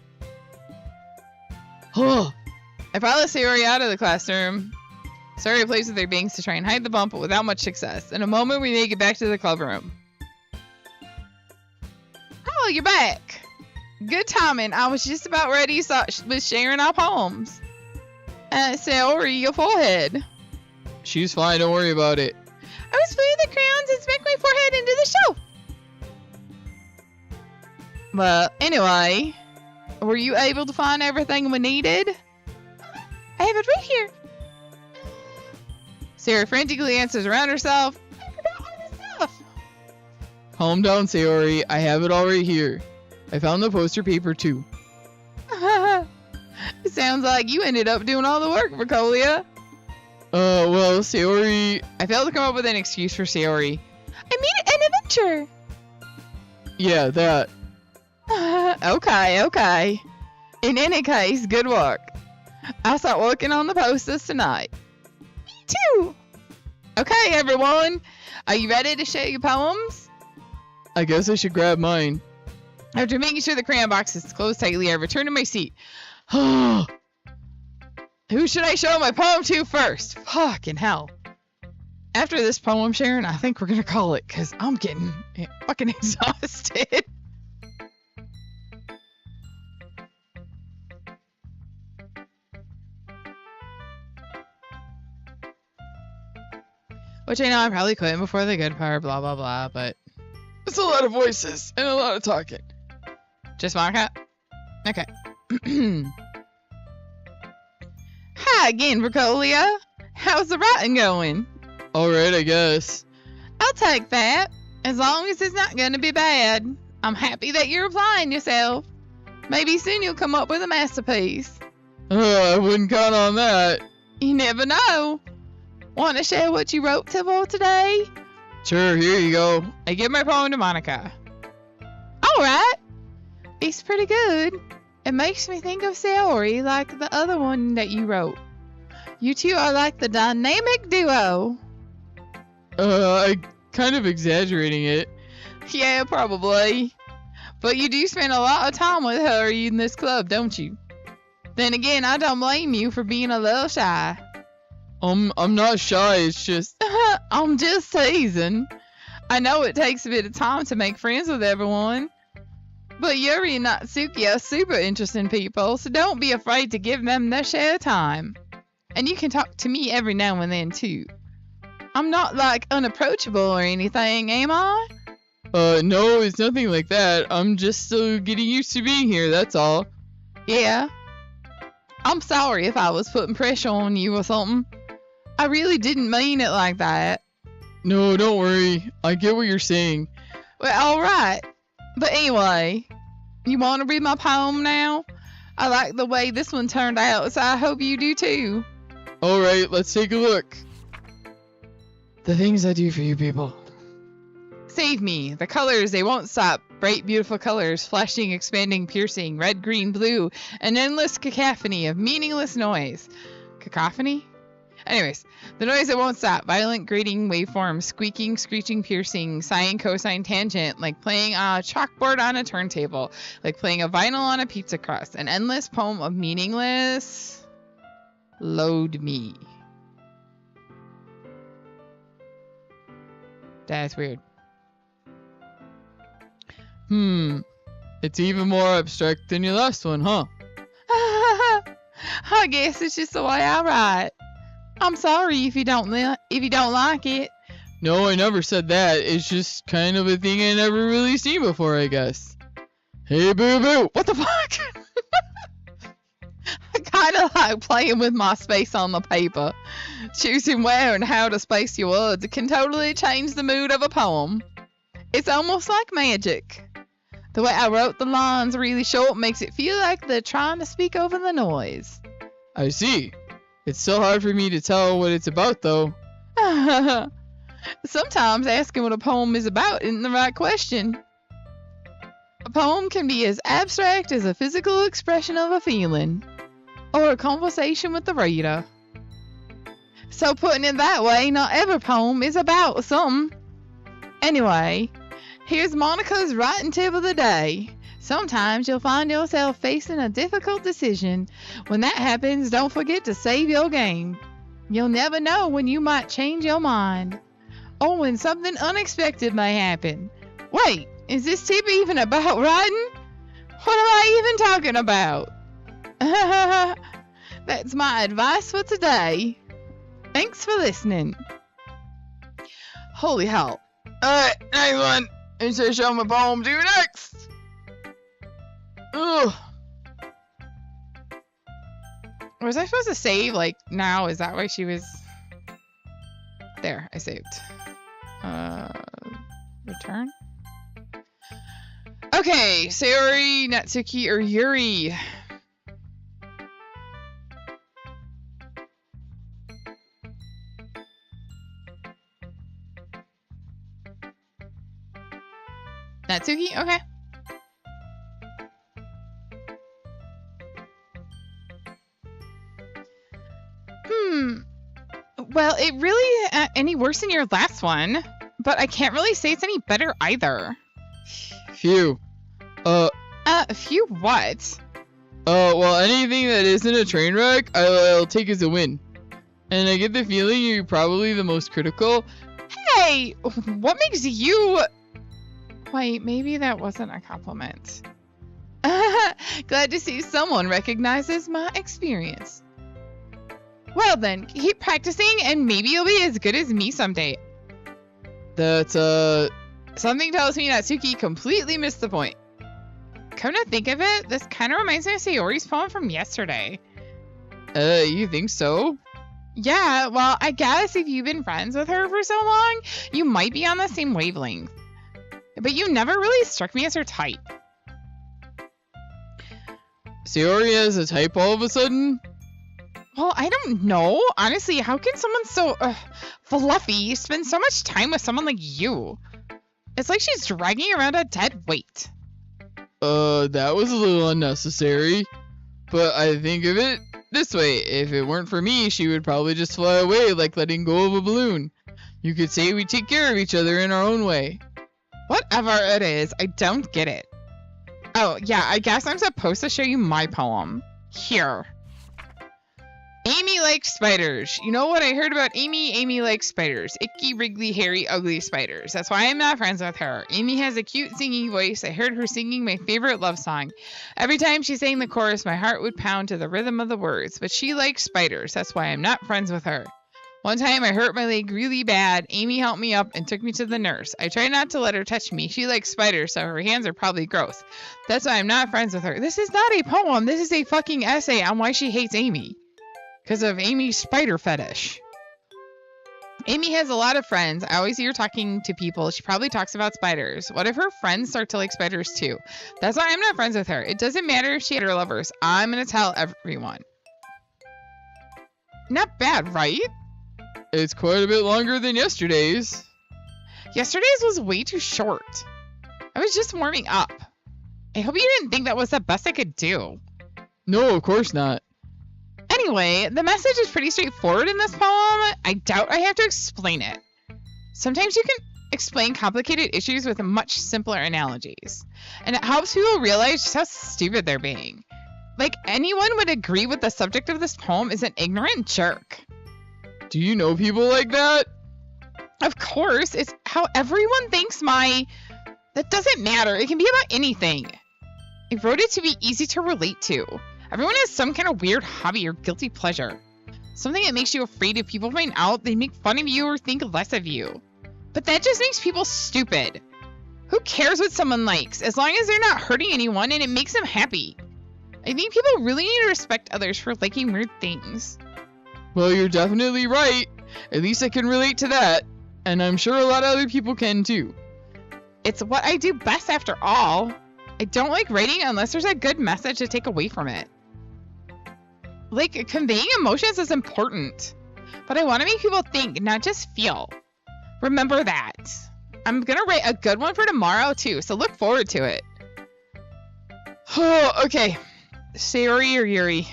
I follow Sayori out of the classroom. Sayori plays with her bangs to try and hide the bump, but without much success. In a moment, we make it back to the club room. Oh, you're back. Good timing. I was just about ready to start with sharing our poems. Sayori, your forehead. She's fine, don't worry about it. I was playing the crayons and smacked my forehead into the shelf. Well, anyway, were you able to find everything we needed? I have it right here. Sarah frantically answers around herself. I forgot all this stuff. Calm down, Sayori. I have it all right here. I found the poster paper too. It sounds like you ended up doing all the work, Ricolia. Well, Sayori, I failed to come up with an excuse for Sayori. I mean, an adventure. Yeah, that. Okay. In any case, good work. I'll start working on the posters tonight. Me too. Okay, everyone. Are you ready to share your poems? I guess I should grab mine. After making sure the crayon box is closed tightly, I return to my seat. Who should I show my poem to first? Fucking hell. After this poem, Sharon, I think we're gonna call it, because I'm getting fucking exhausted. Which I know I'm probably quitting before the good part, blah, blah, blah, but... It's a lot of voices and a lot of talking. Just Monica? Okay. Hi again, Ricolia. How's the writing going? Alright, I guess. I'll take that. As long as it's not going to be bad. I'm happy that you're applying yourself. Maybe soon you'll come up with a masterpiece. I wouldn't count on that. You never know. Want to share what you wrote for today? Sure, here you go. I give my poem to Monica. Alright. It's pretty good. It makes me think of Sayori, like the other one that you wrote. You two are like the dynamic duo. I kind of exaggerating it. Yeah, probably. But you do spend a lot of time with her in this club, don't you? Then again, I don't blame you for being a little shy. I'm not shy, it's just... I'm just teasing. I know it takes a bit of time to make friends with everyone. But Yuri and Natsuki are super interesting people, so don't be afraid to give them their share of time. And you can talk to me every now and then, too. I'm not, like, unapproachable or anything, am I? No, it's nothing like that. I'm just still getting used to being here, that's all. Yeah. I'm sorry if I was putting pressure on you or something. I really didn't mean it like that. No, don't worry. I get what you're saying. Well, alright. But anyway, you want to read my poem now? I like the way this one turned out, so I hope you do too. Alright, let's take a look. The things I do for you people. Save me. The colors, they won't stop. Bright, beautiful colors, flashing, expanding, piercing, red, green, blue, an endless cacophony of meaningless noise. Cacophony? Anyways, the noise that won't stop. Violent, grating waveforms, squeaking, screeching, piercing, sine, cosine, tangent, like playing a chalkboard on a turntable, like playing a vinyl on a pizza crust. An endless poem of meaningless... Load me. That's weird. It's even more abstract than your last one, huh? I guess it's just the way I write. I'm sorry if you don't like it. No, I never said that. It's just kind of a thing I never really seen before, I guess. Hey, boo-boo! What the fuck? I kind of like playing with my space on the paper. Choosing where and how to space your words can totally change the mood of a poem. It's almost like magic. The way I wrote the lines really short makes it feel like they're trying to speak over the noise. I see. It's so hard for me to tell what it's about, though. Sometimes asking what a poem is about isn't the right question. A poem can be as abstract as a physical expression of a feeling, or a conversation with the reader. So putting it that way, not every poem is about something. Anyway, here's Monica's writing tip of the day. Sometimes you'll find yourself facing a difficult decision. When that happens, don't forget to save your game. You'll never know when you might change your mind, or when something unexpected may happen. Wait, is this tip even about writing? What am I even talking about? That's my advice for today. Thanks for listening. Holy hell. Alright, next one. Instead of showing my poem, do next. Ugh. Was I supposed to save, like, now? Is that why she was... There, I saved. Return? Okay, Sayori, Natsuki, or Yuri? Natsuki? Okay. Well, it really any worse than your last one, but I can't really say it's any better either. Phew. Phew what? Well, anything that isn't a train wreck, I'll take as a win. And I get the feeling you're probably the most critical. Hey, what makes you... Wait, maybe that wasn't a compliment. Glad to see someone recognizes my experience. Well then, keep practicing and maybe you'll be as good as me someday. That's, something tells me Natsuki completely missed the point. Come to think of it, this kind of reminds me of Sayori's poem from yesterday. You think so? Yeah, well, I guess if you've been friends with her for so long, you might be on the same wavelength. But you never really struck me as her type. Sayori has a type all of a sudden? Well, I don't know. Honestly, how can someone so fluffy spend so much time with someone like you? It's like she's dragging around a dead weight. That was a little unnecessary. But I think of it this way. If it weren't for me, she would probably just fly away like letting go of a balloon. You could say we take care of each other in our own way. Whatever it is, I don't get it. Oh, yeah, I guess I'm supposed to show you my poem. Here. Amy likes spiders. You know what I heard about Amy? Amy likes spiders. Icky, wriggly, hairy, ugly spiders. That's why I'm not friends with her. Amy has a cute singing voice. I heard her singing my favorite love song. Every time she sang the chorus, my heart would pound to the rhythm of the words. But she likes spiders. That's why I'm not friends with her. One time I hurt my leg really bad. Amy helped me up and took me to the nurse. I tried not to let her touch me. She likes spiders, so her hands are probably gross. That's why I'm not friends with her. This is not a poem. This is a fucking essay on why she hates Amy. Because of Amy's spider fetish. Amy has a lot of friends. I always see her talking to people. She probably talks about spiders. What if her friends start to like spiders too? That's why I'm not friends with her. It doesn't matter if she had her lovers. I'm going to tell everyone. Not bad, right? It's quite a bit longer than yesterday's. Yesterday's was way too short. I was just warming up. I hope you didn't think that was the best I could do. No, of course not. Anyway, the message is pretty straightforward in this poem. I doubt I have to explain it. Sometimes you can explain complicated issues with much simpler analogies. And it helps people realize just how stupid they're being. Like, anyone would agree with the subject of this poem is an ignorant jerk. Do you know people like that? Of course, it's how everyone thinks That doesn't matter. It can be about anything. I wrote it to be easy to relate to. Everyone has some kind of weird hobby or guilty pleasure. Something that makes you afraid if people find out they make fun of you or think less of you. But that just makes people stupid. Who cares what someone likes, as long as they're not hurting anyone and it makes them happy? I think people really need to respect others for liking weird things. Well, you're definitely right. At least I can relate to that. And I'm sure a lot of other people can too. It's what I do best after all. I don't like writing unless there's a good message to take away from it. Like, conveying emotions is important. But I want to make people think, not just feel. Remember that. I'm going to write a good one for tomorrow too, so look forward to it. Oh, okay. Sayori or Yuri?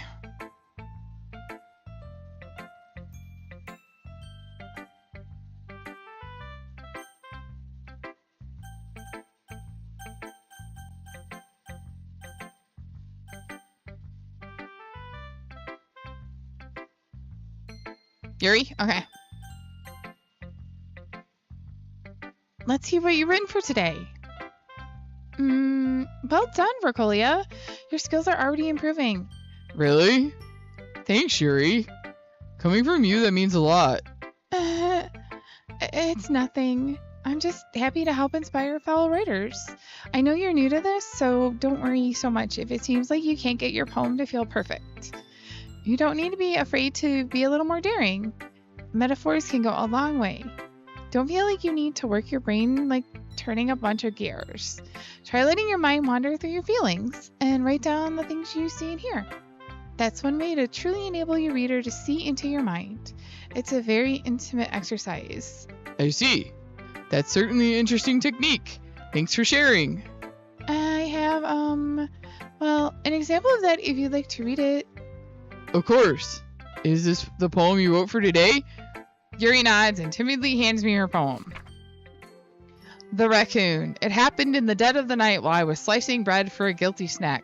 Yuri? Okay. Let's see what you've written for today. Well done, Vercolia. Your skills are already improving. Really? Thanks, Yuri. Coming from you, that means a lot. It's nothing. I'm just happy to help inspire fellow writers. I know you're new to this, so don't worry so much if it seems like you can't get your poem to feel perfect. You don't need to be afraid to be a little more daring. Metaphors can go a long way. Don't feel like you need to work your brain like turning a bunch of gears. Try letting your mind wander through your feelings and write down the things you see and hear. That's one way to truly enable your reader to see into your mind. It's a very intimate exercise. I see. That's certainly an interesting technique. Thanks for sharing. I have, well, an example of that if you'd like to read it. Of course. Is this the poem you wrote for today? Yuri nods and timidly hands me her poem. The raccoon. It happened in the dead of the night while I was slicing bread for a guilty snack.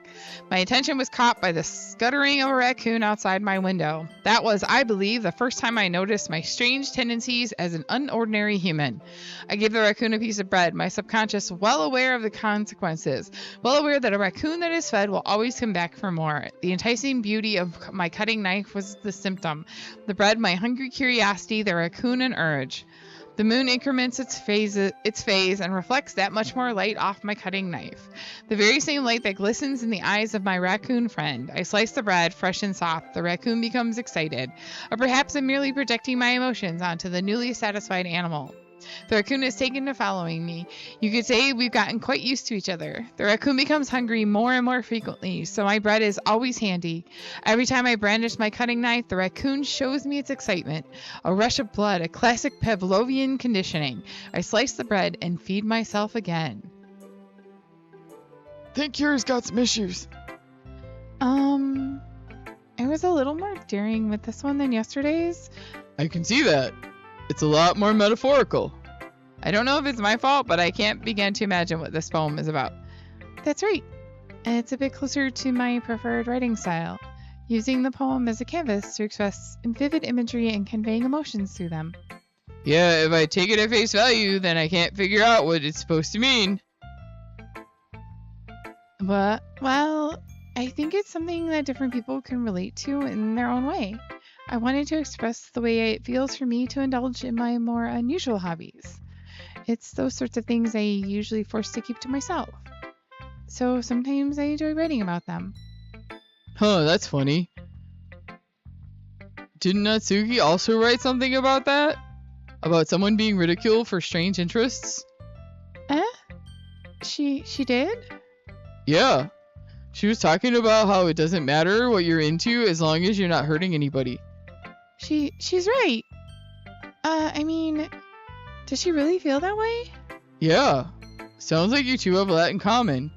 My attention was caught by the scuttering of a raccoon outside my window. That was, I believe, the first time I noticed my strange tendencies as an unordinary human. I gave the raccoon a piece of bread, my subconscious well aware of the consequences, well aware that a raccoon that is fed will always come back for more. The enticing beauty of my cutting knife was the symptom. The bread, my hungry curiosity, the raccoon, an urge. The moon increments its phase and reflects that much more light off my cutting knife. The very same light that glistens in the eyes of my raccoon friend. I slice the bread, fresh and soft. The raccoon becomes excited. Or perhaps I'm merely projecting my emotions onto the newly satisfied animal. The raccoon has taken to following me. You could say we've gotten quite used to each other. The raccoon becomes hungry more and more frequently, so my bread is always handy. Every time I brandish my cutting knife, the raccoon shows me its excitement. A rush of blood, a classic Pavlovian conditioning. I slice the bread and feed myself again. Think Yuri's got some issues. I was a little more daring with this one than yesterday's. I can see that. It's a lot more metaphorical. I don't know if it's my fault, but I can't begin to imagine what this poem is about. That's right. It's a bit closer to my preferred writing style, using the poem as a canvas to express vivid imagery and conveying emotions through them. Yeah, if I take it at face value, then I can't figure out what it's supposed to mean. But, well, I think it's something that different people can relate to in their own way. I wanted to express the way it feels for me to indulge in my more unusual hobbies. It's those sorts of things I usually force to keep to myself. So sometimes I enjoy writing about them. Huh, that's funny. Didn't Natsuki also write something about that? About someone being ridiculed for strange interests? She did? Yeah. She was talking about how it doesn't matter what you're into as long as you're not hurting anybody. She's right. I mean, does she really feel that way? Yeah. Sounds like you two have a lot in common.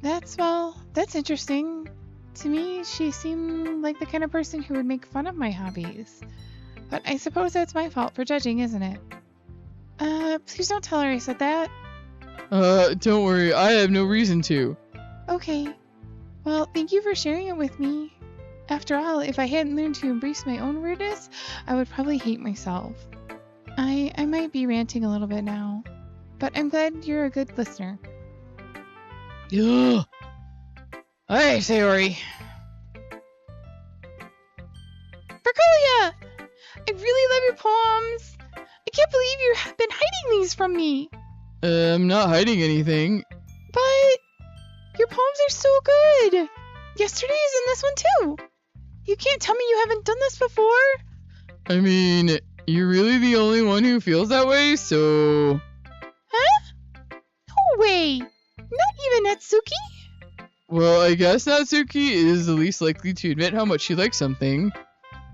That's interesting. To me, she seemed like the kind of person who would make fun of my hobbies. But I suppose that's my fault for judging, isn't it? Please don't tell her I said that. Don't worry, I have no reason to. Okay. Well, thank you for sharing it with me. After all, if I hadn't learned to embrace my own weirdness, I would probably hate myself. I might be ranting a little bit now, but I'm glad you're a good listener. Yeah. Hey, Sayori. Bergolia! I really love your poems. I can't believe you've been hiding these from me. I'm not hiding anything. But your poems are so good. Yesterday's and this one too. You can't tell me you haven't done this before. I mean, you're really the only one who feels that way, so... Huh? No way. Not even Natsuki? Well, I guess Natsuki is the least likely to admit how much she likes something.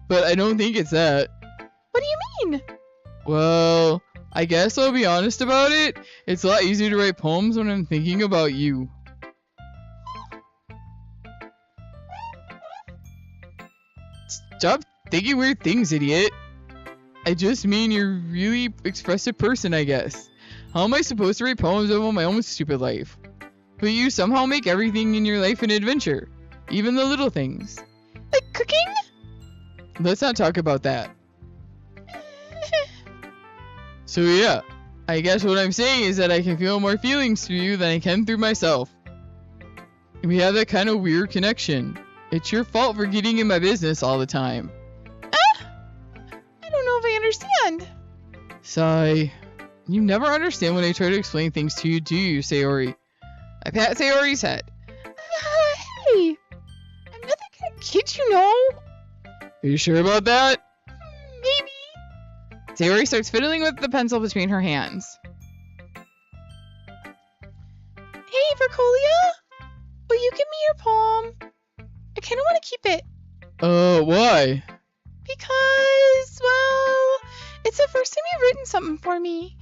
But I don't think it's that. What do you mean? Well, I guess I'll be honest about it. It's a lot easier to write poems when I'm thinking about you. Stop thinking weird things, idiot. I just mean you're a really expressive person, I guess. How am I supposed to write poems about my own stupid life? But you somehow make everything in your life an adventure. Even the little things. Like cooking? Let's not talk about that. So yeah, I guess what I'm saying is that I can feel more feelings through you than I can through myself. We have that kind of weird connection. It's your fault for getting in my business all the time. I don't know if I understand. Sigh. You never understand when I try to explain things to you, do you, Sayori? I pat Sayori's head. Hey, I'm not that kind of kid, you know. Are you sure about that? Maybe. Sayori starts fiddling with the pencil between her hands. Hey, Vercolia, will you give me your poem? I kind of want to keep it. Why? Because, well, it's the first time you've written something for me.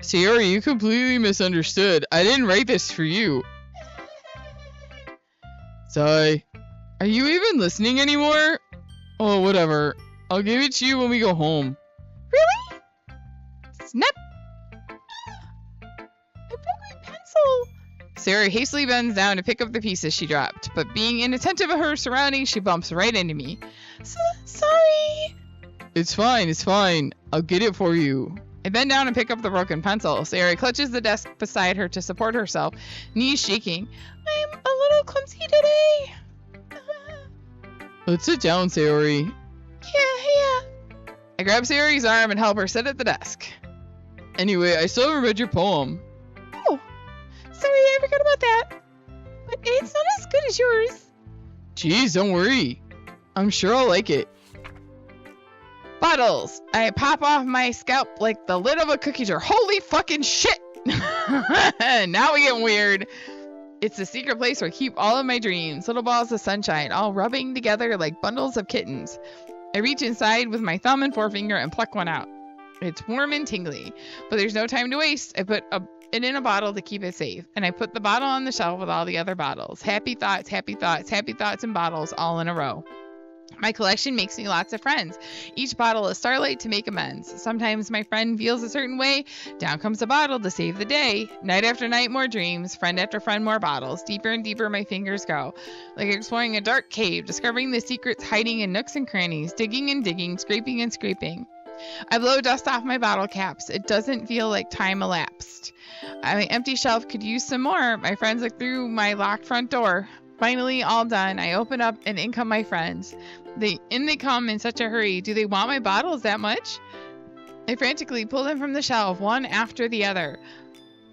Sayori, you completely misunderstood. I didn't write this for you. Sai, are you even listening anymore? Oh, whatever. I'll give it to you when we go home. Really? Snap! I broke my pencil. Sayori hastily bends down to pick up the pieces she dropped, but being inattentive of her surroundings, she bumps right into me. Sorry. It's fine, it's fine. I'll get it for you. I bend down and pick up the broken pencil. Sayori clutches the desk beside her to support herself, knees shaking. I'm a little clumsy today. Let's sit down, Sayori. Yeah. I grab Sayori's arm and help her sit at the desk. Anyway, I still haven't read your poem. Oh, sorry, I forgot about that. But it's not as good as yours. Jeez, don't worry. I'm sure I'll like it. Bottles! I pop off my scalp like the lid of a cookie jar. Holy fucking shit! Now we get weird. It's the secret place where I keep all of my dreams. Little balls of sunshine, all rubbing together like bundles of kittens. I reach inside with my thumb and forefinger and pluck one out. It's warm and tingly, but there's no time to waste. I put it in a bottle to keep it safe, and I put the bottle on the shelf with all the other bottles. Happy thoughts, happy thoughts, happy thoughts, and bottles all in a row. My collection makes me lots of friends. Each bottle is starlight to make amends. Sometimes my friend feels a certain way. Down comes a bottle to save the day. Night after night, more dreams. Friend after friend, more bottles. Deeper and deeper my fingers go. Like exploring a dark cave, discovering the secrets hiding in nooks and crannies. Digging and digging, scraping and scraping. I blow dust off my bottle caps. It doesn't feel like time elapsed. My empty shelf could use some more. My friends look through my locked front door. Finally, all done. I open up and in come my friends. They come in such a hurry. Do they want my bottles that much? I frantically pull them from the shelf, one after the other,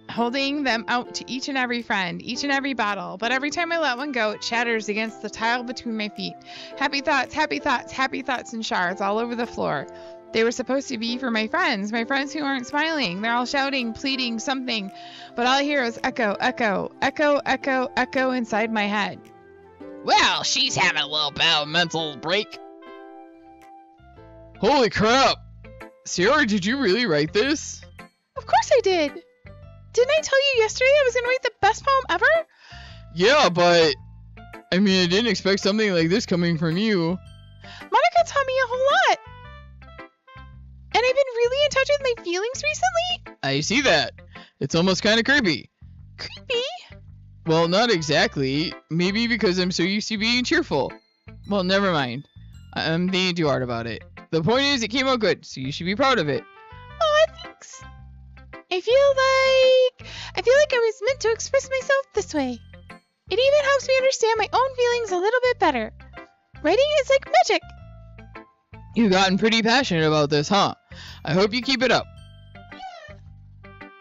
holding them out to each and every friend, each and every bottle. But every time I let one go, it shatters against the tile between my feet. Happy thoughts, happy thoughts, happy thoughts in shards all over the floor. They were supposed to be for my friends who aren't smiling. They're all shouting, pleading, something. But all I hear is echo, echo, echo, echo, echo inside my head. Well, she's having a little bit of a mental break. Holy crap! Sayori, did you really write this? Of course I did. Didn't I tell you yesterday I was going to write the best poem ever? Yeah, but I mean, I didn't expect something like this coming from you. Monica taught me a whole lot. And I've been really in touch with my feelings recently. I see that. It's almost kind of creepy. Creepy? Well, not exactly. Maybe because I'm so used to being cheerful. Well, never mind. I'm thinking too hard about it. The point is, it came out good, so you should be proud of it. Oh, thanks. I feel like I was meant to express myself this way. It even helps me understand my own feelings a little bit better. Writing is like magic. You've gotten pretty passionate about this, huh? I hope you keep it up. Yeah.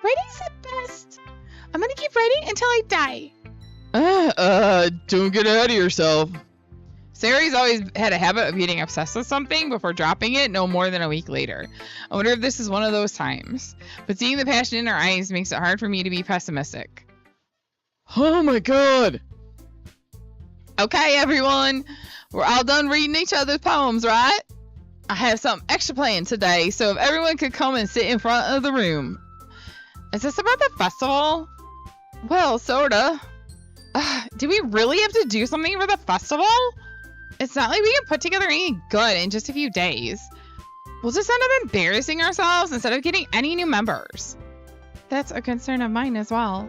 Writing's the best. I'm gonna keep writing until I die. Don't get ahead of yourself. Sayori's always had a habit of getting obsessed with something before dropping it no more than a week later. I wonder if this is one of those times. But seeing the passion in her eyes makes it hard for me to be pessimistic. Oh my god! Okay, everyone. We're all done reading each other's poems, right? I have something extra planned today, so if everyone could come and sit in front of the room. Is this about the festival? Well, sorta. Do we really have to do something for the festival? It's not like we can put together anything good in just a few days. We'll just end up embarrassing ourselves instead of getting any new members. That's a concern of mine as well.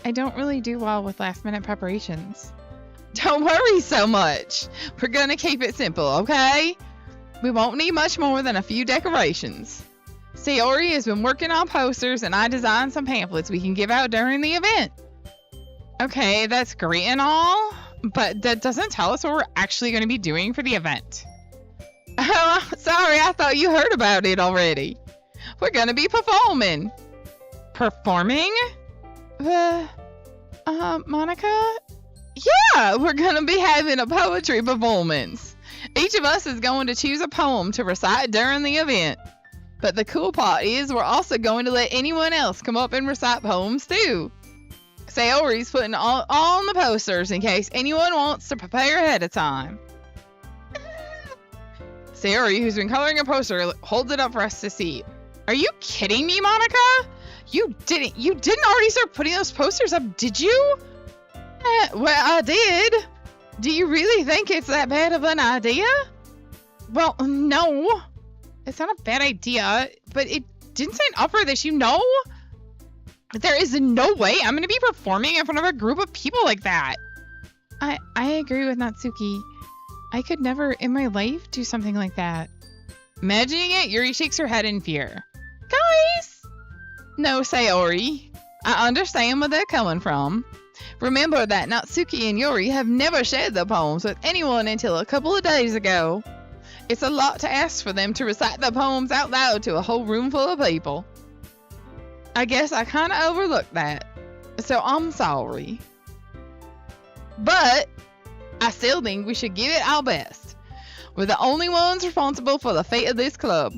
I don't really do well with last-minute preparations. Don't worry so much. We're gonna keep it simple, okay? We won't need much more than a few decorations. Sayori has been working on posters and I designed some pamphlets we can give out during the event. Okay, that's great and all, but that doesn't tell us what we're actually going to be doing for the event. Oh, sorry, I thought you heard about it already. We're going to be performing. Performing? Monica? Yeah, we're going to be having a poetry performance. Each of us is going to choose a poem to recite during the event. But the cool part is we're also going to let anyone else come up and recite poems too. Sayori's putting all on the posters in case anyone wants to prepare ahead of time. Sayori, who's been coloring a poster, holds it up for us to see. Are you kidding me, Monica? You didn't already start putting those posters up, did you? Well, I did. Do you really think it's that bad of an idea? Well, no. It's not a bad idea, but it didn't sign up for this, you know? There is no way I'm going to be performing in front of a group of people like that. I agree with Natsuki. I could never in my life do something like that. Imagining it, Yuri shakes her head in fear. Guys! No, Sayori. I understand where they're coming from. Remember that Natsuki and Yuri have never shared their poems with anyone until a couple of days ago. It's a lot to ask for them to recite their poems out loud to a whole room full of people. I guess I kind of overlooked that, so I'm sorry. But I still think we should give it our best. We're the only ones responsible for the fate of this club.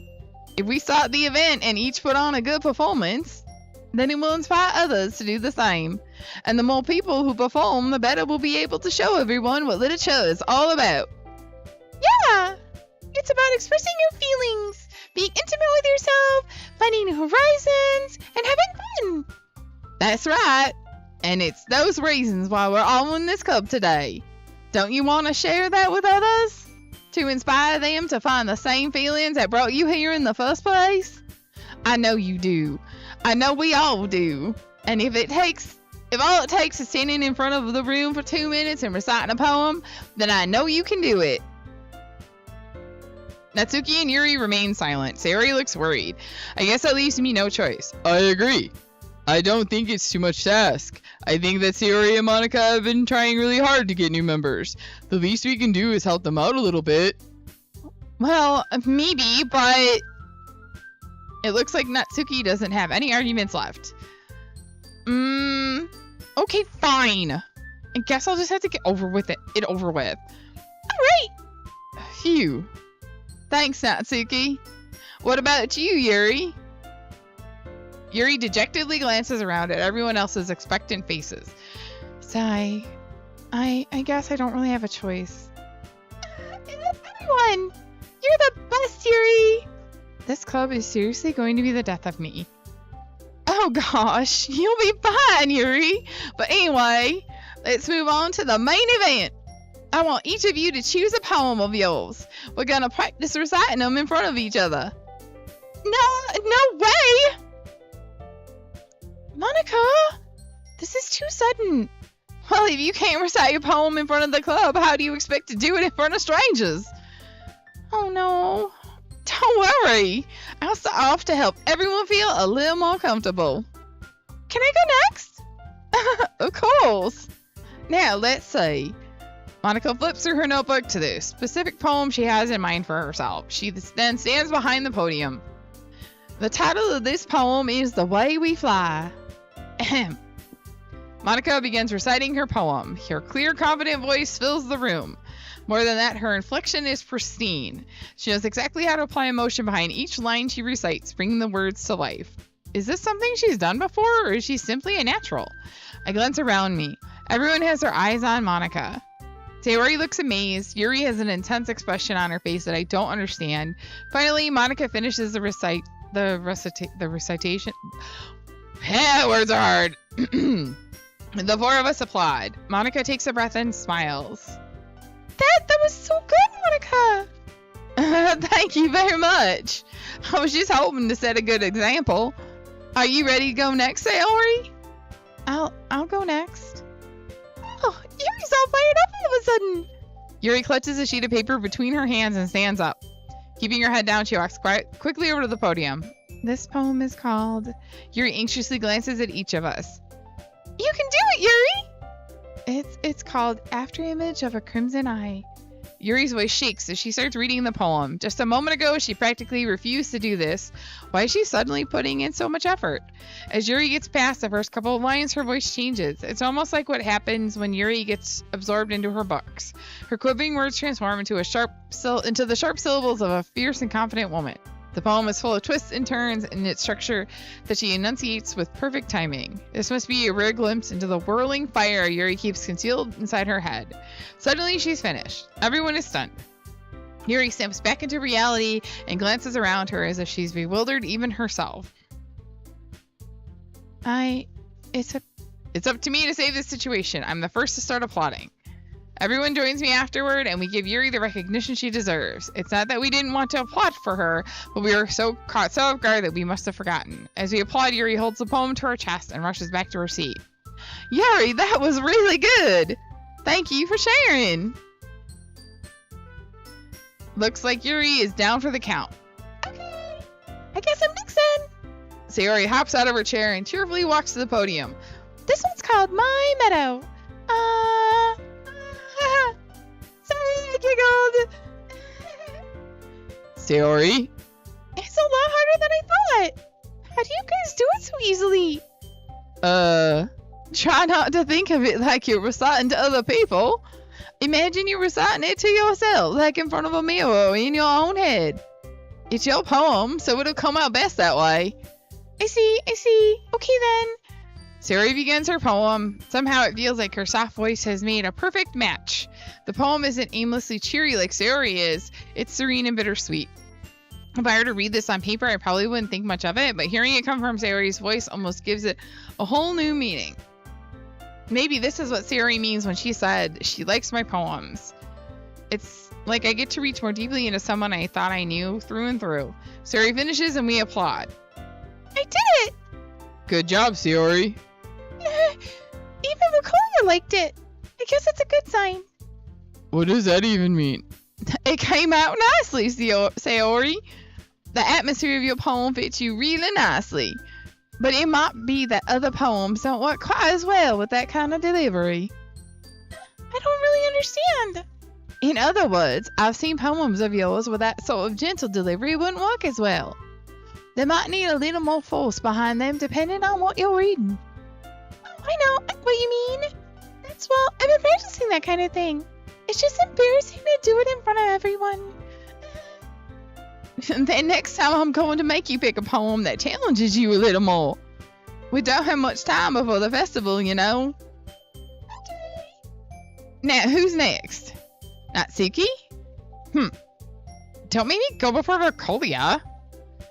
If we start the event and each put on a good performance, then it will inspire others to do the same. And the more people who perform, the better we'll be able to show everyone what literature is all about. Yeah! It's about expressing your feelings, being intimate with yourself, finding new horizons, and having fun. That's right. And it's those reasons why we're all in this club today. Don't you want to share that with others? To inspire them to find the same feelings that brought you here in the first place? I know you do. I know we all do. And if all it takes is standing in front of the room for 2 minutes and reciting a poem, then I know you can do it. Natsuki and Yuri remain silent. Sayori looks worried. I guess that leaves me no choice. I agree. I don't think it's too much to ask. I think that Sayori and Monica have been trying really hard to get new members. The least we can do is help them out a little bit. Well, maybe, but it looks like Natsuki doesn't have any arguments left. Okay, fine. I guess I'll just have to get over with it. Over with. All right. Phew. Thanks, Natsuki. What about you, Yuri? Yuri dejectedly glances around at everyone else's expectant faces. Sigh. I guess I don't really have a choice. Everyone! You're the best, Yuri! This club is seriously going to be the death of me. Oh gosh, you'll be fine, Yuri. But anyway, let's move on to the main event. I want each of you to choose a poem of yours. We're gonna practice reciting them in front of each other. No way! Monica! This is too sudden. Well, if you can't recite your poem in front of the club, how do you expect to do it in front of strangers? Oh no. Don't worry. I'll start off to help everyone feel a little more comfortable. Can I go next? Of course. Now, let's see. Monica flips through her notebook to the specific poem she has in mind for herself. She then stands behind the podium. The title of this poem is The Way We Fly. Ahem. Monica begins reciting her poem. Her clear, confident voice fills the room. More than that, her inflection is pristine. She knows exactly how to apply emotion behind each line she recites, bringing the words to life. Is this something she's done before, or is she simply a natural? I glance around me. Everyone has their eyes on Monica. Sayori looks amazed. Yuri has an intense expression on her face that I don't understand. Finally, Monica finishes the recitation. Words are hard. The four of us applaud. Monica takes a breath and smiles. That was so good, Monica. Thank you very much. I was just hoping to set a good example. Are you ready to go next, Sayori? I'll go next. Oh, Yuri's all fired up all of a sudden. Yuri clutches a sheet of paper between her hands and stands up. Keeping her head down, she walks quickly over to the podium. This poem is called... Yuri anxiously glances at each of us. You can do it, Yuri! It's called After Image of a Crimson Eye. Yuri's voice shakes as she starts reading the poem. Just a moment ago, she practically refused to do this. Why is she suddenly putting in so much effort? As Yuri gets past the first couple of lines, her voice changes. It's almost like what happens when Yuri gets absorbed into her books. Her quivering words transform into the sharp syllables of a fierce and confident woman. The poem is full of twists and turns in its structure that she enunciates with perfect timing. This must be a rare glimpse into the whirling fire Yuri keeps concealed inside her head. Suddenly, she's finished. Everyone is stunned. Yuri steps back into reality and glances around her as if she's bewildered even herself. It's up to me to save this situation. I'm the first to start applauding. Everyone joins me afterward, and we give Yuri the recognition she deserves. It's not that we didn't want to applaud for her, but we were caught so off guard that we must have forgotten. As we applaud, Yuri holds the poem to her chest and rushes back to her seat. Yuri, that was really good! Thank you for sharing! Looks like Yuri is down for the count. Okay, I guess I'm next then. So Yuri hops out of her chair and cheerfully walks to the podium. This one's called My Meadow. Sorry, I giggled. Sayori? It's a lot harder than I thought. How do you guys do it so easily? Try not to think of it like you're reciting to other people. Imagine you're reciting it to yourself, like in front of a mirror in your own head. It's your poem, so it'll come out best that way. I see. Okay then. Sayori begins her poem. Somehow it feels like her soft voice has made a perfect match. The poem isn't aimlessly cheery like Sayori is. It's serene and bittersweet. If I were to read this on paper, I probably wouldn't think much of it, but hearing it come from Sayori's voice almost gives it a whole new meaning. Maybe this is what Sayori means when she said, she likes my poems. It's like I get to reach more deeply into someone I thought I knew through and through. Sayori finishes and we applaud. I did it! Good job, Sayori. Even Ricola liked it. I guess it's a good sign. What does that even mean? It came out nicely, Sayori. The atmosphere of your poem fits you really nicely. But it might be that other poems don't work quite as well with that kind of delivery. I don't really understand. In other words, I've seen poems of yours where that sort of gentle delivery wouldn't work as well. They might need a little more force behind them depending on what you're reading. I know what you mean. Well, I've been practicing that kind of thing. It's just embarrassing to do it in front of everyone. Then next time I'm going to make you pick a poem that challenges you a little more. We don't have much time before the festival, you know. Okay. Now, who's next? Natsuki? Don't make me go before Vercolia.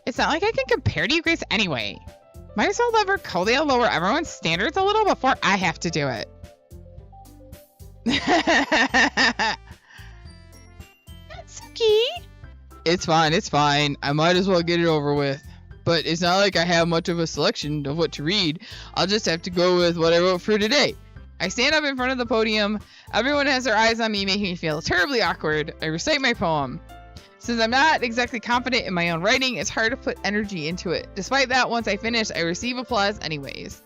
It's not like I can compare to you guys anyway. Might as well let Vercolia lower everyone's standards a little before I have to do it. Natsuki? It's fine. I might as well get it over with. But it's not like I have much of a selection of what to read. I'll just have to go with what I wrote for today. I stand up in front of the podium. Everyone has their eyes on me, making me feel terribly awkward. I recite my poem. Since I'm not exactly confident in my own writing, it's hard to put energy into it. Despite that, once I finish, I receive applause anyways.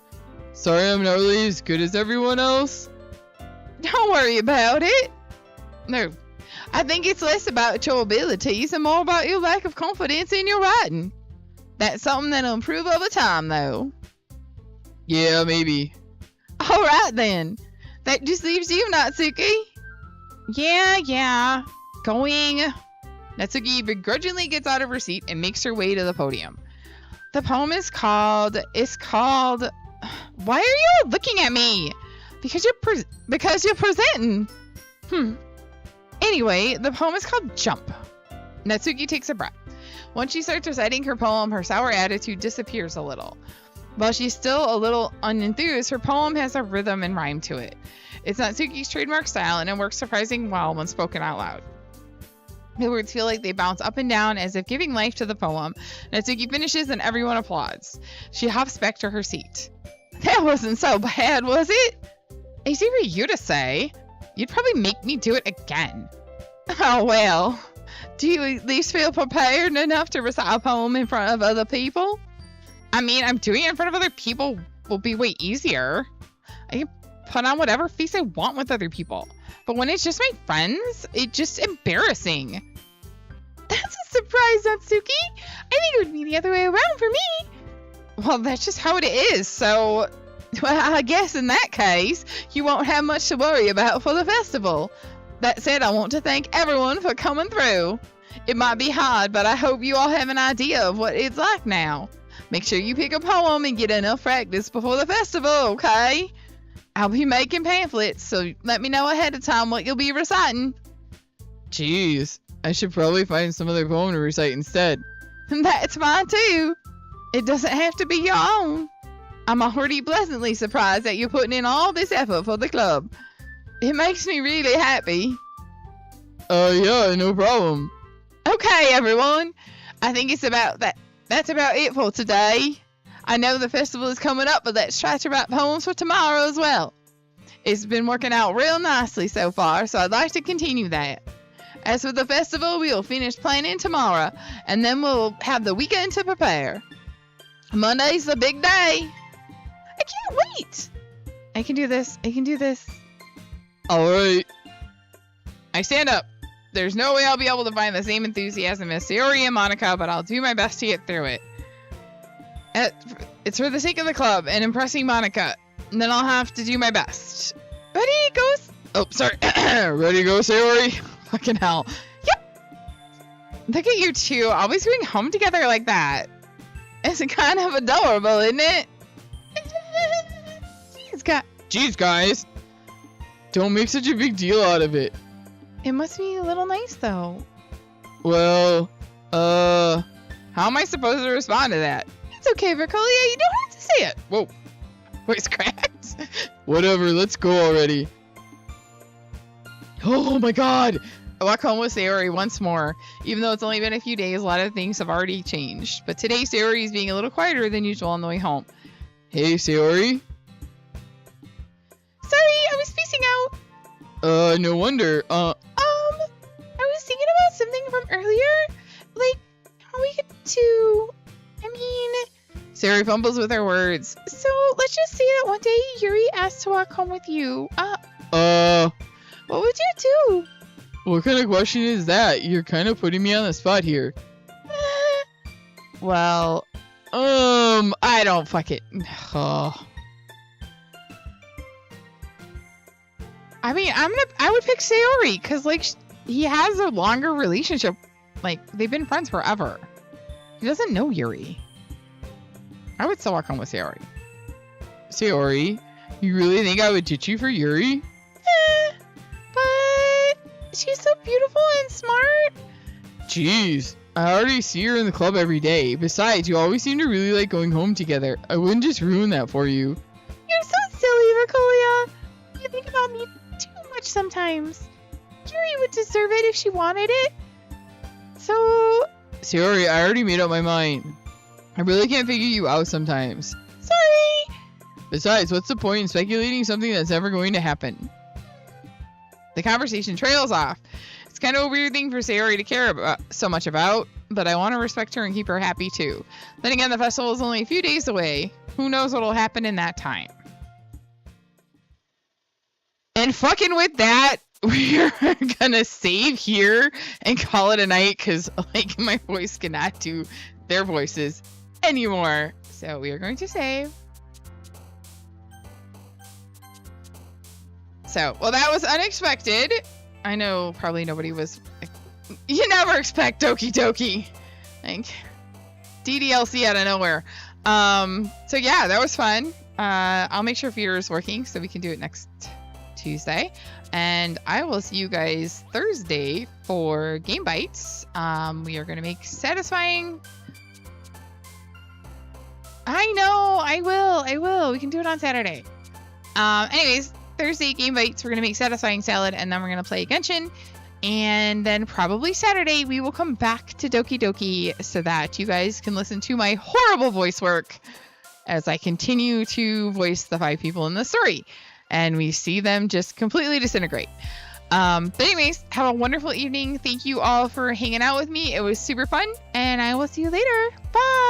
Sorry I'm not really as good as everyone else. Don't worry about it. No, I think it's less about your abilities and more about your lack of confidence in your writing. That's something that'll improve over time, though. Yeah, maybe. All right, then. That just leaves you, Natsuki. Yeah. Going. Natsuki begrudgingly gets out of her seat and makes her way to the podium. The poem is called... Why are you all looking at me? Because you're presenting. Anyway, the poem is called Jump. Natsuki takes a breath. Once she starts reciting her poem, her sour attitude disappears a little. While she's still a little unenthused, her poem has a rhythm and rhyme to it. It's Natsuki's trademark style, and it works surprisingly well when spoken out loud. The words feel like they bounce up and down as if giving life to the poem. Natsuki finishes and everyone applauds. She hops back to her seat. That wasn't so bad, was it? Easy for you to say. You'd probably make me do it again. Oh, well. Do you at least feel prepared enough to recite a poem in front of other people? I mean, I'm doing it in front of other people will be way easier. I can put on whatever face I want with other people. But when it's just my friends, it's just embarrassing. That's a surprise, Natsuki. I think it would be the other way around for me. Well, that's just how it is. So, well, I guess in that case, you won't have much to worry about for the festival. That said, I want to thank everyone for coming through. It might be hard, but I hope you all have an idea of what it's like now. Make sure you pick a poem and get enough practice before the festival, okay? I'll be making pamphlets, so let me know ahead of time what you'll be reciting. Jeez, I should probably find some other poem to recite instead. That's fine too. It doesn't have to be your own. I'm already pleasantly surprised that you're putting in all this effort for the club. It makes me really happy. Yeah, no problem. Okay, everyone. I think it's about that. That's about it for today. I know the festival is coming up, but let's try to write poems for tomorrow as well. It's been working out real nicely so far, so I'd like to continue that. As for the festival, we'll finish planning tomorrow, and then we'll have the weekend to prepare. Monday's the big day. I can't wait. I can do this. I can do this. Alright. I stand up. There's no way I'll be able to find the same enthusiasm as Sayori and Monica, but I'll do my best to get through it. It's for the sake of the club and impressing Monica. And then I'll have to do my best. Ready, goes. Oh, sorry. Ready to go, Sayori? Fucking hell. Yep. Look at you two, always going home together like that. It's kind of adorable, isn't it? Jeez, guys. Don't make such a big deal out of it. It must be a little nice, though. Well, how am I supposed to respond to that? It's okay, Vercolia, you don't have to say it. Whoa. Voice cracked. Whatever, let's go already. Oh my god! I walk home with Sayori once more. Even though it's only been a few days, a lot of things have already changed. But today, Sayori is being a little quieter than usual on the way home. Hey, Sayori? Sorry, I was spacing out. No wonder. I was thinking about something from earlier. Like, how we get to... Sayori fumbles with her words. So, let's just say that one day Yuri asked to walk home with you. What would you do? What kind of question is that? You're kind of putting me on the spot here. Well, I don't fuck it. Oh. I would pick Sayori, because, like, he has a longer relationship. Like, they've been friends forever. He doesn't know Yuri. I would still walk home with Sayori. Sayori, you really think I would ditch you for Yuri? But she's so beautiful and smart. Jeez, I already see her in the club every day. Besides, you always seem to really like going home together. I wouldn't just ruin that for you. You're so silly, Vercolia. You think about me too much sometimes. Yuri would deserve it if she wanted it. So... Sayori, I already made up my mind. I really can't figure you out sometimes. Sorry! Besides, what's the point in speculating something that's never going to happen? The conversation trails off. It's kind of a weird thing for Sayori to care about so much about, but I want to respect her and keep her happy too. Then again, the festival is only a few days away. Who knows what'll happen in that time? And fucking with that, we're gonna save here and call it a night because, like, my voice cannot do their voices anymore. So we are going to save. So, well, that was unexpected. I know probably nobody was... You never expect Doki Doki. Like, DDLC out of nowhere. So yeah, that was fun. I'll make sure Feeder is working so we can do it next Tuesday. And I will see you guys Thursday for Game Bites. We are going to make satisfying... I know, I will. We can do it on Saturday. Anyways, Thursday Game Bites, we're going to make satisfying salad, and then we're going to play Genshin. And then probably Saturday, we will come back to Doki Doki so that you guys can listen to my horrible voice work as I continue to voice the 5 people in the story. And we see them just completely disintegrate. But anyways, have a wonderful evening. Thank you all for hanging out with me. It was super fun. And I will see you later. Bye.